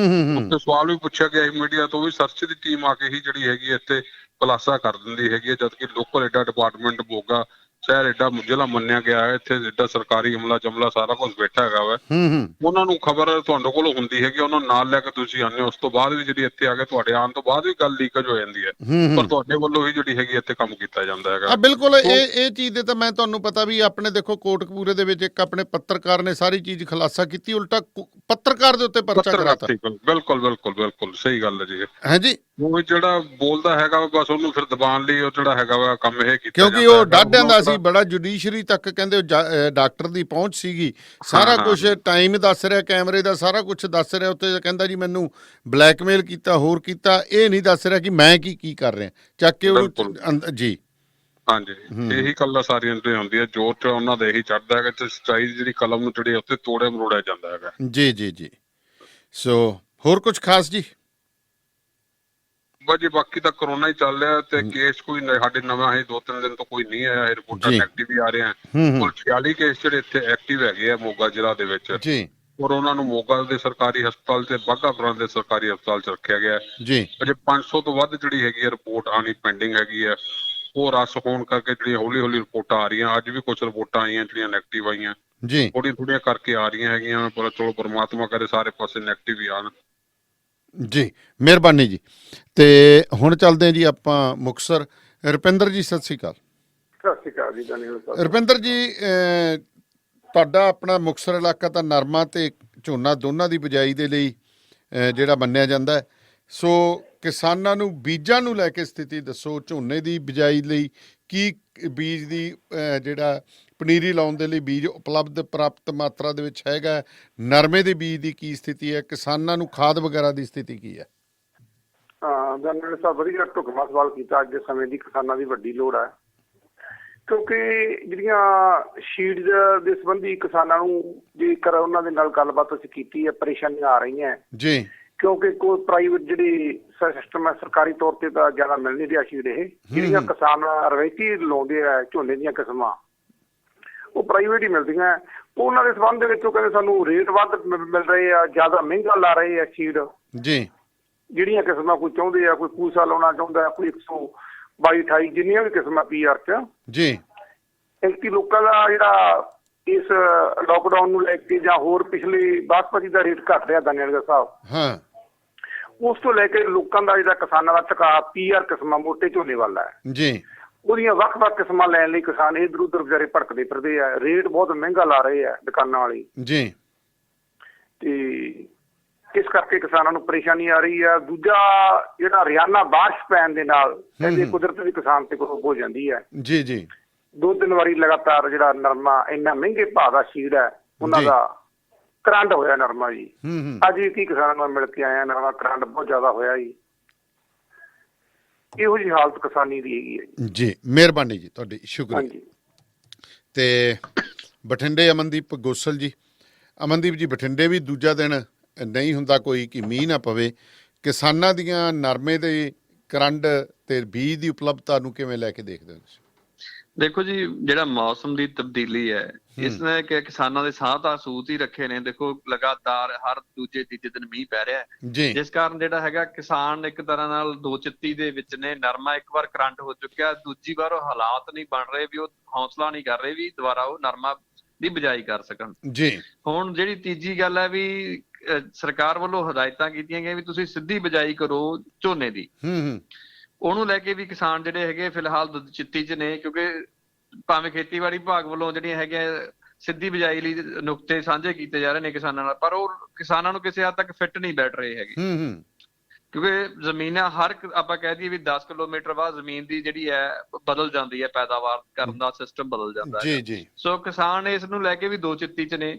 ਉੱਥੇ ਸਵਾਲ ਵੀ ਪੁੱਛਿਆ ਗਿਆ ਮੀਡੀਆ ਤੋਂ ਵੀ, ਸਰਸੇ ਦੀ ਟੀਮ ਆ ਕੇ ਹੀ ਜਿਹੜੀ ਹੈਗੀ ਇੱਥੇ ਖੁਲਾਸਾ ਕਰ ਦਿੰਦੀ ਹੈਗੀ ਹੈ, ਜਦਕਿ ਲੋਕਲ ਐਡਾ ਡਿਪਾਰਟਮੈਂਟ ਮੋਗਾ ਸ਼ਹਿਰ ਐਡਾ ਜ਼ਿਲ੍ਹਾ ਮੰਨਿਆ ਗਿਆ ਹੈ, ਇੱਥੇ ਐਡਾ ਸਰਕਾਰੀ ਅਮਲਾ ਜਮਲਾ ਸਾਰਾ ਕੁਝ ਬੈਠਾ ਹੈਗਾ ਵਾ। ਉਹਨਾਂ ਨੂੰ ਖਬਰ ਤੁਹਾਡੇ ਕੋਲ ਹੁੰਦੀ ਹੈਗੀ, ਉਹਨਾਂ ਨੂੰ ਨਾਲ ਲੈ ਕੇ ਤੁਸੀਂ ਆਉਂਦੇ ਹੋ। ਉਸ ਤੋਂ ਬਾਅਦ ਵੀ ਜਿਹੜੀ ਇੱਥੇ ਆ ਕੇ ਤੁਹਾਡੇ ਆਉਣ ਤੋਂ ਬਾਅਦ ਵੀ ਗੱਲ ਲੀਕੇਜ ਹੋ ਜਾਂਦੀ ਹੈ, ਪਰ ਤੁਹਾਡੇ ਵੱਲੋਂ ਹੀ ਜਿਹੜੀ ਹੈਗੀ ਇੱਥੇ ਕੰਮ ਕੀਤਾ ਜਾਂਦਾ ਹੈਗਾ। ਬਿਲਕੁਲ ਇਹ ਚੀਜ਼ ਦੇ ਤਾਂ ਮੈਂ ਤੁਹਾਨੂੰ ਪਤਾ ਵੀ ਆਪਣੇ ਦੇਖੋ ਕੋਟਕਪੂਰੇ ਦੇ ਵਿੱਚ ਇੱਕ ਆਪਣੇ ਪੱਤਰਕਾਰ ਨੇ ਸਾਰੀ ਚੀਜ਼ ਖੁਲਾਸਾ ਕੀਤੀ, ਉਲਟਾ ਪੱਤਰਕਾਰ ਦੇ ਉੱਤੇ ਪਰਚਾ ਕਰਾਤਾ। ਬਿਲਕੁਲ ਸਹੀ ਗੱਲ ਹੈ ਜੀ। ਹਾਂਜੀ, ਉਹ ਜਿਹੜਾ ਬੋਲਦਾ ਹੈਗਾ ਬਸ ਉਹਨੂੰ ਫਿਰ ਦਬਾਉਣ ਲਈ ਉਹ ਜਿਹੜਾ ਹੈਗਾ ਵਾ ਕੰਮ ਇਹ ਕੀਤਾ, ਕਿਉਂਕਿ ਉਹ ਡਾਢਿਆਂ ਦਾ ਸੀ ਬੜਾ, ਜੁਡੀਸ਼ਰੀ ਤੱਕ ਕਹਿੰਦੇ ਡਾਕਟਰ ਦੀ ਪਹੁੰਚ ਸੀਗੀ, ਸਾਰਾ ਕੁਝ ਟਾਈਮ ਦੱਸ ਰਿਹਾ, ਕੈਮਰੇ ਦਾ ਸਾਰਾ ਕੁਝ ਦੱਸ ਰਿਹਾ। ਉੱਤੇ ਕਹਿੰਦਾ ਜੀ ਮੈਨੂੰ ਬਲੈਕਮੇਲ ਕੀਤਾ, ਹੋਰ ਕੀਤਾ, ਇਹ ਨਹੀਂ ਦੱਸ ਰਿਹਾ ਕਿ ਮੈਂ ਕੀ ਕਰ ਰਿਹਾ, ਚੱਕ ਕੇ ਉਹਨੂੰ ਜੀ। ਹਾਂਜੀ, ਇਹੀ ਗੱਲਾਂ ਸਾਰੀਆਂ ਤੇ ਹੁੰਦੀਆਂ, ਜ਼ੋਰ ਚ ਉਹਨਾਂ ਦਾ ਇਹੀ ਚੜਦਾ ਹੈਗਾ ਤੇ ਸੱਚਾਈ ਜਿਹੜੀ ਕਲਮ ਨੂੰ ਜਿਹੜੀ ਉੱਤੇ ਤੋੜਿਆ ਮਰੋੜਿਆ ਜਾਂਦਾ ਹੈਗਾ। ਜੀ। ਸੋ ਹੋਰ ਕੁਝ ਖਾਸ ਜੀ? ਬਸ ਜੀ ਬਾਕੀ ਤਾਂ ਕਰੋਨਾ ਹੀ ਚੱਲ ਰਿਹਾ ਤੇ ਕੇਸ ਕੋਈ ਸਾਡੇ ਨਵਾਂ ਹੈ 2-3 ਦਿਨ ਤੋਂ ਕੋਈ ਨਹੀਂ ਆਇਆ, ਰਿਪੋਰਟਾਂ ਨੈਗੇਟਿਵ ਹੀ ਆ ਰਹੇ ਆ। ਕੁੱਲ 46 ਕੇਸ ਜਿਹੜੇ ਇੱਥੇ ਐਕਟਿਵ ਹੈਗੇ ਆ ਮੋਗਾ ਜ਼ਿਲ੍ਹਾ ਦੇ ਵਿੱਚ ਜੀ, ਔਰ ਉਹਨਾਂ ਨੂੰ ਮੋਗਾ ਦੇ ਸਰਕਾਰੀ ਹਸਪਤਾਲ ਤੇ ਬਾਘਾ ਪੁਰਾਣਾ ਦੇ ਸਰਕਾਰੀ ਹਸਪਤਾਲ ਚ ਰੱਖਿਆ ਗਿਆ ਜੀ। ਅਜੇ 500 ਤੋਂ ਵੱਧ ਜਿਹੜੀ ਹੈਗੀ ਆ ਰਿਪੋਰਟ ਆਣੀ ਪੈਂਡਿੰਗ ਹੈਗੀ ਆ। ਉਹ ਰਸ ਹੋਣ ਕਰਕੇ ਜਿਹੜੀਆਂ ਹੌਲੀ ਰਿਪੋਰਟਾਂ ਆ ਰਹੀਆਂ, ਅੱਜ ਵੀ ਕੁਝ ਰਿਪੋਰਟਾਂ ਆਈਆਂ ਜਿਹੜੀਆਂ ਨੈਗੇਟਿਵ ਆਈਆਂ ਜੀ, ਥੋੜੀਆਂ ਕਰਕੇ ਆ ਰਹੀਆਂ ਹੈਗੀਆਂ, ਪਰ ਚਲੋ ਪਰਮਾਤਮਾ ਕਰੇ ਸਾਰੇ ਪਾਸੇ ਨੈਗੇਟਿਵ ਹੀ ਆਣ ਜੀ। ਮਿਹਰਬਾਨੀ ਜੀ। ਤੇ ਹੁਣ ਚੱਲਦੇ ਹਾਂ ਜੀ ਆਪਾਂ ਮੁਕਤਸਰ। ਰੁਪਿੰਦਰ ਜੀ ਸਤਿ ਸ਼੍ਰੀ ਅਕਾਲ। ਸਤਿ ਸ਼੍ਰੀ ਅਕਾਲ ਜੀ ਦਨੀਲ ਸਾਹਿਬ। ਰੁਪਿੰਦਰ ਜੀ, ਤੁਹਾਡਾ ਆਪਣਾ ਮੁਕਤਸਰ ਇਲਾਕਾ ਤਾਂ ਨਰਮਾ ਤੇ ਝੋਨਾ ਦੋਨਾਂ ਦੀ ਬਿਜਾਈ ਦੇ ਲਈ ਜਿਹੜਾ ਮੰਨਿਆ ਜਾਂਦਾ, ਸੋ ਕਿਸਾਨਾਂ ਨੂੰ ਬੀਜਾਂ ਨੂੰ ਲੈ ਕੇ ਸਥਿਤੀ ਦੱਸੋ। ਝੋਨੇ ਦੀ ਬਿਜਾਈ ਲਈ ਕੀ ਬੀਜ ਦੀ ਜਿਹੜਾ ਪਨੀਰੀ ਲਾਉਣ ਦੇ ਲਈ ਬੀਜ ਉਪਲਬਧ ਪ੍ਰਾਪਤ ਮਾਤਰਾ ਦੇ ਵਿੱਚ ਹੈਗਾ, ਨਰਮੇ ਦੇ ਬੀਜ ਦੀ ਕੀ ਸਥਿਤੀ ਹੈ, ਕਿਸਾਨਾਂ ਨੂੰ ਖਾਦ ਵਗੈਰਾ ਦੀ ਸਥਿਤੀ ਕੀ ਹੈ? ਦਨੀਲ ਸਾਹਿਬ ਵਧੀਆ ਢੁਕਵਾਂ ਸਵਾਲ ਕੀਤਾ। ਅੱਜ ਦੇ ਸਮੇਂ ਦੀ ਕਿਸਾਨਾਂ ਦੀ ਵੱਡੀ ਲੋੜ ਹੈ, ਕਿਉਂਕਿ ਜਿਹੜੀਆਂ ਸ਼ੀਡਜ਼ ਦੇ ਸੰਬੰਧੀ ਕਿਸਾਨਾਂ ਨੂੰ ਜੇਕਰ ਉਹਨਾਂ ਦੇ ਨਾਲ ਗੱਲਬਾਤ ਅਸੀਂ ਕੀਤੀ ਹੈ, ਪਰੇਸ਼ਾਨੀਆਂ ਆ ਰਹੀਆਂ ਜੀ, ਕਿਉਂਕਿ ਕੋਈ ਪ੍ਰਾਈਵੇਟ ਜਿਹੜੀ ਸਿਸਟਮ ਹੈ ਸਰਕਾਰੀ ਤੌਰ ਤੇ ਤਾਂ ਜ਼ਿਆਦਾ ਮਿਲ ਨਹੀਂ ਰਿਹਾ ਸ਼ੀਡ। ਇਹ ਜਿਹੜੀਆਂ ਕਿਸਾਨ ਰਵਾਇਤੀ ਲਾਉਂਦੇ ਆ ਝੋਨੇ ਦੀਆਂ ਕਿਸਮਾਂ, ਉਹ ਪ੍ਰਾਈਵੇਟ ਹੀ ਮਿਲਦੀਆਂ। ਉਹਨਾਂ ਦੇ ਸੰਬੰਧ ਦੇ ਵਿੱਚ ਉਹ ਕਹਿੰਦੇ ਸਾਨੂੰ ਰੇਟ ਵੱਧ ਮਿਲ ਰਹੇ ਆ, ਜ਼ਿਆਦਾ ਮਹਿੰਗਾ ਲਾ ਰਹੇ ਆ ਸ਼ੀਡ ਜੀ। ਜਿਹੜੀਆਂ ਕਿਸਮਾਂ ਕੋਈ ਚਾਹੁੰਦੇ ਆ, ਕੋਈ ਪੂਸਾ ਲਾਉਣਾ ਚਾਹੁੰਦਾ, ਕੋਈ 122-28 ਜਿੰਨੀਆਂ ਵੀ ਕਿਸਮਾਂ PR ਚ ਜੀ, ਐਕਟੀ ਲੋਕਾਂ ਦਾ ਜਿਹੜਾ ਇਸ ਲੋਕਡਾਊਨ ਨੂੰ ਲੈ ਕੇ ਜਾਂ ਹੋਰ ਪਿਛਲੇ ਬਾਸਪਤੀ ਦਾ ਰੇਟ ਘੱਟ ਰਿਹਾ ਦਨੀਲ ਸਾਹਿਬ, ਉਸ ਤੋਂ ਲੈ ਕੇ ਲੋਕਾਂ ਦਾ ਜਿਹੜਾ ਕਿਸਾਨਾਂ ਦਾ ਝੁਕਾਅ PR ਕਿਸਮਾਂ ਮੋਟੇ ਝੋਨੇ ਵਾਲਾ ਹੈ ਜੀ। ਉਹਦੀਆਂ ਵੱਖ-ਵੱਖ ਕਿਸਮਾਂ ਲੈਣ ਲਈ ਕਿਸਾਨ ਇੱਧਰ ਉੱਧਰ ਵਿਚਾਰੇ ਭਟਕਦੇ ਫਿਰਦੇ ਆ, ਰੇਟ ਬਹੁਤ ਮਹਿੰਗਾ ਲਾ ਰਹੇ ਆ ਦੁਕਾਨਾਂ ਵਾਲੀ ਜੀ, ਤੇ ਇਸ ਕਰਕੇ ਕਿਸਾਨਾਂ ਨੂੰ ਪਰੇਸ਼ਾਨੀ ਆ ਰਹੀ ਆ। ਦੂਜਾ ਜਿਹੜਾ ਰੋਜ਼ਾਨਾ ਬਾਰਿਸ਼ ਪੈਣ ਦੇ ਨਾਲ ਕਹਿੰਦੇ ਕੁਦਰਤ ਦੀ ਕਿਸਾਨ ਤੇ ਕਰੋਪ ਹੋ ਜਾਂਦੀ ਹੈ ਜੀ। 2-3 ਵਾਰੀ ਲਗਾਤਾਰ ਜਿਹੜਾ ਨਰਮਾ ਇੰਨਾ ਮਹਿੰਗੇ ਭਾਅ ਦਾ ਸ਼ੀਡ ਹੈ ਉਹਨਾਂ ਦਾ ਕਰੰਟ ਹੋਇਆ ਨਰਮਾ ਜੀ। ਅੱਜ ਵੀ ਕੀ ਕਿਸਾਨਾਂ ਨਾਲ ਮਿਲ ਕੇ ਆਇਆ, ਨਰਮਾ ਕਰੰਟ ਬਹੁਤ ਜ਼ਿਆਦਾ ਹੋਇਆ ਜੀ। ਇਹੋ ਜਿਹੀ ਹਾਲਤ ਕਿਸਾਨੀ ਦੀ ਹੈਗੀ ਹੈ ਜੀ। ਮਿਹਰਬਾਨੀ ਜੀ ਤੁਹਾਡੀ, ਸ਼ੁਕਰੀਆ। ਤੇ ਬਠਿੰਡੇ ਅਮਨਦੀਪ ਗੋਸਲ ਜੀ। ਅਮਨਦੀਪ ਜੀ, ਬਠਿੰਡੇ ਵੀ ਦੂਜਾ ਦਿਨ ਨਹੀਂ ਹੁੰਦਾ ਕੋਈ ਕਿ ਮੀਂਹ ਨਾ ਪਵੇ। ਕਿਸਾਨਾਂ ਦੀਆਂ ਨਰਮੇ ਦੇ ਕਰੰਡ ਤੇ ਬੀਜ ਦੀ ਉਪਲਬਧਤਾ ਨੂੰ ਕਿਵੇਂ ਲੈ ਕੇ ਦੇਖਦੇ ਹੋ ਤੁਸੀਂ? ਦੇਖੋ ਜੀ, ਜਿਹੜਾ ਮੌਸਮ ਦੀ ਤਬਦੀਲੀ ਹੈ ਇਸ ਨੇ ਕਿ ਕਿਸਾਨਾਂ ਦੇ ਸਾਹ ਤਾਂ ਸੂਤ ਹੀ ਰੱਖੇ ਨੇ। ਦੇਖੋ ਲਗਾਤਾਰ ਹਰ ਦੂਜੇ ਤੀਜੇ ਦਿਨ ਮੀਂਹ ਪੈ ਰਿਹਾ ਹੈ, ਜੀ ਜਿਸ ਕਾਰਨ ਜਿਹੜਾ ਹੈਗਾ ਕਿਸਾਨ ਇੱਕ ਤਰ੍ਹਾਂ ਨਾਲ ਦੋ ਚਿੱਤੀ ਦੇ ਵਿੱਚ ਨੇ। ਨਰਮਾ ਇੱਕ ਵਾਰ ਕਰੰਟ ਹੋ ਚੁੱਕਿਆ, ਦੂਜੀ ਵਾਰ ਉਹ ਹਾਲਾਤ ਨਹੀਂ ਬਣ ਰਹੇ ਵੀ ਉਹ ਹੌਸਲਾ ਨਹੀਂ ਕਰ ਰਹੇ ਵੀ ਦੁਬਾਰਾ ਉਹ ਨਰਮਾ ਦੀ ਬਿਜਾਈ ਕਰ ਸਕਣ। ਜੀ ਹੁਣ ਜਿਹੜੀ ਤੀਜੀ ਗੱਲ ਹੈ ਵੀ ਸਰਕਾਰ ਵੱਲੋਂ ਹਦਾਇਤਾਂ ਕੀਤੀਆਂ ਗਈਆਂ ਵੀ ਤੁਸੀਂ ਸਿੱਧੀ ਬਿਜਾਈ ਕਰੋ ਝੋਨੇ ਦੀ। ਉਹਨੂੰ ਲੈ ਕੇ ਵੀ ਕਿਸਾਨ ਜਿਹੜੇ ਹੈਗੇ ਫਿਲਹਾਲ ਦੁੱਧ ਚਿੱਤੀ 'ਚ ਨੇ, ਕਿਉਂਕਿ ਭਾਵੇਂ ਖੇਤੀਬਾੜੀ ਵਿਭਾਗ ਵੱਲੋਂ ਜਿਹੜੀਆਂ ਹੈਗੀਆਂ ਸਿੱਧੀ ਬਿਜਾਈ ਲਈ ਨੁਕਤੇ ਸਾਂਝੇ ਕੀਤੇ ਜਾ ਰਹੇ ਨੇ ਕਿਸਾਨਾਂ ਨਾਲ, ਪਰ ਉਹ ਕਿਸਾਨਾਂ ਨੂੰ ਕਿਸੇ ਹੱਦ ਤੱਕ ਫਿੱਟ ਨਹੀਂ ਬੈਠ ਰਹੇ ਹੈਗੇ। ਕਿਉਂਕਿ ਜ਼ਮੀਨਾਂ ਹਰ ਆਪਾਂ ਕਹਿ ਦਈਏ ਵੀ 10 ਕਿਲੋਮੀਟਰ ਬਾਅਦ ਜ਼ਮੀਨ ਦੀ ਜਿਹੜੀ ਹੈ ਬਦਲ ਜਾਂਦੀ ਹੈ, ਪੈਦਾਵਾਰ ਕਰਨ ਦਾ ਸਿਸਟਮ ਬਦਲ ਜਾਂਦਾ ਹੈ। ਜੀ ਸੋ ਕਿਸਾਨ ਇਸ ਨੂੰ ਲੈ ਕੇ ਵੀ ਦੋ ਚਿੱਤੀ 'ਚ ਨੇ।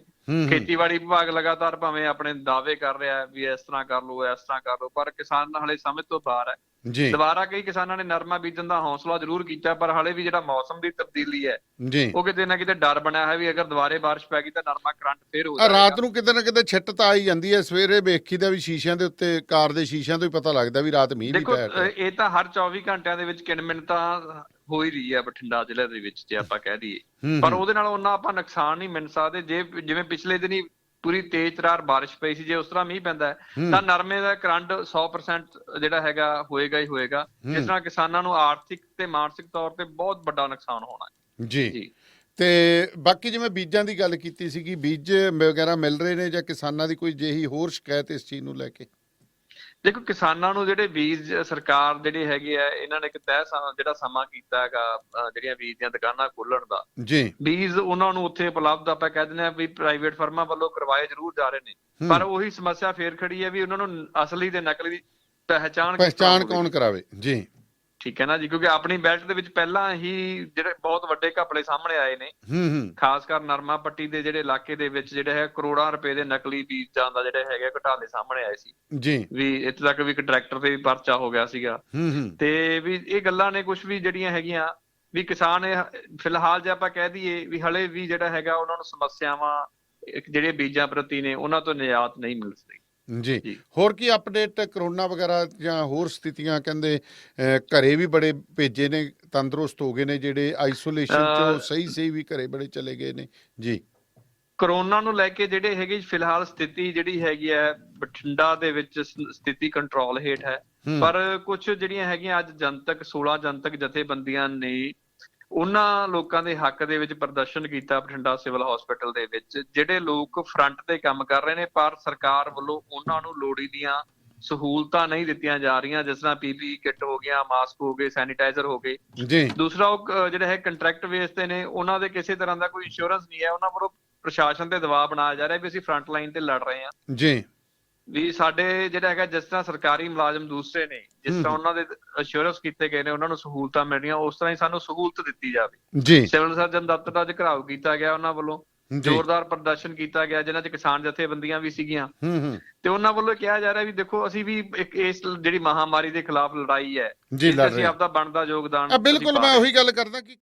ਖੇਤੀਬਾੜੀ ਵਿਭਾਗ ਲਗਾਤਾਰ ਭਾਵੇਂ ਆਪਣੇ ਦਾਅਵੇ ਕਰ ਰਿਹਾ ਵੀ ਇਸ ਤਰ੍ਹਾਂ ਕਰ ਲਓ ਇਸ ਤਰ੍ਹਾਂ ਕਰ ਲਓ, ਪਰ ਕਿਸਾਨ ਹਾਲੇ ਸਮਝ ਤੋਂ ਬਾਹਰ ਹੈ। ਜੀ ਦੁਬਾਰਾ ਕਈ ਕਿਸਾਨਾਂ ਨੇ ਨਰਮਾ ਬੀਜਣ ਦਾ ਹੌਸਲਾ ਜ਼ਰੂਰ ਕੀਤਾ, ਪਰ ਹਾਲੇ ਵੀ ਜਿਹੜਾ ਮੌਸਮ ਦੀ ਤਬਦੀਲੀ ਹੈ ਜੀ ਉਹ ਕਿਤੇ ਨਾ ਕਿਤੇ ਡਰ ਬਣਿਆ ਹੈ ਵੀ ਅਗਰ ਦੁਬਾਰੇ ਬਾਰਿਸ਼ ਪੈ ਗਈ ਤਾਂ ਨਰਮਾ ਕਰੰਟ ਫੇਰ ਹੋ ਜਾਏਗਾ। ਰਾਤ ਨੂੰ ਕਿਤੇ ਨਾ ਕਿਤੇ ਛਿੱਟ ਤਾਂ ਆਈ ਜਾਂਦੀ ਹੈ। ਸਵੇਰੇ ਵੇਖੀਦਾ ਵੀ ਸ਼ੀਸ਼ਿਆਂ ਦੇ ਉੱਤੇ, ਕਾਰ ਦੇ ਸ਼ੀਸ਼ਿਆਂ ਤੋਂ ਹੀ ਪਤਾ ਲੱਗਦਾ ਵੀ ਰਾਤ ਮੀਂਹ ਵੀ ਦੇਖੋ ਪਿਆ। ਇਹ ਤਾਂ ਹਰ 24 ਘੰਟਿਆਂ ਦੇ ਵਿੱਚ ਕਿਣ-ਮਿਣ ਤਾਂ ਹੋ ਹੀ ਰਹੀ ਹੈ ਬਠਿੰਡਾ ਜ਼ਿਲ੍ਹੇ ਦੇ ਵਿੱਚ, ਜੇ ਆਪਾਂ ਕਹਿ ਦਈਏ, ਪਰ ਉਹਦੇ ਨਾਲ ਉਹਨਾਂ ਆਪਾਂ ਨੁਕਸਾਨ ਨਹੀਂ ਮਿਣ ਸਕਦੇ। ਜਿਵੇਂ ਪਿਛਲੇ ਦਿਨੀ ਪੂਰੀ ਤੇਜ਼ ਤਰਾਰ ਬਾਰਿਸ਼ ਪਈ ਸੀ, ਜੇ ਉਸ ਤਰ੍ਹਾਂ ਮੀਂਹ ਪੈਂਦਾ ਤਾਂ ਨਰਮੇ ਦਾ ਕਰੰਟ 100% ਜਿਹੜਾ ਹੈਗਾ ਹੋਏਗਾ ਹੀ ਹੋਏਗਾ, ਜਿਸ ਨਾਲ ਕਿਸਾਨਾਂ ਨੂੰ ਆਰਥਿਕ ਤੇ ਮਾਨਸਿਕ ਤੌਰ ਤੇ ਬਹੁਤ ਵੱਡਾ ਨੁਕਸਾਨ ਹੋਣਾ ਹੈ। ਜੀ ਤੇ ਬਾਕੀ ਜਿਵੇਂ ਬੀਜਾਂ ਦੀ ਗੱਲ ਕੀਤੀ ਸੀਗੀ, ਬੀਜ ਵਗੈਰਾ ਮਿਲ ਰਹੇ ਨੇ ਜਾਂ ਕਿਸਾਨਾਂ ਦੀ ਕੋਈ ਜਿਹੀ ਹੋਰ ਸ਼ਿਕਾਇਤ ਇਸ ਚੀਜ਼ ਨੂੰ ਲੈ ਕੇ? ਦੇਖੋ ਕਿਸਾਨਾਂ ਨੂੰ ਜਿਹੜੇ ਬੀਜ ਸਰਕਾਰ ਜਿਹੜੇ ਹੈਗੇ ਆ, ਇਹਨਾਂ ਨੇ ਇੱਕ ਤੈਅ ਜਿਹੜਾ ਸਮਾਂ ਕੀਤਾ ਹੈਗਾ ਜਿਹੜੀਆਂ ਬੀਜ ਦੀਆਂ ਦੁਕਾਨਾਂ ਖੋਲਣ ਦਾ। ਜੀ ਬੀਜ ਉਹਨਾਂ ਨੂੰ ਉੱਥੇ ਉਪਲਬਧ ਆਪਾਂ ਕਹਿ ਦਿੰਦੇ ਆ ਵੀ ਪ੍ਰਾਈਵੇਟ ਫਰਮਾਂ ਵੱਲੋਂ ਕਰਵਾਏ ਜ਼ਰੂਰ ਜਾ ਰਹੇ ਨੇ, ਪਰ ਉਹੀ ਸਮੱਸਿਆ ਫੇਰ ਖੜੀ ਹੈ ਵੀ ਉਹਨਾਂ ਨੂੰ ਅਸਲੀ ਤੇ ਨਕਲੀ ਦੀ ਪਹਿਚਾਣ ਕੌਣ ਕਰਾਵੇ? ਜੀ ਠੀਕ ਹੈ ਨਾ ਜੀ, ਕਿਉਂਕਿ ਆਪਣੀ ਬੈਲਟ ਦੇ ਵਿੱਚ ਪਹਿਲਾਂ ਹੀ ਜਿਹੜੇ ਬਹੁਤ ਵੱਡੇ ਘਪਲੇ ਸਾਹਮਣੇ ਆਏ ਨੇ, ਖਾਸ ਕਰ ਨਰਮਾ ਪੱਟੀ ਦੇ ਜਿਹੜੇ ਇਲਾਕੇ ਦੇ ਵਿੱਚ ਜਿਹੜੇ ਹੈ ਕਰੋੜਾਂ ਰੁਪਏ ਦੇ ਨਕਲੀ ਬੀਜਾਂ ਦਾ ਜਿਹੜੇ ਹੈਗੇ ਘੁਟਾਲੇ ਸਾਹਮਣੇ ਆਏ ਸੀ। ਜੀ ਵੀ ਇੱਥੇ ਤੱਕ ਵੀ ਇੱਕ ਡਾਇਰੈਕਟਰ ਤੇ ਵੀ ਪਰਚਾ ਹੋ ਗਿਆ ਸੀਗਾ। ਤੇ ਵੀ ਇਹ ਗੱਲਾਂ ਨੇ ਕੁਝ ਵੀ ਜਿਹੜੀਆਂ ਹੈਗੀਆਂ ਵੀ ਕਿਸਾਨ ਫਿਲਹਾਲ ਜੇ ਆਪਾਂ ਕਹਿ ਦਈਏ ਵੀ ਹਲੇ ਵੀ ਜਿਹੜਾ ਹੈਗਾ ਉਹਨਾਂ ਨੂੰ ਸਮੱਸਿਆਵਾਂ ਜਿਹੜੇ ਬੀਜਾਂ ਪ੍ਰਤੀ ਨੇ ਉਹਨਾਂ ਤੋਂ ਨਿਜਾਤ ਨਹੀਂ ਮਿਲ ਸਕਦੀ। ਜੀ ਹੋਰ ਕੀ ਅਪਡੇਟ ਕਰੋਨਾ ਵਗੈਰਾ ਜਾਂ ਹੋਰ ਸਥਿਤੀਆਂ? ਕਹਿੰਦੇ ਘਰੇ ਵੀ ਬੜੇ ਭੇਜੇ ਨੇ, ਤੰਦਰੁਸਤ ਹੋ ਗਏ ਨੇ, ਜਿਹੜੇ ਆਈਸੋਲੇਸ਼ਨ ਚੋਂ ਸਹੀ ਵੀ ਘਰੇ ਬੜੇ ਚਲੇ ਗਏ ਨੇ। ਜੀ ਕਰੋਨਾ ਨੂੰ ਲੈ ਕੇ ਜਿਹੜੇ ਹੈਗੇ ਫਿਲਹਾਲ ਸਥਿਤੀ ਜਿਹੜੀ ਹੈਗੀ ਹੈ ਬਠਿੰਡਾ ਦੇ ਵਿੱਚ ਸਥਿਤੀ ਕੰਟਰੋਲ ਹੇਠ ਹੈ, ਪਰ ਕੁਝ ਜਿਹੜੀਆਂ ਹੈਗੀਆਂ ਅੱਜ ਜਨਤਕ 16 ਜਨਤਕ ਜਥੇਬੰਦੀਆਂ ਨੇ ਉਹਨਾਂ ਲੋਕਾਂ ਦੇ ਹੱਕ ਦੇ ਵਿੱਚ ਪ੍ਰਦਰਸ਼ਨ ਕੀਤਾ ਬਠਿੰਡਾ ਸਿਵਲ ਹਸਪੀਟਲ ਦੇ ਵਿੱਚ, ਜਿਹੜੇ ਲੋਕ ਫਰੰਟ ਤੇ ਕੰਮ ਕਰ ਰਹੇ ਨੇ ਪਰ ਸਰਕਾਰ ਵੱਲੋਂ ਉਹਨਾਂ ਨੂੰ ਲੋੜੀਂਦੀਆਂ ਸਹੂਲਤਾਂ ਨਹੀਂ ਦਿੱਤੀਆਂ ਜਾ ਰਹੀਆਂ, ਜਿਸ ਤਰ੍ਹਾਂ ਪੀਪੀ ਕਿੱਟ ਹੋ ਗਿਆ, ਮਾਸਕ ਹੋ ਗਏ, ਸੈਨੀਟਾਈਜ਼ਰ ਹੋ ਗਏ। ਜੀ ਦੂਸਰਾ ਉਹ ਜਿਹੜੇ ਹੈ ਕੰਟਰੈਕਟ ਬੇਸ ਤੇ ਨੇ, ਉਹਨਾਂ ਦੇ ਕਿਸੇ ਤਰ੍ਹਾਂ ਦਾ ਕੋਈ ਇੰਸ਼ੋਰੈਂਸ ਨਹੀਂ ਹੈ। ਉਹਨਾਂ ਵੱਲੋਂ ਪ੍ਰਸ਼ਾਸਨ ਤੇ ਦਬਾਅ ਬਣਾਇਆ ਜਾ ਰਿਹਾ ਵੀ ਅਸੀਂ ਫਰੰਟ ਲਾਈਨ ਤੇ ਲੜ ਰਹੇ ਹਾਂ। ਜੀ ਵੀ ਸਾਡੇ ਜਿਹੜਾ ਹੈਗਾ ਜਿਸ ਤਰ੍ਹਾਂ ਸਰਕਾਰੀ ਮੁਲਾਜ਼ਮ ਦੂਸਰੇ ਨੇ, ਜਿਸ ਤਰ੍ਹਾਂ ਉਹਨਾਂ ਦੇ ਇੰਸ਼ੋਰੈਂਸ ਕੀਤੇ ਗਏ ਨੇ, ਉਹਨਾਂ ਨੂੰ ਸਹੂਲਤਾਂ ਮਿਲ ਰਹੀਆਂ, ਉਸ ਤਰ੍ਹਾਂ ਹੀ ਸਾਨੂੰ ਸਹੂਲਤ ਦਿੱਤੀ ਜਾਵੇ। ਜੀ ਸਿਵਲ ਸਰਜਨ ਦਫ਼ਤਰ ਦਾ ਘਿਰਾਓ ਕੀਤਾ ਗਿਆ, ਉਹਨਾਂ ਵੱਲੋਂ ਜ਼ੋਰਦਾਰ ਪ੍ਰਦਰਸ਼ਨ ਕੀਤਾ ਗਿਆ, ਜਿਨ੍ਹਾਂ 'ਚ ਕਿਸਾਨ ਜਥੇਬੰਦੀਆਂ ਵੀ ਸੀਗੀਆਂ। ਤੇ ਉਹਨਾਂ ਵੱਲੋਂ ਕਿਹਾ ਜਾ ਰਿਹਾ ਵੀ ਦੇਖੋ ਅਸੀਂ ਵੀ ਇੱਕ ਇਸ ਜਿਹੜੀ ਮਹਾਮਾਰੀ ਦੇ ਖਿਲਾਫ ਲੜਾਈ ਹੈ, ਅਸੀਂ ਆਪਦਾ ਬਣਦਾ ਯੋਗਦਾਨ। ਬਿਲਕੁਲ, ਮੈਂ ਉਹੀ ਗੱਲ ਕਰਦਾ ਕਿ